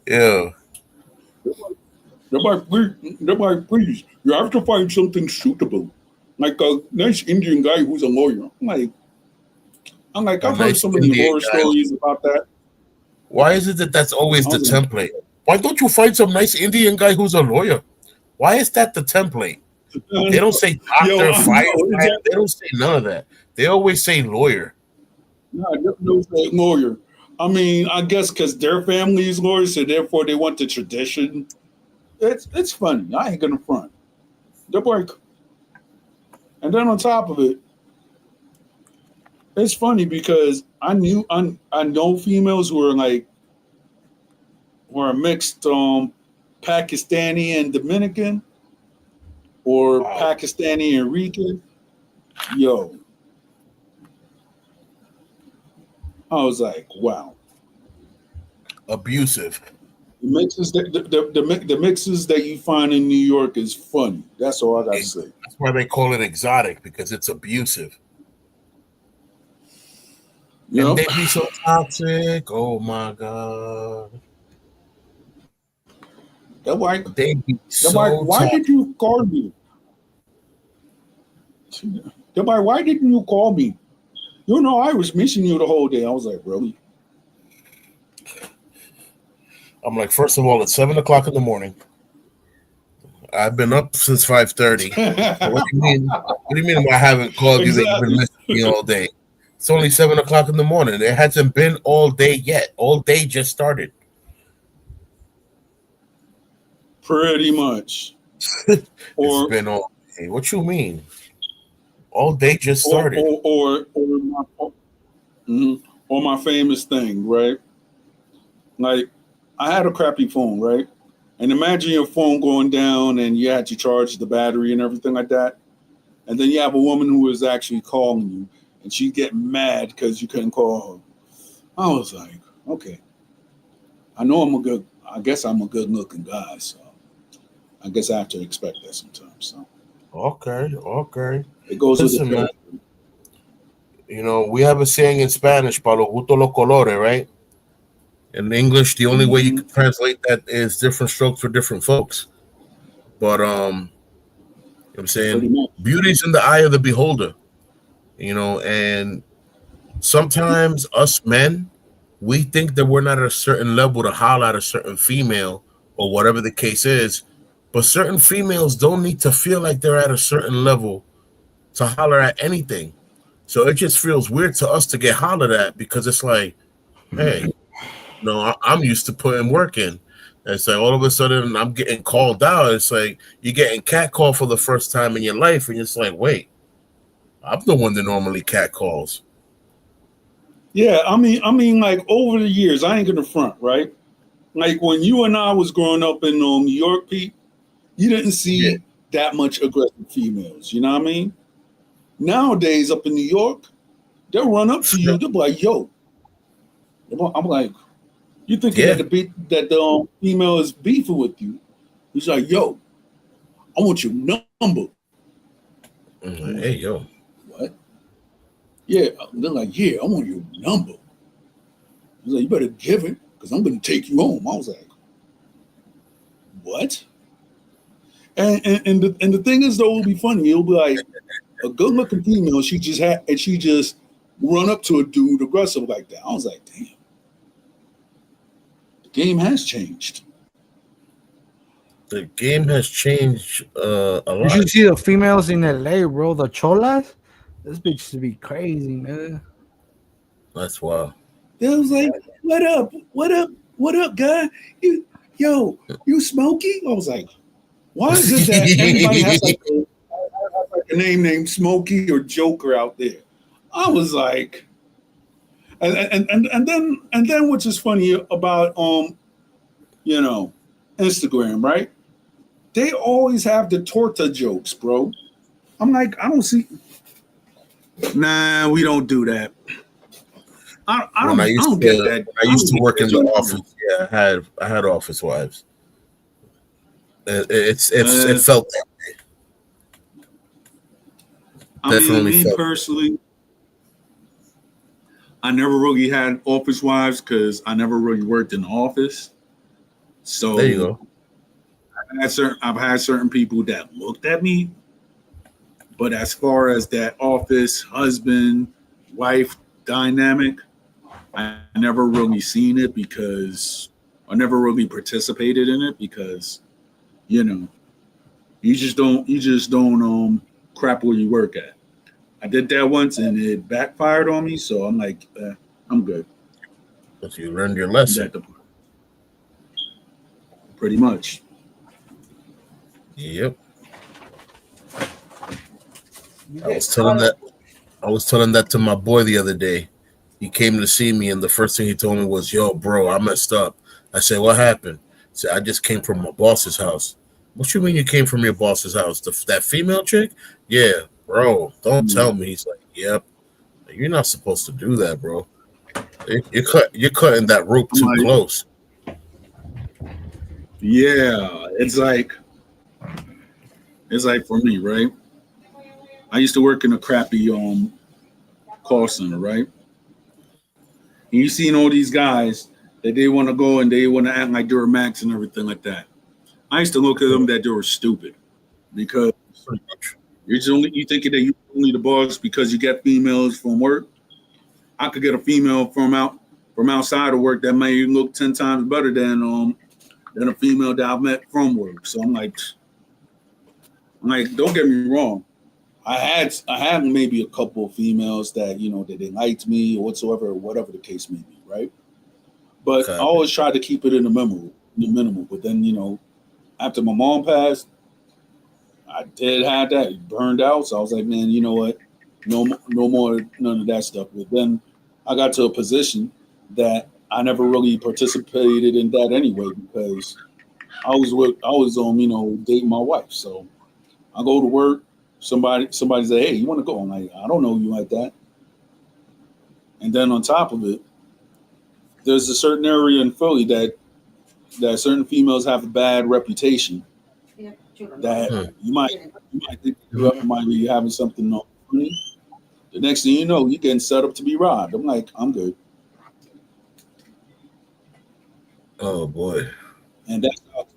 Yeah. Nobody, please. You have to find something suitable, like a nice Indian guy who's a lawyer. I'm like, I've heard so many horror stories about that. Why is it that that's always the template? Why don't you find some nice Indian guy who's a lawyer? Why is that the template? They don't say doctor, firefighter. They don't say none of that. They always say lawyer. No, they don't say lawyer. I mean, I guess because their family is lawyers, so therefore they want the tradition. It's funny. I ain't gonna front. They're like, and then on top of it, it's funny because I know females who are like were mixed Pakistani and Dominican or Pakistani and Rican. Yo, I was like, wow, abusive. The mixes that you find in New York is funny. That's all I gotta say. That's why they call it exotic, because it's abusive. Yep. And they be so toxic. Oh my god. They be so why did you call me? Why didn't you call me? I was missing you the whole day. I was like, really? I'm like, first of all, it's 7:00 in the morning. I've been up since 5:30. What do you mean I haven't called you that you've been missing me all day? It's only 7:00 in the morning. It hasn't been all day yet. All day just started. Pretty much. It's been all day. What you mean? All day just started. Or my famous thing, right? Like, I had a crappy phone, right? And imagine your phone going down and you had to charge the battery and everything like that. And then you have a woman who is actually calling you and she'd get mad because you couldn't call her. I was like, okay. I guess I'm a good looking guy, so I guess I have to expect that sometimes. So Okay. It goes with the man. We have a saying in Spanish, para lo gusto los colores, right? In English, the only way you can translate that is different strokes for different folks. But I'm saying beauty's in the eye of the beholder, and sometimes us men, we think that we're not at a certain level to holler at a certain female or whatever the case is, but certain females don't need to feel like they're at a certain level to holler at anything. So it just feels weird to us to get hollered at because it's like, hey, I'm used to putting work in. And it's like all of a sudden I'm getting called out. It's like you're getting catcalled for the first time in your life, and it's like, wait, I'm the one that normally catcalls. Yeah, I mean, like over the years, I ain't gonna front, right? Like when you and I was growing up in New York, Pete, you didn't see that much aggressive females. You know what I mean? Nowadays, up in New York, they'll run up to you. They'll be like, "Yo," I'm like, "You thinking that the female is beefing with you?" He's like, "Yo, I want your number." I'm like, hey, yo, what? Yeah, they're like, "Yeah, I want your number." He's like, "You better give it, because I'm going to take you home." I was like, "What?" And the thing is, though, it'll be funny. It'll be like a good-looking female. She just run up to a dude aggressive like that. I was like, damn. game has changed. The game has changed a You lot. should see the females in LA, bro. The cholas. This bitch should be crazy, man. That's wild. It was like, what up? What up? What up, guy? You Smokey? I was like, why is it that everybody has like a name named Smokey or Joker out there? I was like, and then which is funny about Instagram, right? They always have the torta jokes, bro. I'm like, I don't see. Nah, we don't do that. I don't get that. I used to work in the office. Yeah, I had office wives. It felt that way. Definitely me personally, I never really had office wives because I never really worked in the office. So there you go. I've had certain people that looked at me, but as far as that office husband wife dynamic, I never really seen it because I never really participated in it because you just don't crap where you work at. I did that once and it backfired on me, so I'm like, I'm good. But you learned your lesson. Pretty much. Yep. I was telling that to my boy the other day. He came to see me, and the first thing he told me was, "Yo, bro, I messed up." I said, "What happened?" He said, "I just came from my boss's house." What you mean you came from your boss's house? That female chick? Yeah, bro. Don't tell me. He's like, "Yep." You're not supposed to do that, bro. You're cutting that rope too close. Yeah, it's like for me, right? I used to work in a crappy call center, right? And you seen all these guys that they want to go and they want to act like they're Max and everything like that. I used to look at them that they were stupid because you thinking that you're only the boss because you get females from work. I could get a female from outside of work that may look 10 times better than a female that I've met from work. So I'm like, don't get me wrong. I had maybe a couple of females that that they liked me or whatever the case may be, right? But I always tried to keep it in the minimal. But then after my mom passed, I did have that. It burned out, so I was like, man, you know what? No more none of that stuff. But then I got to a position that I never really participated in that anyway because I was dating my wife. So I go to work. Somebody say, hey, you want to go? I'm like, I don't know you like that. And then on top of it, there's a certain area in Philly that certain females have a bad reputation. That you might think you might be having something funny. The next thing you know, you're getting set up to be robbed. I'm like, I'm good. Oh boy. And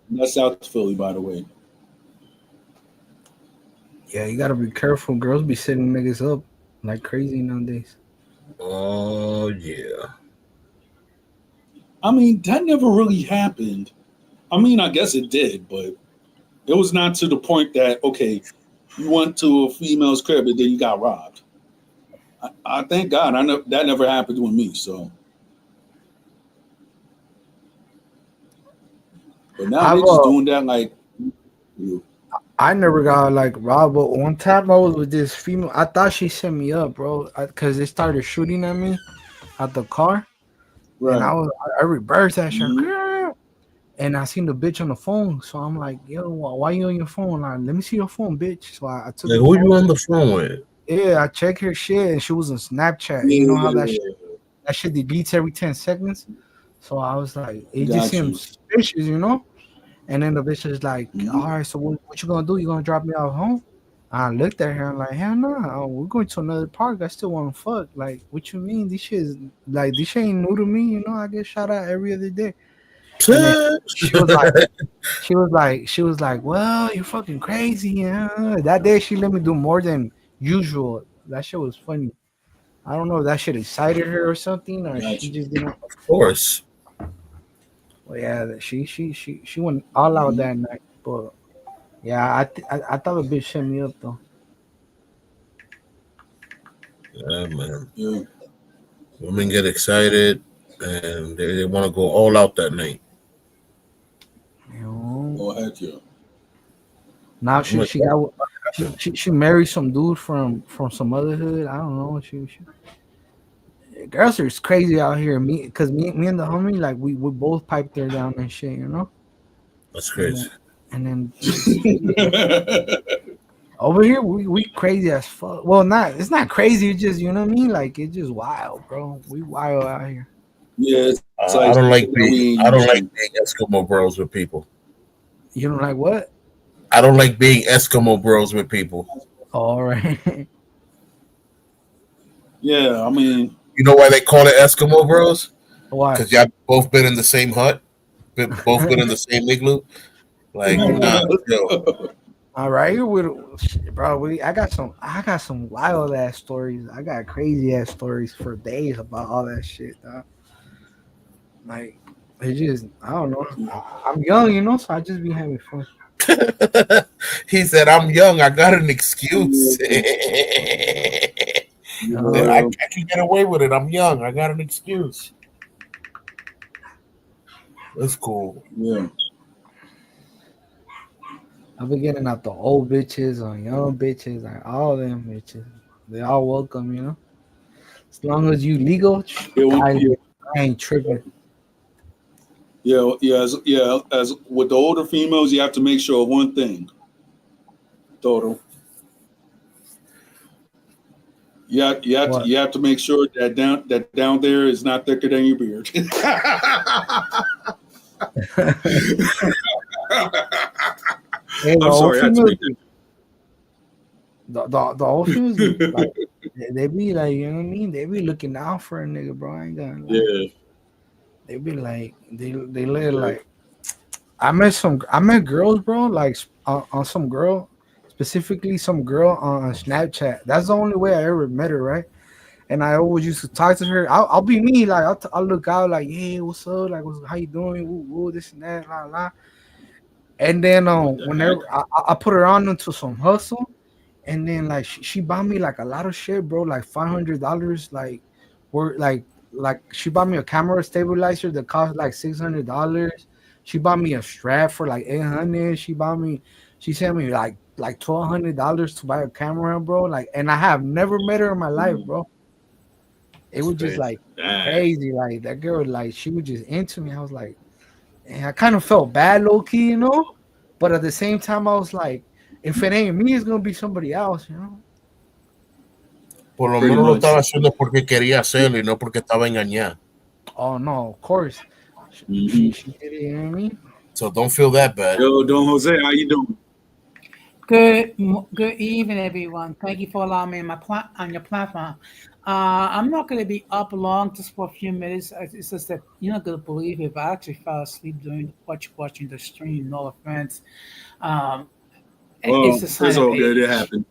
that's South Philly, by the way. Yeah, you gotta be careful. Girls be setting niggas up like crazy nowadays. Oh yeah. I mean, that never really happened. I mean, I guess it did, but it was not to the point that, okay, you went to a female's crib and then you got robbed. I thank God that never happened with me. So, but now they're just doing that like. I never got like robbed, but one time I was with this female. I thought she set me up, bro, because they started shooting at me at the car. Right. And I reversed that shit. And I seen the bitch on the phone, so I'm like, "Yo, why you on your phone? Like, let me see your phone, bitch." So I took. Like, who you on the phone with? Yeah, I checked her shit, and she was on Snapchat. Yeah. You know how that shit deletes every 10 seconds. So I was like, it just seems suspicious, And then the bitch is like, "All right, so what you gonna do? You gonna drop me off home?" I looked at her. I'm like, "Hell no, we're going to another park. I still want to fuck. Like, what you mean? This shit ain't new to me. I get shot at every other day." She was like, "Well, you're fucking crazy." Yeah. That day she let me do more than usual. That shit was funny. I don't know if that shit excited her or something, or she just didn't. Of course. Well, yeah, she went all out that night. But yeah, I thought a bitch shut me up though. Yeah, man. Yeah. Women get excited and they want to go all out that night. You know. Oh heck yeah. Now I'm like, she married some dude from some other hood. I don't know. Girls are crazy out here. Me and the homie, like we both piped her down and shit, you know. that's And crazy. then over here we crazy as fuck. Well, it's not crazy. It's just, you know what I mean. Like, it's just wild, bro. We wild out here. Yeah, it's I like don't like we being Eskimo bros with people. You don't like what? I don't like being Eskimo bros with people. All right. Yeah, I mean, You know why they call it Eskimo bros? Why? Because y'all both been in the same hut, both been in the same igloo. Like, nah, yo, All right, here with bro. I got some wild ass stories. I got crazy ass stories for days about all that shit. Dog. Like, it's just, I don't know. I'm young, you know, so I just be having fun. he said, "I'm young. I got an excuse. I can get away with it. I'm young. I got an excuse." That's cool. yeah. I've been getting out the old bitches on young bitches, like all them bitches. They all welcome, you know. As long as you legal, I ain't tripping. As with the older females, you have to make sure of one thing, Toto. What? You have to make sure that down there is not thicker than your beard. Hey, I'm sorry, I had to make that. the old females, like, they be like, you know what I mean? They be looking out for a nigga, bro. I ain't gonna lie. Yeah. They be like, they live like. I met girls, bro, like on some girl, specifically some girl on Snapchat. That's the only way I ever met her, right? And I always used to talk to her. I'll be me, like I'll look out, like, hey, what's up? Like, how you doing? Woo, woo, this and that, la la. And then whenever I put her on into some hustle, and then like she bought me like a lot of shit, bro, like $500, like like she bought me a camera stabilizer that cost like $600. She bought me a strap for like 800. She sent me like $1,200 to buy a camera, bro. Like, and I have never met her in my life, bro. It was just like crazy. Like, that girl, like, she was just into me. I was like, and I kind of felt bad, low key, you know. But at the same time, I was like, if it ain't me, it's gonna be somebody else, you know. Por lo Pretty menos lo much. estaba haciendo porque quería hacerlo y no porque estaba engañada. Oh no, of course. She did it, you know what I mean? So don't feel that bad. Yo, Don Jose, how you doing? Good evening, everyone. Thank you for allowing me on your platform. I'm not going to be up long, just for a few minutes. It's just that you're not going to believe it, but I actually fell asleep during watching the stream. No offense. It's a sign it's of all good. age. It happened.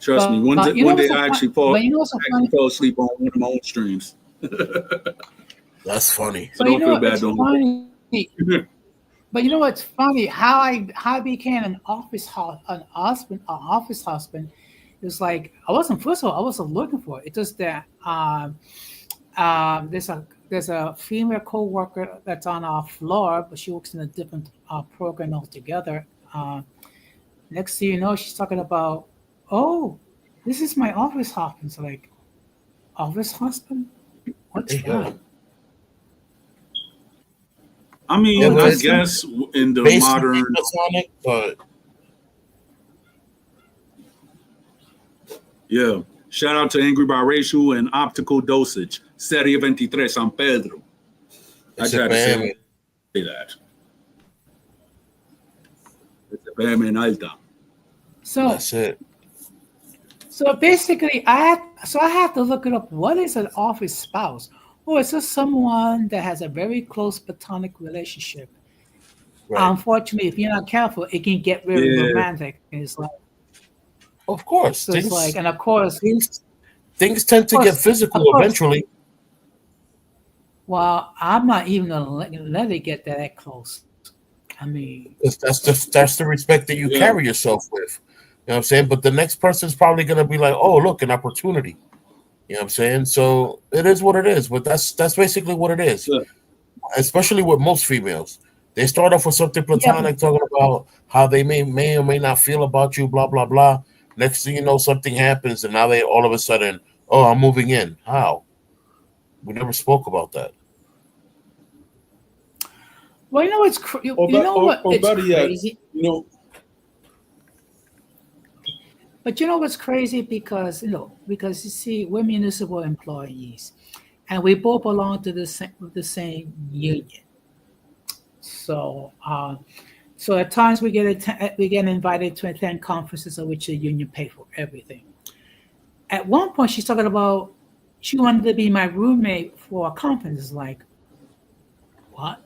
Trust me. One day I actually fell asleep on one of my own streams. That's funny. So don't feel bad, don't. But you know what's funny? How I became an office husband. It was like I wasn't looking for it. It's just that there's a female co-worker that's on our floor, but she works in a different program altogether. Next thing you know, she's talking about, oh, this is my office husband. So like, office husband? What's that? I mean, I guess in the modern, but yeah. Shout out to Angry Biracial and Optical Dosage, Serie 23 San Pedro. I try to say that. It's a BM in Alta. So that's it. So basically, I have to look it up. What is an office spouse? Oh, it's just someone that has a very close platonic relationship. Right. Unfortunately, if you're not careful, it can get very romantic. And it's like, of course, so it's like, and of course, things tend to get physical eventually. Well, I'm not even gonna let it get that close. I mean, That's the respect that you Yeah, carry yourself with. You know what I'm saying? But the next person's probably gonna be like, oh, look, an opportunity. You know what I'm saying? So it is what it is. But that's basically what it is. yeah. Especially with most females. They start off with something yeah, platonic, talking about how they may or may not feel about you, blah blah blah. Next thing you know, something happens, and now they all of a sudden, oh, I'm moving in. How? We never spoke about that. well, you know what's you know what Or it's better yet, crazy, you know, but you know what's crazy because you see we're municipal employees, and we both belong to the same union. So so at times we get invited to attend conferences of which the union pay for everything. At one point, she's talking about she wanted to be my roommate for a conference. It's like, what?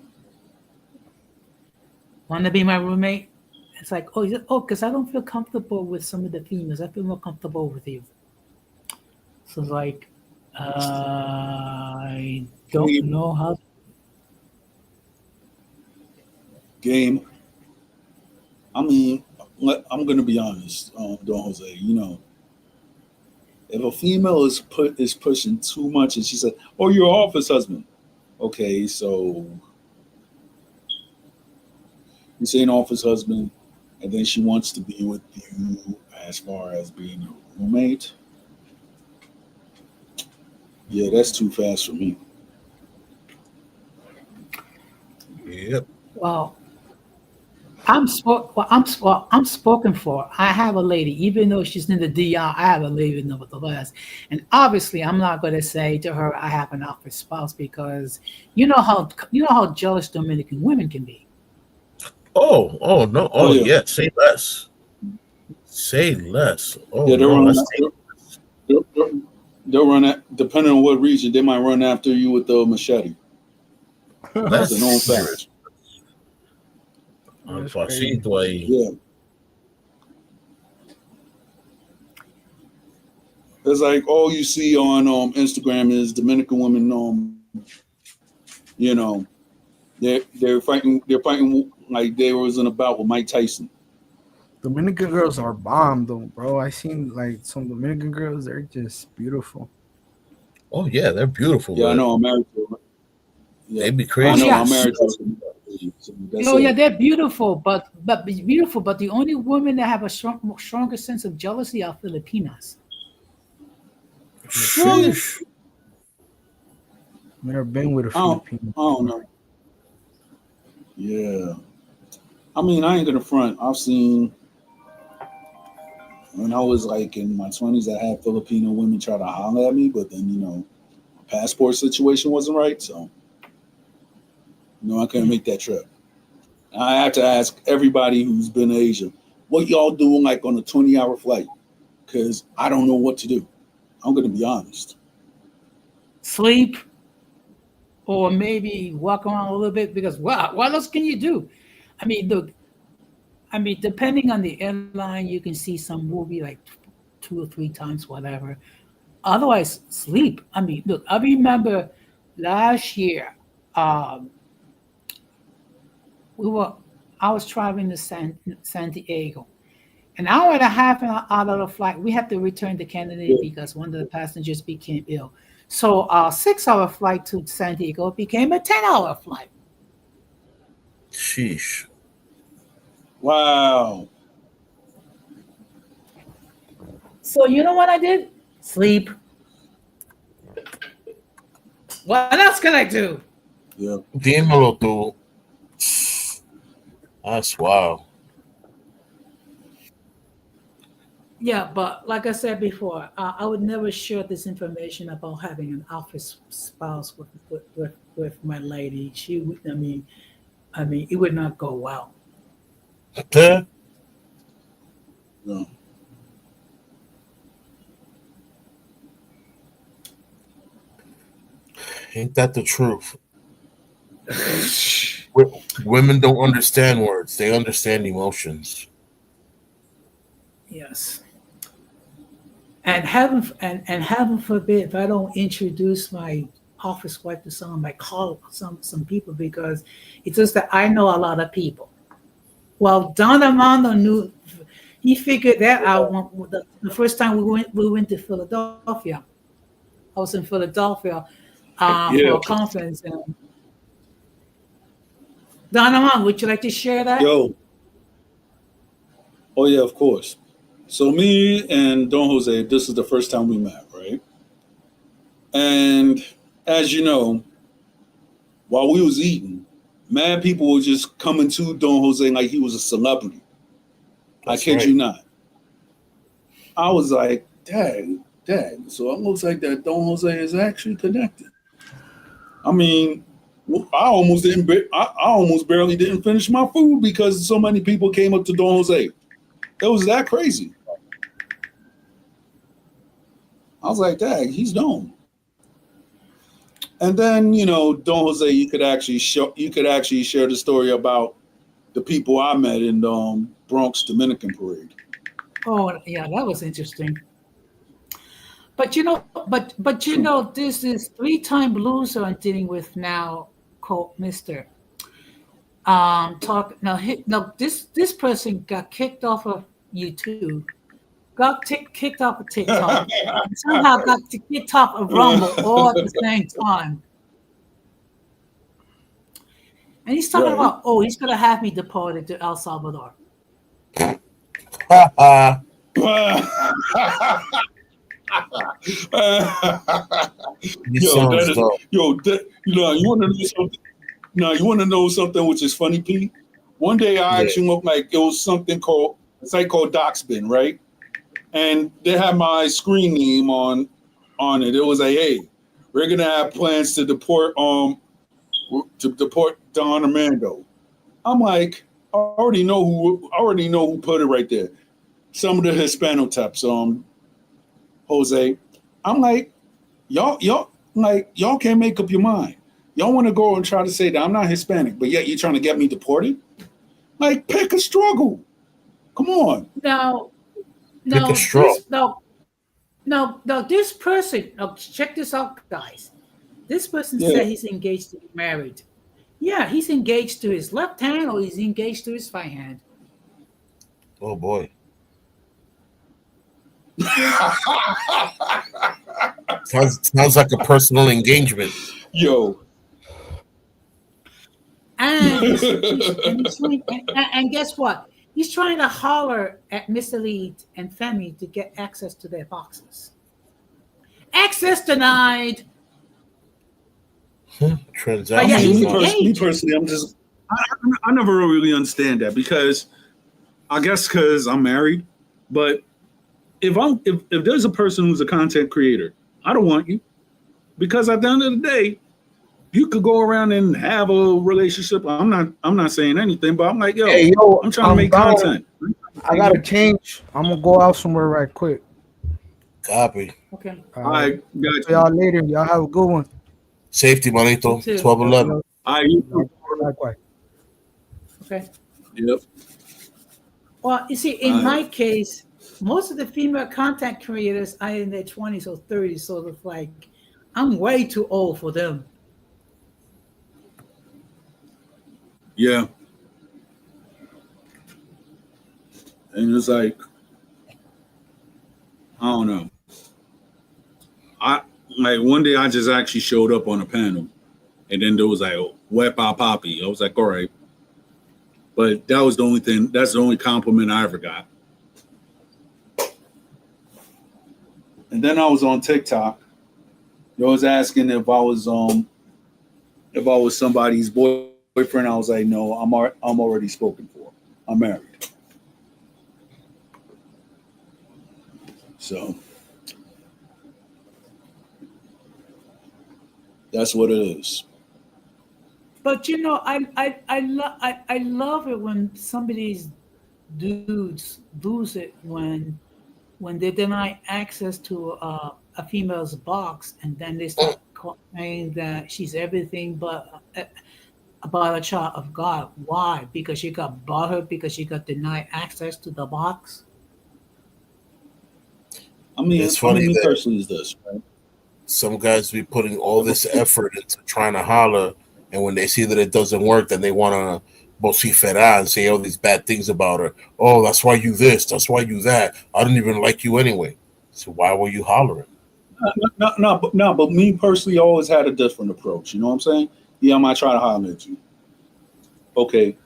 Want to be my roommate? It's like, oh, because I don't feel comfortable with some of the females. I feel more comfortable with you. So it's like, I don't game, know how. game. I mean, I'm gonna be honest, Don Jose. You know, if a female is pushing too much, and she said, "Oh, you're office husband," okay, so you say an office husband, and then she wants to be with you as far as being your roommate. Yeah, that's too fast for me. Yep. Well, I'm spoken for. I have a lady, even though she's in the DR. I have a lady nevertheless, and obviously, I'm not going to say to her I have an office spouse because you know how jealous Dominican women can be. Oh no. Oh Oh yeah, yeah. Say less. Say less. Oh yeah. They'll no. run. That's They'll, they'll run at depending on what region. They might run after you with the machete. That's a known fact. dangerous. That's crazy. Pasito ahí. Yeah, it's like all you see on Instagram is Dominican women. You know, they're fighting. They're fighting like they was in a bout with Mike Tyson. Dominican girls are bomb though, bro. I seen like some Dominican girls. They're just beautiful. Oh yeah, they're beautiful, Yeah, I but know. I'm married to. Yeah, they be Oh I crazy know. in I'm yes, married to. sex. So that's oh yeah, it. they're beautiful, but beautiful. But the only women that have a stronger sense of jealousy are Filipinas. Really? Sheesh. Never been with a I don't. Filipino I don't before. know. Yeah. I mean, I ain't gonna front. I've seen when I was like in my 20s, I had Filipino women try to holler at me, but then my passport situation wasn't right, so I couldn't make that trip. I had to ask everybody who's been to Asia, what y'all doing like on a 20-hour flight? Because I don't know what to do. I'm gonna be honest. Sleep or maybe walk around a little bit because what else can you do? I mean, look, I mean, depending on the airline, you can see some movie like two or three times, whatever. Otherwise, sleep. I mean, look, I remember last year, um, we were I was traveling to San Diego. An hour and a half out of the flight, we had to return to Canada Yeah. because one of the passengers became ill. So our 6 hour flight to San Diego became a 10 hour flight. Sheesh. Wow. So you know what I did? Sleep. What else can I do? Yeah. Dímelo tú. That's wow. Yeah, but like I said before, I would never share this information about having an office spouse with my lady. She would, I mean, it would not go well. Huh? Yeah. Ain't that the truth? Women don't understand words; they understand emotions. Yes. And heaven forbid if I don't introduce my office wife to some of my call some people because it's just that I know a lot of people. Well, Don Armando knew. He figured that out the first time we went to Philadelphia. I was in Philadelphia Yeah. for a conference. And Don Armando, would you like to share that? Yo. Oh yeah, of course. So me and Don Jose, this is the first time we met, right? And as you know, while we was eating, mad people were just coming to Don Jose like he was a celebrity. That's I kid right. you not. I was like, dang. So it looks like that Don Jose is actually connected. I mean, I almost didn't. I almost barely didn't finish my food because so many people came up to Don Jose. It was that crazy. I was like, dang, he's known. And then, Don Jose, you could actually share the story about the people I met in Bronx Dominican Parade. Oh yeah, that was interesting. But this is three-time loser I'm dealing with now, called Mister. Talk now. This person got kicked off of YouTube, got kicked off of TikTok, and somehow got kicked off of Rumble all at the same time. And he's talking about, he's gonna have me deported to El Salvador. You want to know something? No, you want to know something which is funny, Pete? One day I actually looked like it was something called a site called Doxbin, right? And they had my screen name on it. It was like, hey, we're gonna have plans to deport Don Armando. I'm like, I already know who put it right there. Some of the Hispanotypes, Jose. I'm like, y'all can't make up your mind. Y'all want to go and try to say that I'm not Hispanic, but yet you're trying to get me deported? Like, pick a struggle. Come on. No, Pick a straw. This person, check this out, guys. This person said he's engaged to be married. Yeah, he's engaged to his left hand or he's engaged to his right hand. Oh boy. Sounds like a personal engagement. Yo. And guess what? He's trying to holler at Mr. Lee and Femi to get access to their boxes. Access denied. Transaction. Me personally, I never really understand that because I guess because I'm married, but if there's a person who's a content creator, I don't want you because at the end of the day, you could go around and have a relationship. I'm not saying anything, but I'm like, yo, I'm trying to make content. I gotta change. I'm gonna go out somewhere right quick. Copy. Okay. All right, right. got Y'all later. Y'all have a good one. Safety, manito. 12-11. Likewise. Okay. Yep. Well, you see, in my case, most of the female content creators are in their 20s or 30s, so it's like I'm way too old for them. Yeah. And it's like, I don't know. One day I just actually showed up on a panel and then there was like, wet by Poppy. I was like, all right. But that was the only thing, that's the only compliment I ever got. And then I was on TikTok. They was asking if I was somebody's boyfriend. I was like, no, I'm already spoken for. I'm married. So that's what it is. But I love it when somebody's dudes lose it when they deny access to a female's box and then they start saying that she's everything but about a child of God. Why? Because she got bothered because she got denied access to the box. I mean, It's funny me that- personally is this, right? some guys be putting all this effort into trying to holler, and when they see that it doesn't work, then they want to vociferar and say all these bad things about her. Oh, that's why you this, that's why you that. I didn't even like you anyway. So why were you hollering? No, but me personally, I always had a different approach. You know what I'm saying? Yeah, I might try to holler at you. Okay,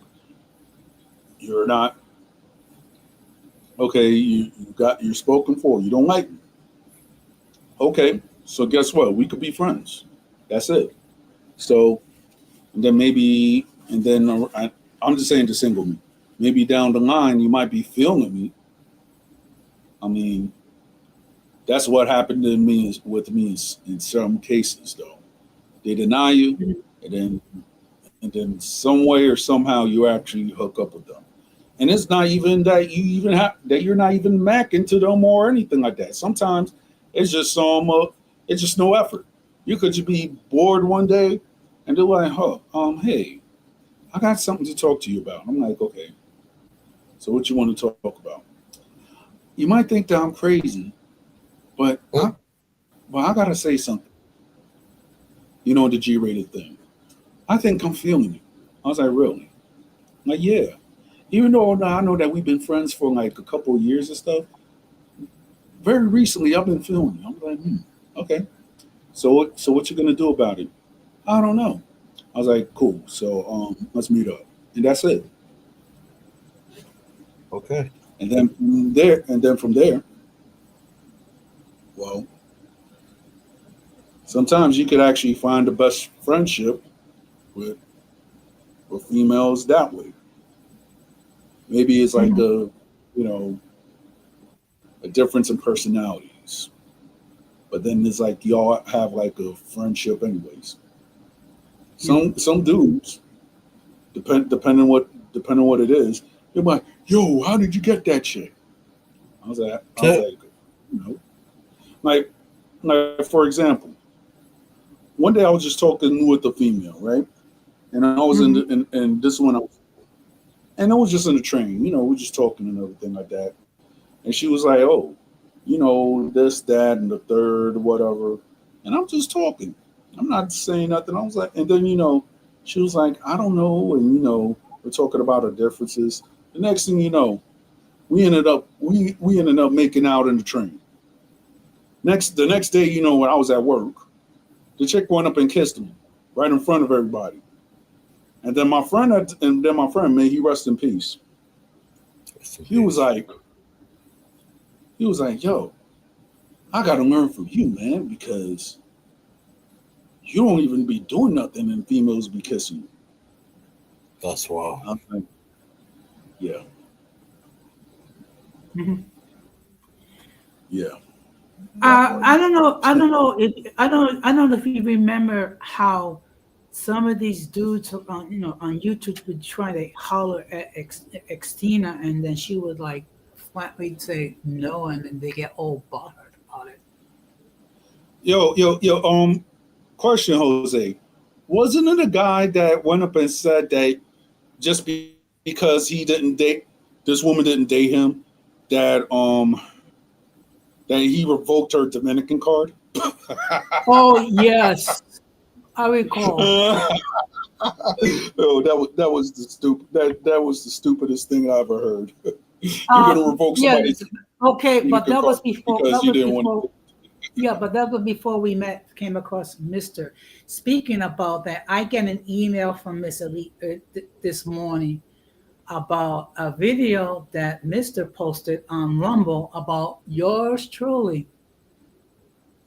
you're not. Okay, you're spoken for. You don't like me. Okay, so guess what? We could be friends. That's it. So, and then maybe, and then I'm just saying to single me. Maybe down the line, you might be feeling me. I mean, that's what happened to me with me in some cases, though. They deny you, and then some way or somehow you actually hook up with them. And it's not even that you even have that you're not even macking to them or anything like that. Sometimes it's just it's just no effort. You could just be bored one day and they're like, hey, I got something to talk to you about. I'm like, okay. So what you want to talk about? You might think that I'm crazy, but I gotta say something. You know, the G-rated thing. I think I'm feeling you. I was like, really? I'm like, yeah. Even though I know that we've been friends for like a couple of years and stuff, very recently I've been feeling you. I'm like, okay. So what you gonna do about it? I don't know. I was like, cool. So let's meet up, and that's it. Okay. And then from there, well, sometimes you could actually find the best friendship with females that way. Maybe it's like a difference in personalities, but then it's like y'all have like a friendship anyways. Some dudes, depending what it is, they're like, yo, how did you get that chick? I was like, like for example, one day I was just talking with a female, right? And I was in this one, and I was just in the train, we're just talking and everything like that. And she was like, oh, this, that, and the third, whatever. And I'm just talking. I'm not saying nothing. I was like, and then, she was like, I don't know. And, we're talking about our differences. The next thing you know, we ended up making out in the train. The next day, when I was at work, the chick went up and kissed me right in front of everybody. And then my friend, may he rest in peace. He was like, yo, I got to learn from you, man, because you don't even be doing nothing and females be kissing you. That's wild. I'm like, yeah. Mm-hmm. Yeah. I don't know if you remember how some of these dudes on YouTube would try to holler at Xtina, and then she would like flatly say no, and then they get all bothered about it. Yo, question, Jose. Wasn't it a guy that went up and said that just because this woman didn't date him, that he revoked her Dominican card? Oh yes, I recall. That was the stupidest thing I ever heard. You're gonna revoke somebody. Okay, but that was before. Because you didn't want. Yeah, but that was before we came across Mr. Speaking about that, I get an email from Miss Elite this morning about a video that Mr. posted on Rumble about yours truly.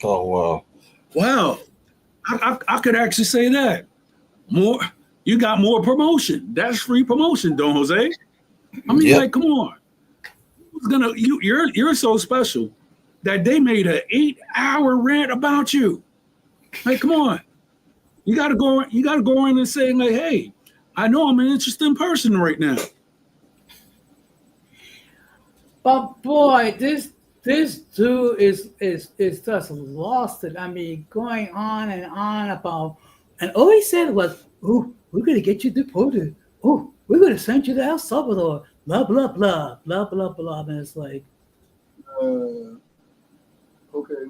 Oh, wow. Wow. I could actually say that. You got more promotion. That's free promotion, don't Jose? I mean, like, come on. You're so special that they made an 8-hour rant about you. Like, come on. You gotta go in and say, like, hey, I know I'm an interesting person right now. But boy, this dude is just lost it. I mean, going on and on about, and all he said was, "Oh, we're gonna get you deported. Oh, we're gonna send you to El Salvador." Blah blah blah blah blah blah. And it's like, Okay.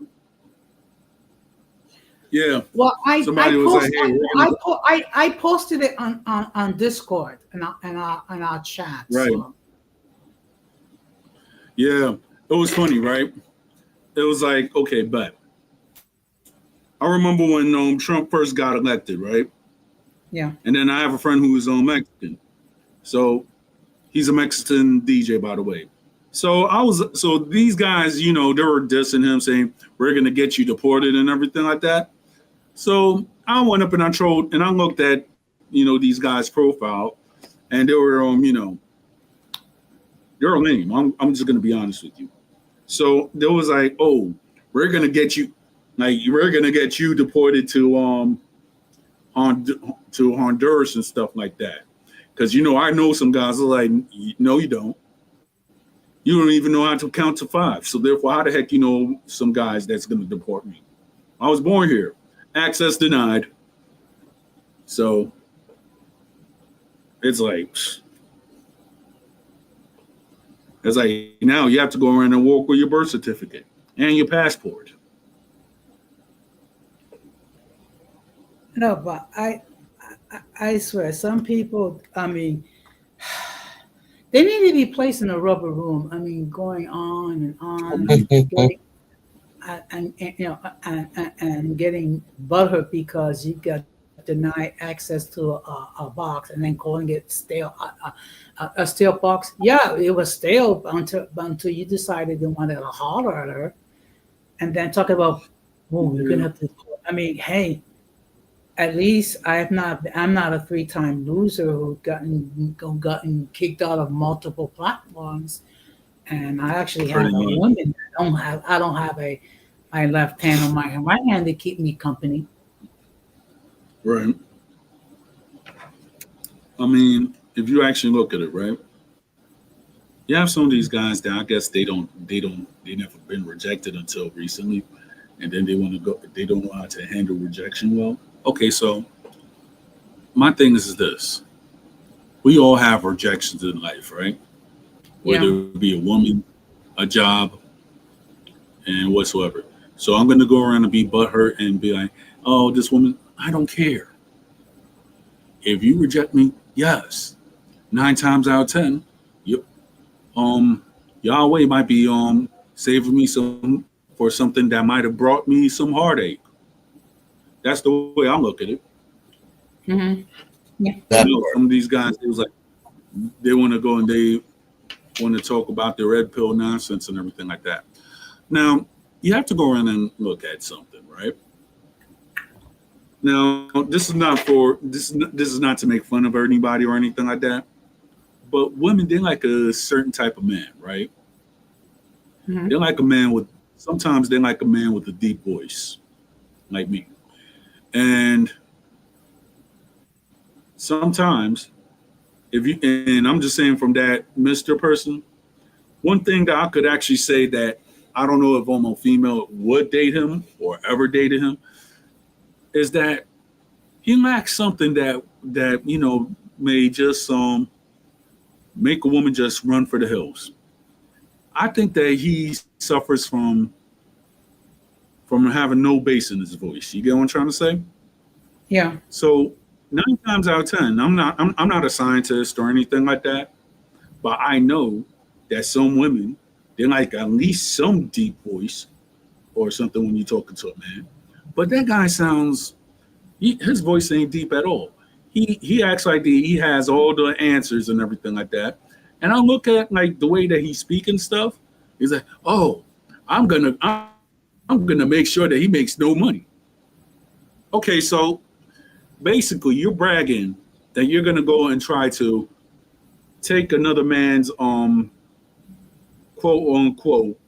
Yeah. Well, Somebody was like, "Hey, we're gonna go." I posted it on Discord and our chat. Right. So Yeah. It was funny, right? It was like, okay, but I remember when Trump first got elected, right? yeah, And then I have a friend who is Mexican. So he's a Mexican DJ, by the way. So these guys, they were dissing him, saying we're gonna get you deported and everything like that. So I went up and I trolled and I looked at, these guys' profile, and they were they're lame. I'm just gonna be honest with you. So there was like, oh, we're gonna get you, deported to to Honduras and stuff like that. Because I know some guys are like, no, you don't. You don't even know how to count to 5. So therefore, how the heck some guys that's gonna deport me? I was born here. Access denied. So it's like now you have to go around and walk with your birth certificate and your passport. no, but I swear, some people. I mean, they need to be placed in a rubber room. I mean, going on and on, getting, and getting butthurt because you got denied access to a box, and then calling it stale, a stale box. Yeah, it was stale until you decided you wanted to holler at her, and then talk about, oh, you're gonna have to. I mean, hey, at least I'm not a 3-time loser who gotten kicked out of multiple platforms, and I actually have a woman. I don't have my left hand or my right hand to keep me company. Right. I mean, if you actually look at it, right, you have some of these guys that I guess they never been rejected until recently, and then they want to go. They don't know how to handle rejection well. Okay, so my thing is this: we all have rejections in life, right? Whether it be a woman, a job, and whatsoever. So I'm going to go around and be butthurt and be like, "Oh, this woman, I don't care. If you reject me, yes, 9 times out of 10, you, Yahweh might be saving me for something that might have brought me some heartache. That's the way I look at it. Mm-hmm. Yeah. Some of these guys, it was like they want to go and they want to talk about the red pill nonsense and everything like that. Now, you have to go around and look at something, right? Now, this is not to make fun of anybody or anything like that. But women, they like a certain type of man, right? Mm-hmm. They like sometimes they like a man with a deep voice, like me. And sometimes, and I'm just saying from that Mr. person, one thing that I could actually say that I don't know if a female would date him or ever dated him is that he lacks something that may just make a woman just run for the hills. I think that he suffers from having no bass in his voice. You get what I'm trying to say? Yeah. So 9 times out of 10, I'm not a scientist or anything like that, but I know that some women, they like at least some deep voice or something when you're talking to a man. But that guy his voice ain't deep at all. He acts like he has all the answers and everything like that. And I look at like the way that he's speaking stuff. He's like, oh, I'm gonna make sure that he makes no money. Okay, so basically you're bragging that you're gonna go and try to take another man's quote unquote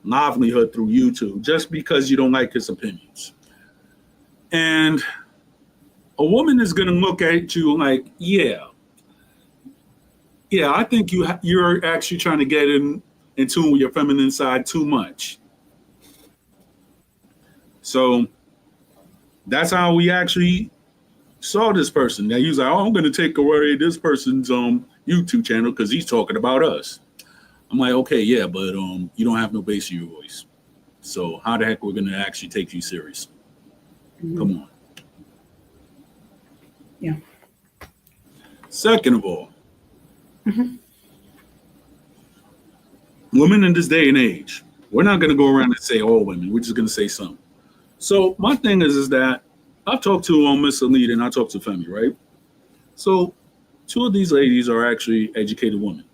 livelihood through YouTube just because you don't like his opinions. And a woman is going to look at you like, yeah, I think you're actually trying to get in tune with your feminine side too much. So that's how we actually saw this person. That he was like, oh, I'm going to take away this person's YouTube channel because he's talking about us. I'm like, okay, yeah, but you don't have no bass in your voice. So how the heck we're going to actually take you seriously? Come on. Yeah. Second of all, Mhm. women in this day and age, we're not going to go around and say all women. We're just going to say some. So my thing is that I've talked to Miss Anita and I talked to Femi, right? So two of these ladies are actually educated women.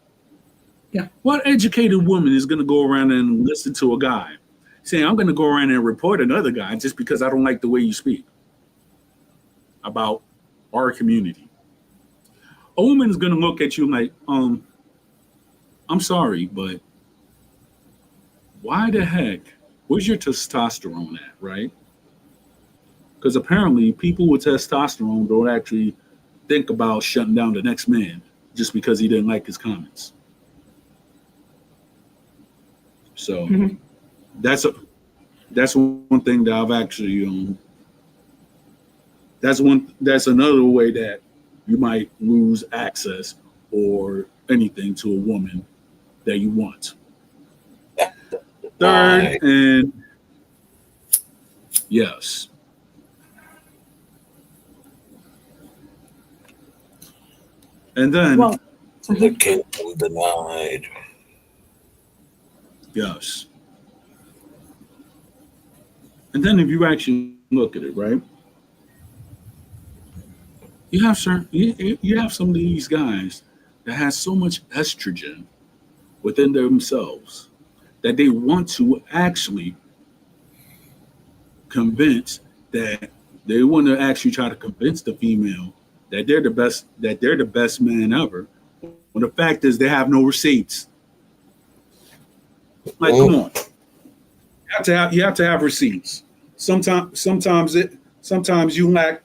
Yeah. What educated woman is going to go around and listen to a guy saying, I'm going to go around and report another guy just because I don't like the way you speak about our community? A woman is going to look at you like, I'm sorry, but why the heck? Where's your testosterone at, right? Because apparently people with testosterone don't actually think about shutting down the next man just because he didn't like his comments. So Mhm. that's one thing that I've actually that's another way that you might lose access or anything to a woman that you want. Third, and yes. And then, Well, The kingdom denied. yes. And then if you actually look at it, right? You have some of these guys that has so much estrogen within themselves that they want to actually convince that they want to actually try to convince the female that they're the best man ever. When the fact is they have no receipts. Like, come on. You have to have receipts. Sometimes you lack.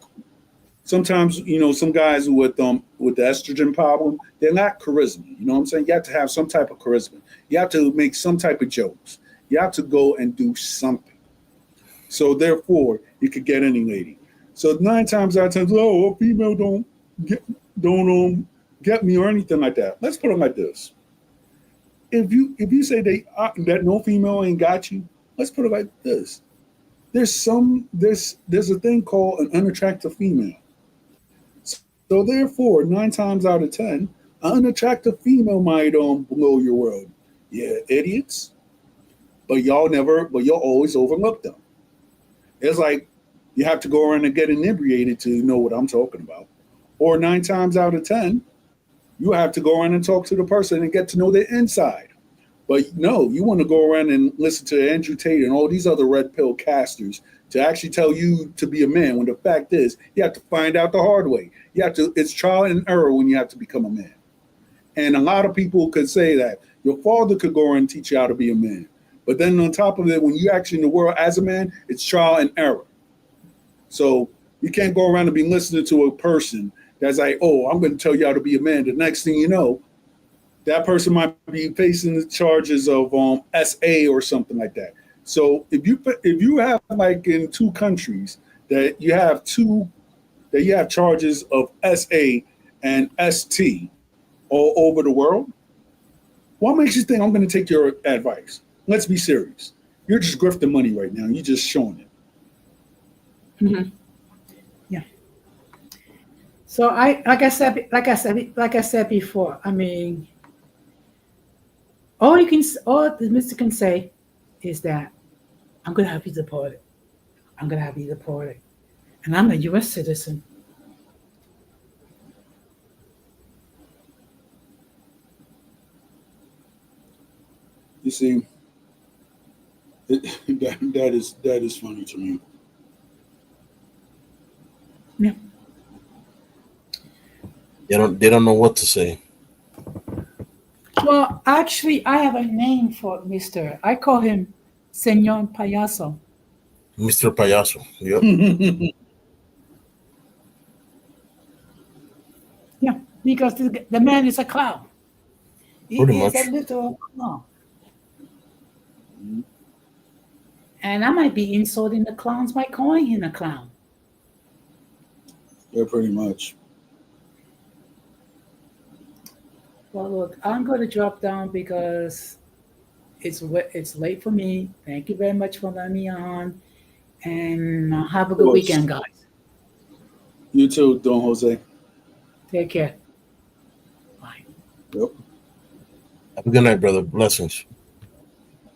Sometimes some guys with the estrogen problem, they lack charisma. You know what I'm saying? You have to have some type of charisma. You have to make some type of jokes. You have to go and do something. So therefore, you could get any lady. So 9 times out of 10, oh, a female don't get me or anything like that. Let's put it like this: if you say that no female ain't got you, let's put it like this: there's a thing called an unattractive female. So therefore, 9 times out of 10, an unattractive female might blow your world. Yeah, idiots. But you'll always overlook them. It's like you have to go around and get inebriated to know what I'm talking about. Or 9 times out of 10, you have to go around and talk to the person and get to know their inside. But no, you want to go around and listen to Andrew Tate and all these other red pill casters to actually tell you to be a man, when the fact is you have to find out the hard way. It's trial and error when you have to become a man. And a lot of people could say that your father could go around and teach you how to be a man. But then on top of it, when you actually in the world as a man, it's trial and error. So you can't go around and be listening to a person that's like, oh, I'm going to tell you how to be a man. The next thing you know, that person might be facing the charges of SA or something like that. So if you have, like, in 2 countries that you have charges of SA and ST all over the world, what makes you think I'm going to take your advice? Let's be serious. You're just grifting money right now. You're just showing it. Mhm. Yeah. So like I said before. I mean, all the Mister can say is that I'm gonna have you deported. I'm gonna have you deported, and I'm a U.S. citizen. You see, that is funny to me. Yeah. They don't know what to say. Well, actually, I have a name for Mister. I call him Señor Payaso. Mr. Payaso. Yep. Yeah, because the man is a clown. He Pretty is much. a little clown. And I might be insulting the clowns by calling him a clown. Yeah, pretty much. Well, look, I'm going to drop down because it's late for me. Thank you very much for letting me on. And have a Of good course. weekend, guys. You too, Don Jose. Take care. Bye. Yep. Have a good night, brother. Blessings.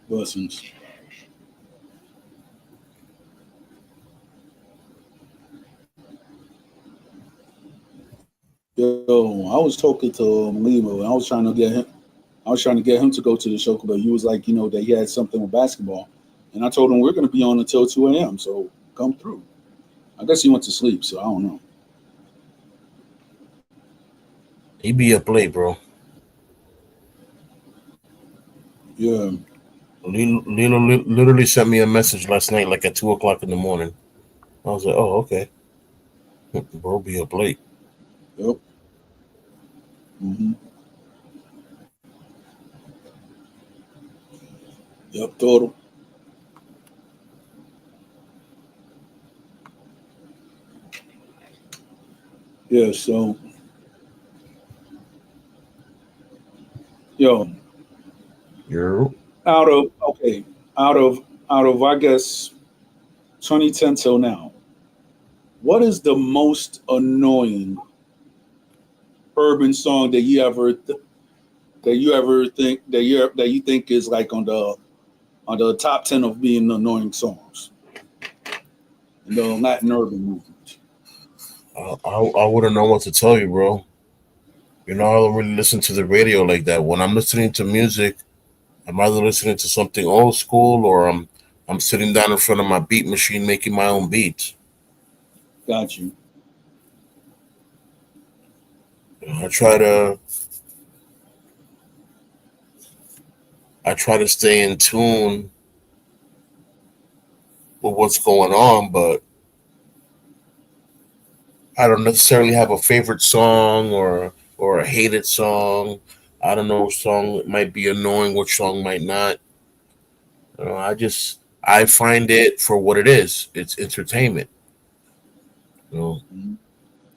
Blessings. Yo, I was talking to Limo, and I was trying to get him. I was trying to get him to go to the show, but he was like, that he had something with basketball, and I told him we're going to be on until 2 a.m. So come through. I guess he went to sleep, so I don't know. He be up late, bro. Yeah, Lilo literally sent me a message last night, like at 2 o'clock in the morning. I was like, oh, okay. Bro, be up late. yep. hmm Yep, total. Yeah, so yo, You're out of okay, out of I guess 2010 till now, what is the most annoying urban song that you think is like on the top 10 of being annoying songs in the Latin urban movement? I wouldn't know what to tell you, bro. I don't really listen to the radio like that. When I'm listening to music, I'm either listening to something old school or I'm sitting down in front of my beat machine making my own beats. Got you. I try to I try to stay in tune with what's going on, but I don't necessarily have a favorite song or a hated song. I don't know which song might be annoying, which song might not. I find it for what it is. It's entertainment. You know, Mhm.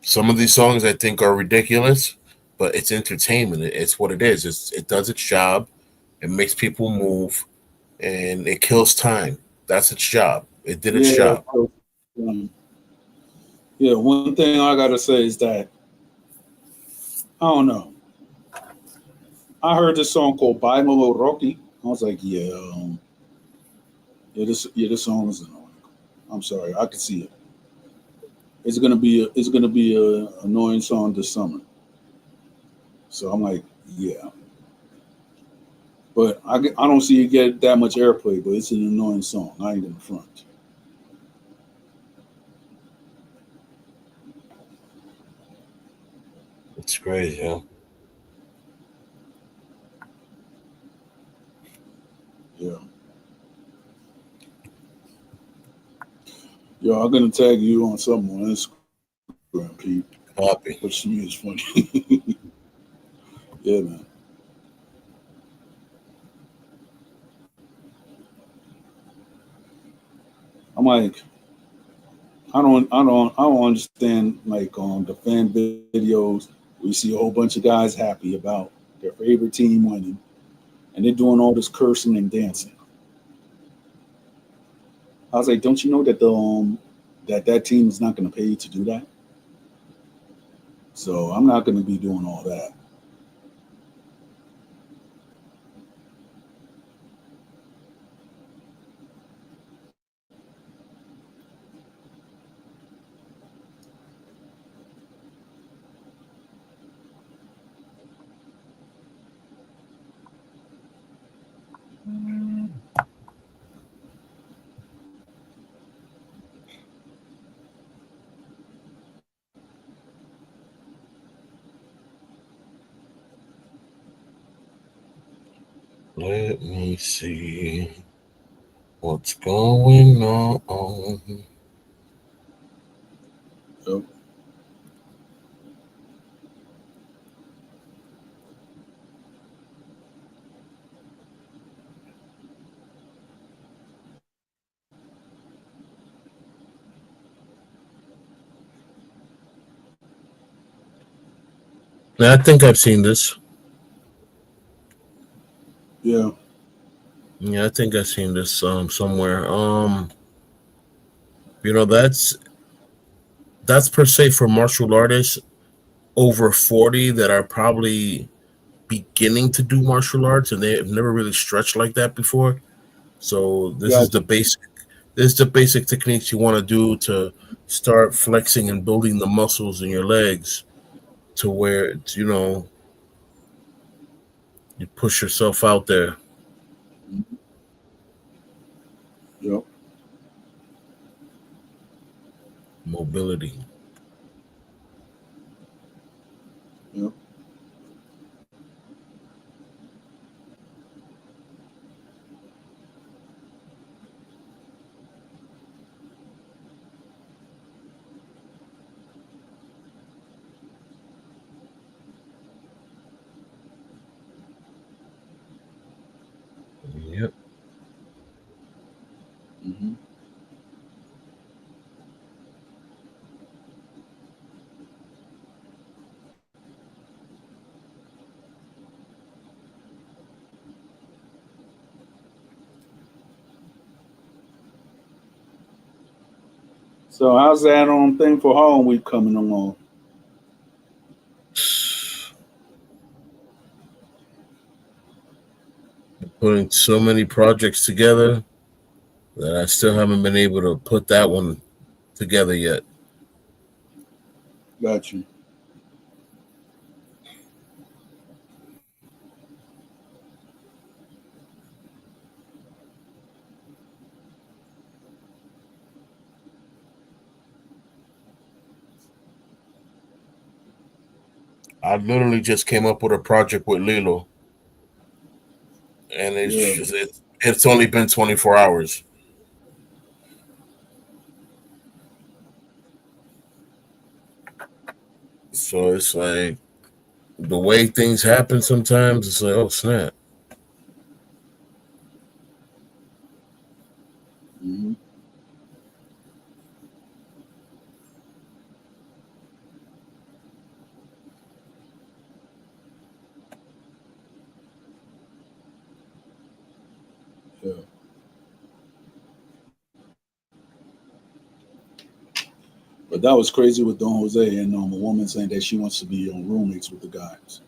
some of these songs I think are ridiculous, but it's entertainment. It's what it is. It does its job. It makes people move, and it kills time. That's its job. It did its Yeah, job. so, um, yeah. One thing I gotta say is that I don't know. I heard this song called "Bailalo Rocky." I was like, this song is annoying. I'm sorry, I can see it. It's gonna be a annoying song this summer. So I'm like, yeah, but I don't see it get that much airplay. But it's an annoying song. I ain't in the front. It's crazy, yeah. Yeah, yo, I'm gonna tag you on something on Instagram, Pete. Copy. Which to me is funny. Yeah, man. I'm like, I don't understand like on the fan videos. We see a whole bunch of guys happy about their favorite team winning, and they're doing all this cursing and dancing. I was like, don't you know that that team is not going to pay you to do that? So I'm not going to be doing all that. Let me see what's going on. So, Yeah, I think I've seen this. yeah, Yeah, I think I've seen this somewhere. That's per se for martial artists over 40 that are probably beginning to do martial arts and they have never really stretched like that before. So Gotcha. this is the basic techniques you want to do to start flexing and building the muscles in your legs to where it's, you push yourself out there. Yep. Mobility. Yep. Yep. Mm-hmm. So how's that thing for Halloween week coming along? Putting so many projects together that I still haven't been able to put that one together yet. Got you. I literally just came up with a project with Lilo, and Yeah. it's only been 24 hours. So it's like the way things happen sometimes. It's like, oh snap! Mm-hmm. Yeah. But that was crazy with Don Jose and a woman saying that she wants to be on roommates with the guys.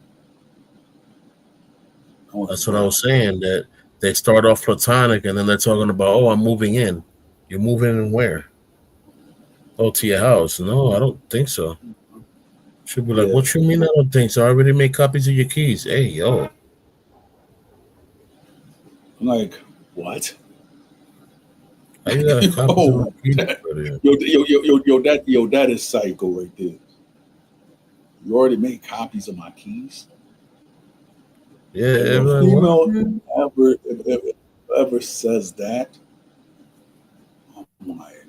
That's what I was saying. That they start off platonic, and then they're talking about, oh, I'm moving in. You're moving in where? Oh, to your house. No, I don't think so. She'll be like, Yeah. what you mean I don't think so? I already made copies of your keys. Hey, yo. I'm like, what? How you got copies of my Oh, keys? that is psycho right there. You already made copies of my keys. Yeah, If a everyone, what? female ever says that, I'm like,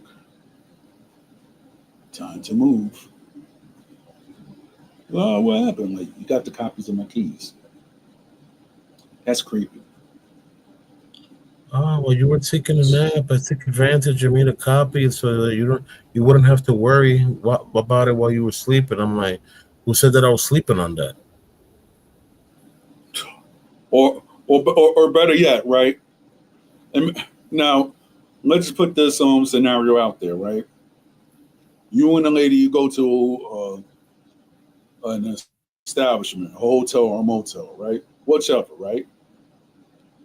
time to move. Well, what happened? Like, you got the copies of my keys. That's creepy. Oh, well, you were taking a nap. I took advantage of me to copy it so that you wouldn't have to worry about it while you were sleeping. I'm like, who said that I was sleeping on that? Or better yet, right? And now, let's put this scenario out there, right? You and a lady, you go to an establishment, a hotel or a motel, right? Whichever, right?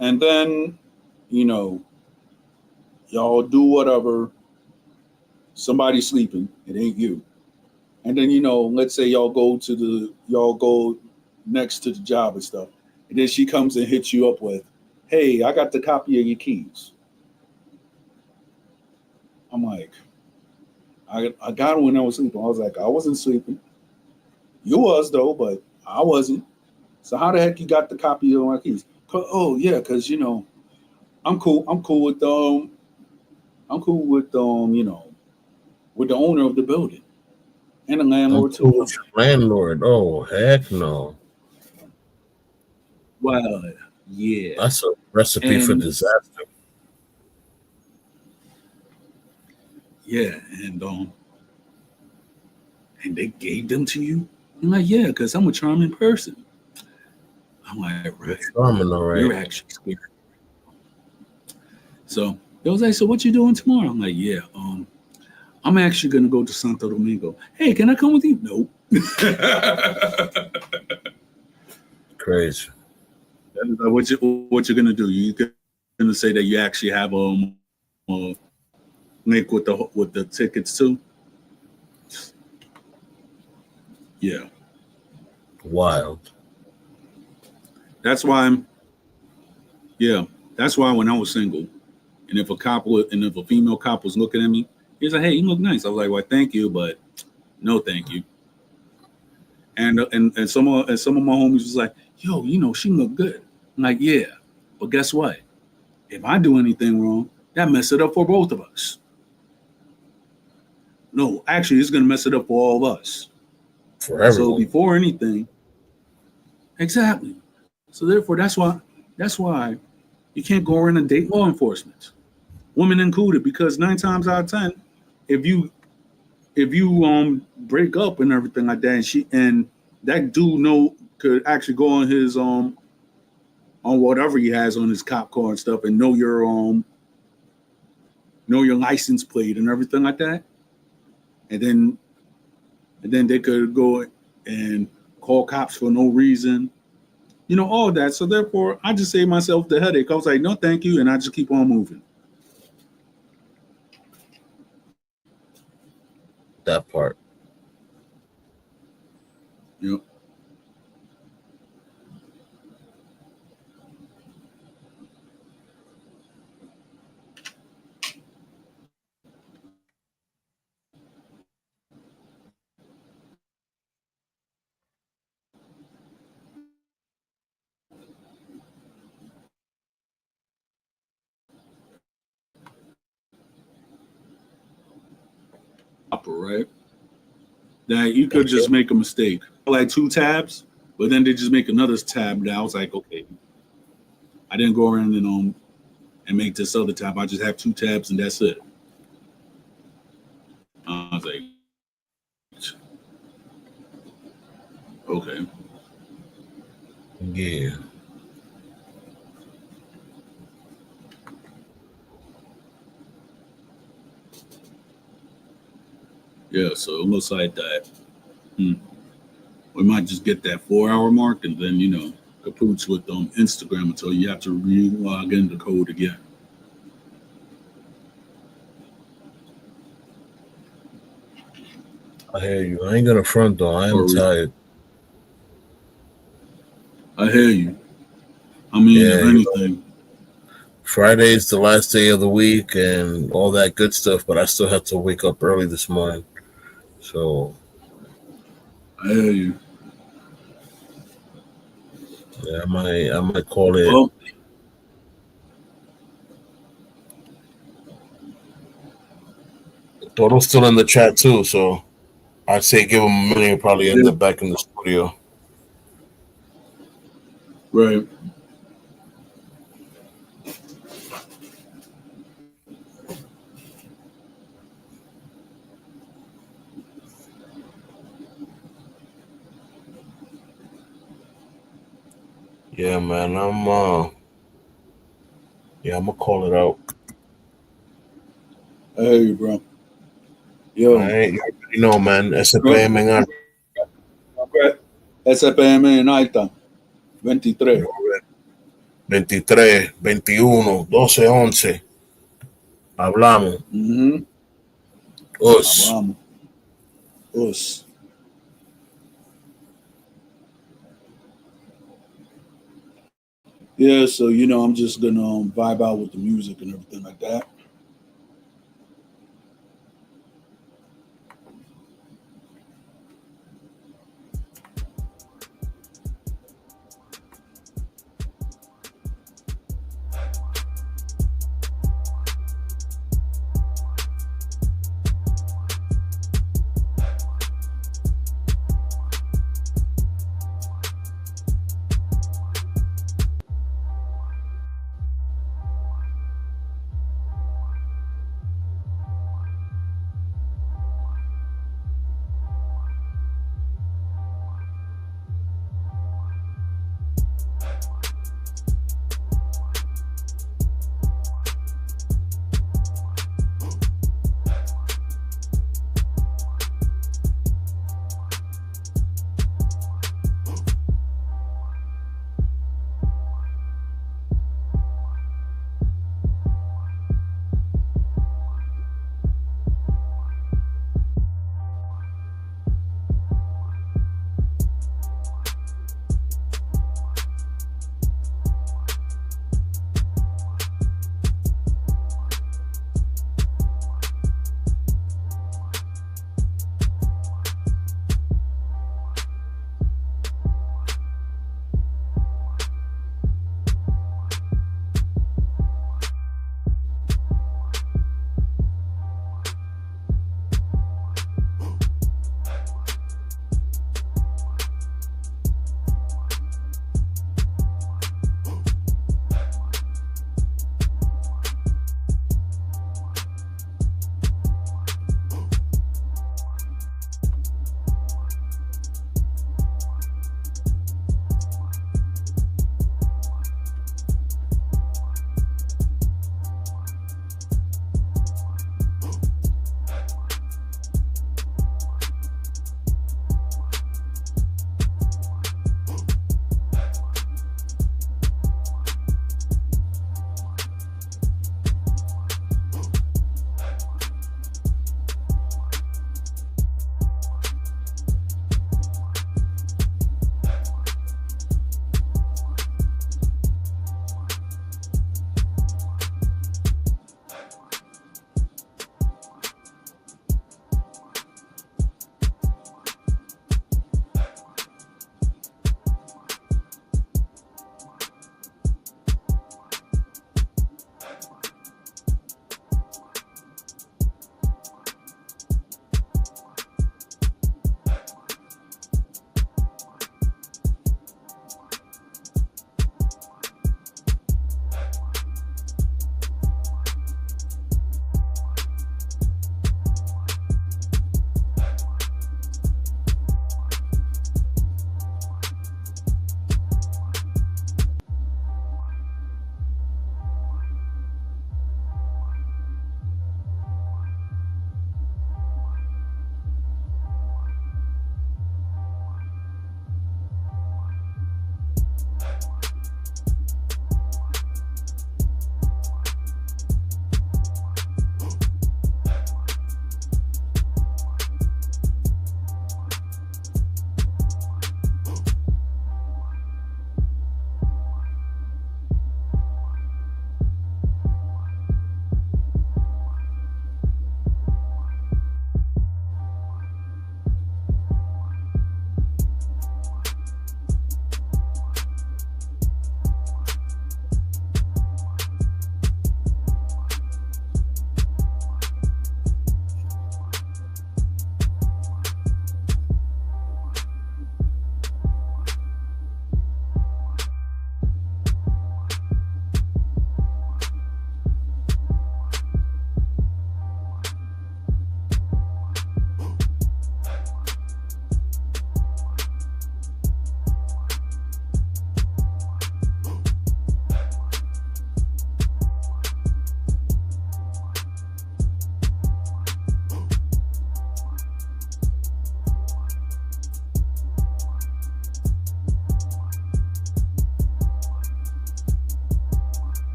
And then, you know, y'all do whatever. Somebody's sleeping. It ain't you. And then, let's say y'all go next to the job and stuff. And then she comes and hits you up with, hey, I got the copy of your keys. I'm like, I got it when I was sleeping. I was like, I wasn't sleeping. You was though, but I wasn't. So how the heck you got the copy of my keys? Oh yeah, because I'm cool. I'm cool with with the owner of the building and the I'm landlord cool too. with your landlord. Oh, heck no. Well, yeah, That's a recipe for and disaster. yeah, and they gave them to you. I'm like, yeah, because I'm a charming person. I'm like, right, Charming, all you're right. actually scared. So they was like, so what you doing tomorrow? I'm like, yeah, I'm actually gonna go to Santo Domingo. Hey, can I come with you? Nope. Crazy. What you're gonna do? You're gonna say that you actually have a link with the tickets too? Yeah, Wild. that's why I'm. Yeah, that's why when I was single, and if a female cop was looking at me, he's like, "Hey, you look nice." I was like, "Well, thank you, but no, thank you." And some of my homies was like, "Yo, she look good." I'm like, "Yeah, but guess what? If I do anything wrong, that mess it up for both of us. No, actually, it's gonna mess it up for all of us. For So everyone. before anything, exactly. So therefore, that's why you can't go around and date law enforcement, women included, because 9 times out of 10, if you break up and everything like that, and that dude could actually go on his on whatever he has on his cop car and stuff, and know your license plate and everything like that, and then they could go and call cops for no reason, all that. So therefore, I just saved myself the headache. I was like, no, thank you, and I just keep on moving. That part. Yep. Right. That you could just make a mistake, like 2 tabs, but then they just make another tab. That I was like, okay, I didn't go around and make this other tab. I just have 2 tabs and that's it. I was like, okay. Yeah. Yeah, so it looks like that. We might just get that 4 hour mark and then, kapoots with Instagram until you have to re-log in the code again. I hear you. I ain't gonna front though. I am tired. I hear you. I mean, if anything. Friday is the last day of the week and all that good stuff, but I still have to wake up early this morning. So I hear you. Yeah, I might call it. Well, Toto's still in the chat too, so I'd say give him a minute. He'll probably end up back in the studio. Right. Yeah, man. I'm gonna call it out. Hey, bro. Yo. You already know, man. SPM en alta. SPM en alta. 23. 23, 21, 12, 11. Hablamos. Us. Hablamos. Us. Yeah, so I'm just gonna vibe out with the music and everything like that.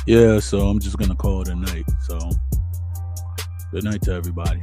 Yeah, so I'm just gonna call it a night. So good night to everybody.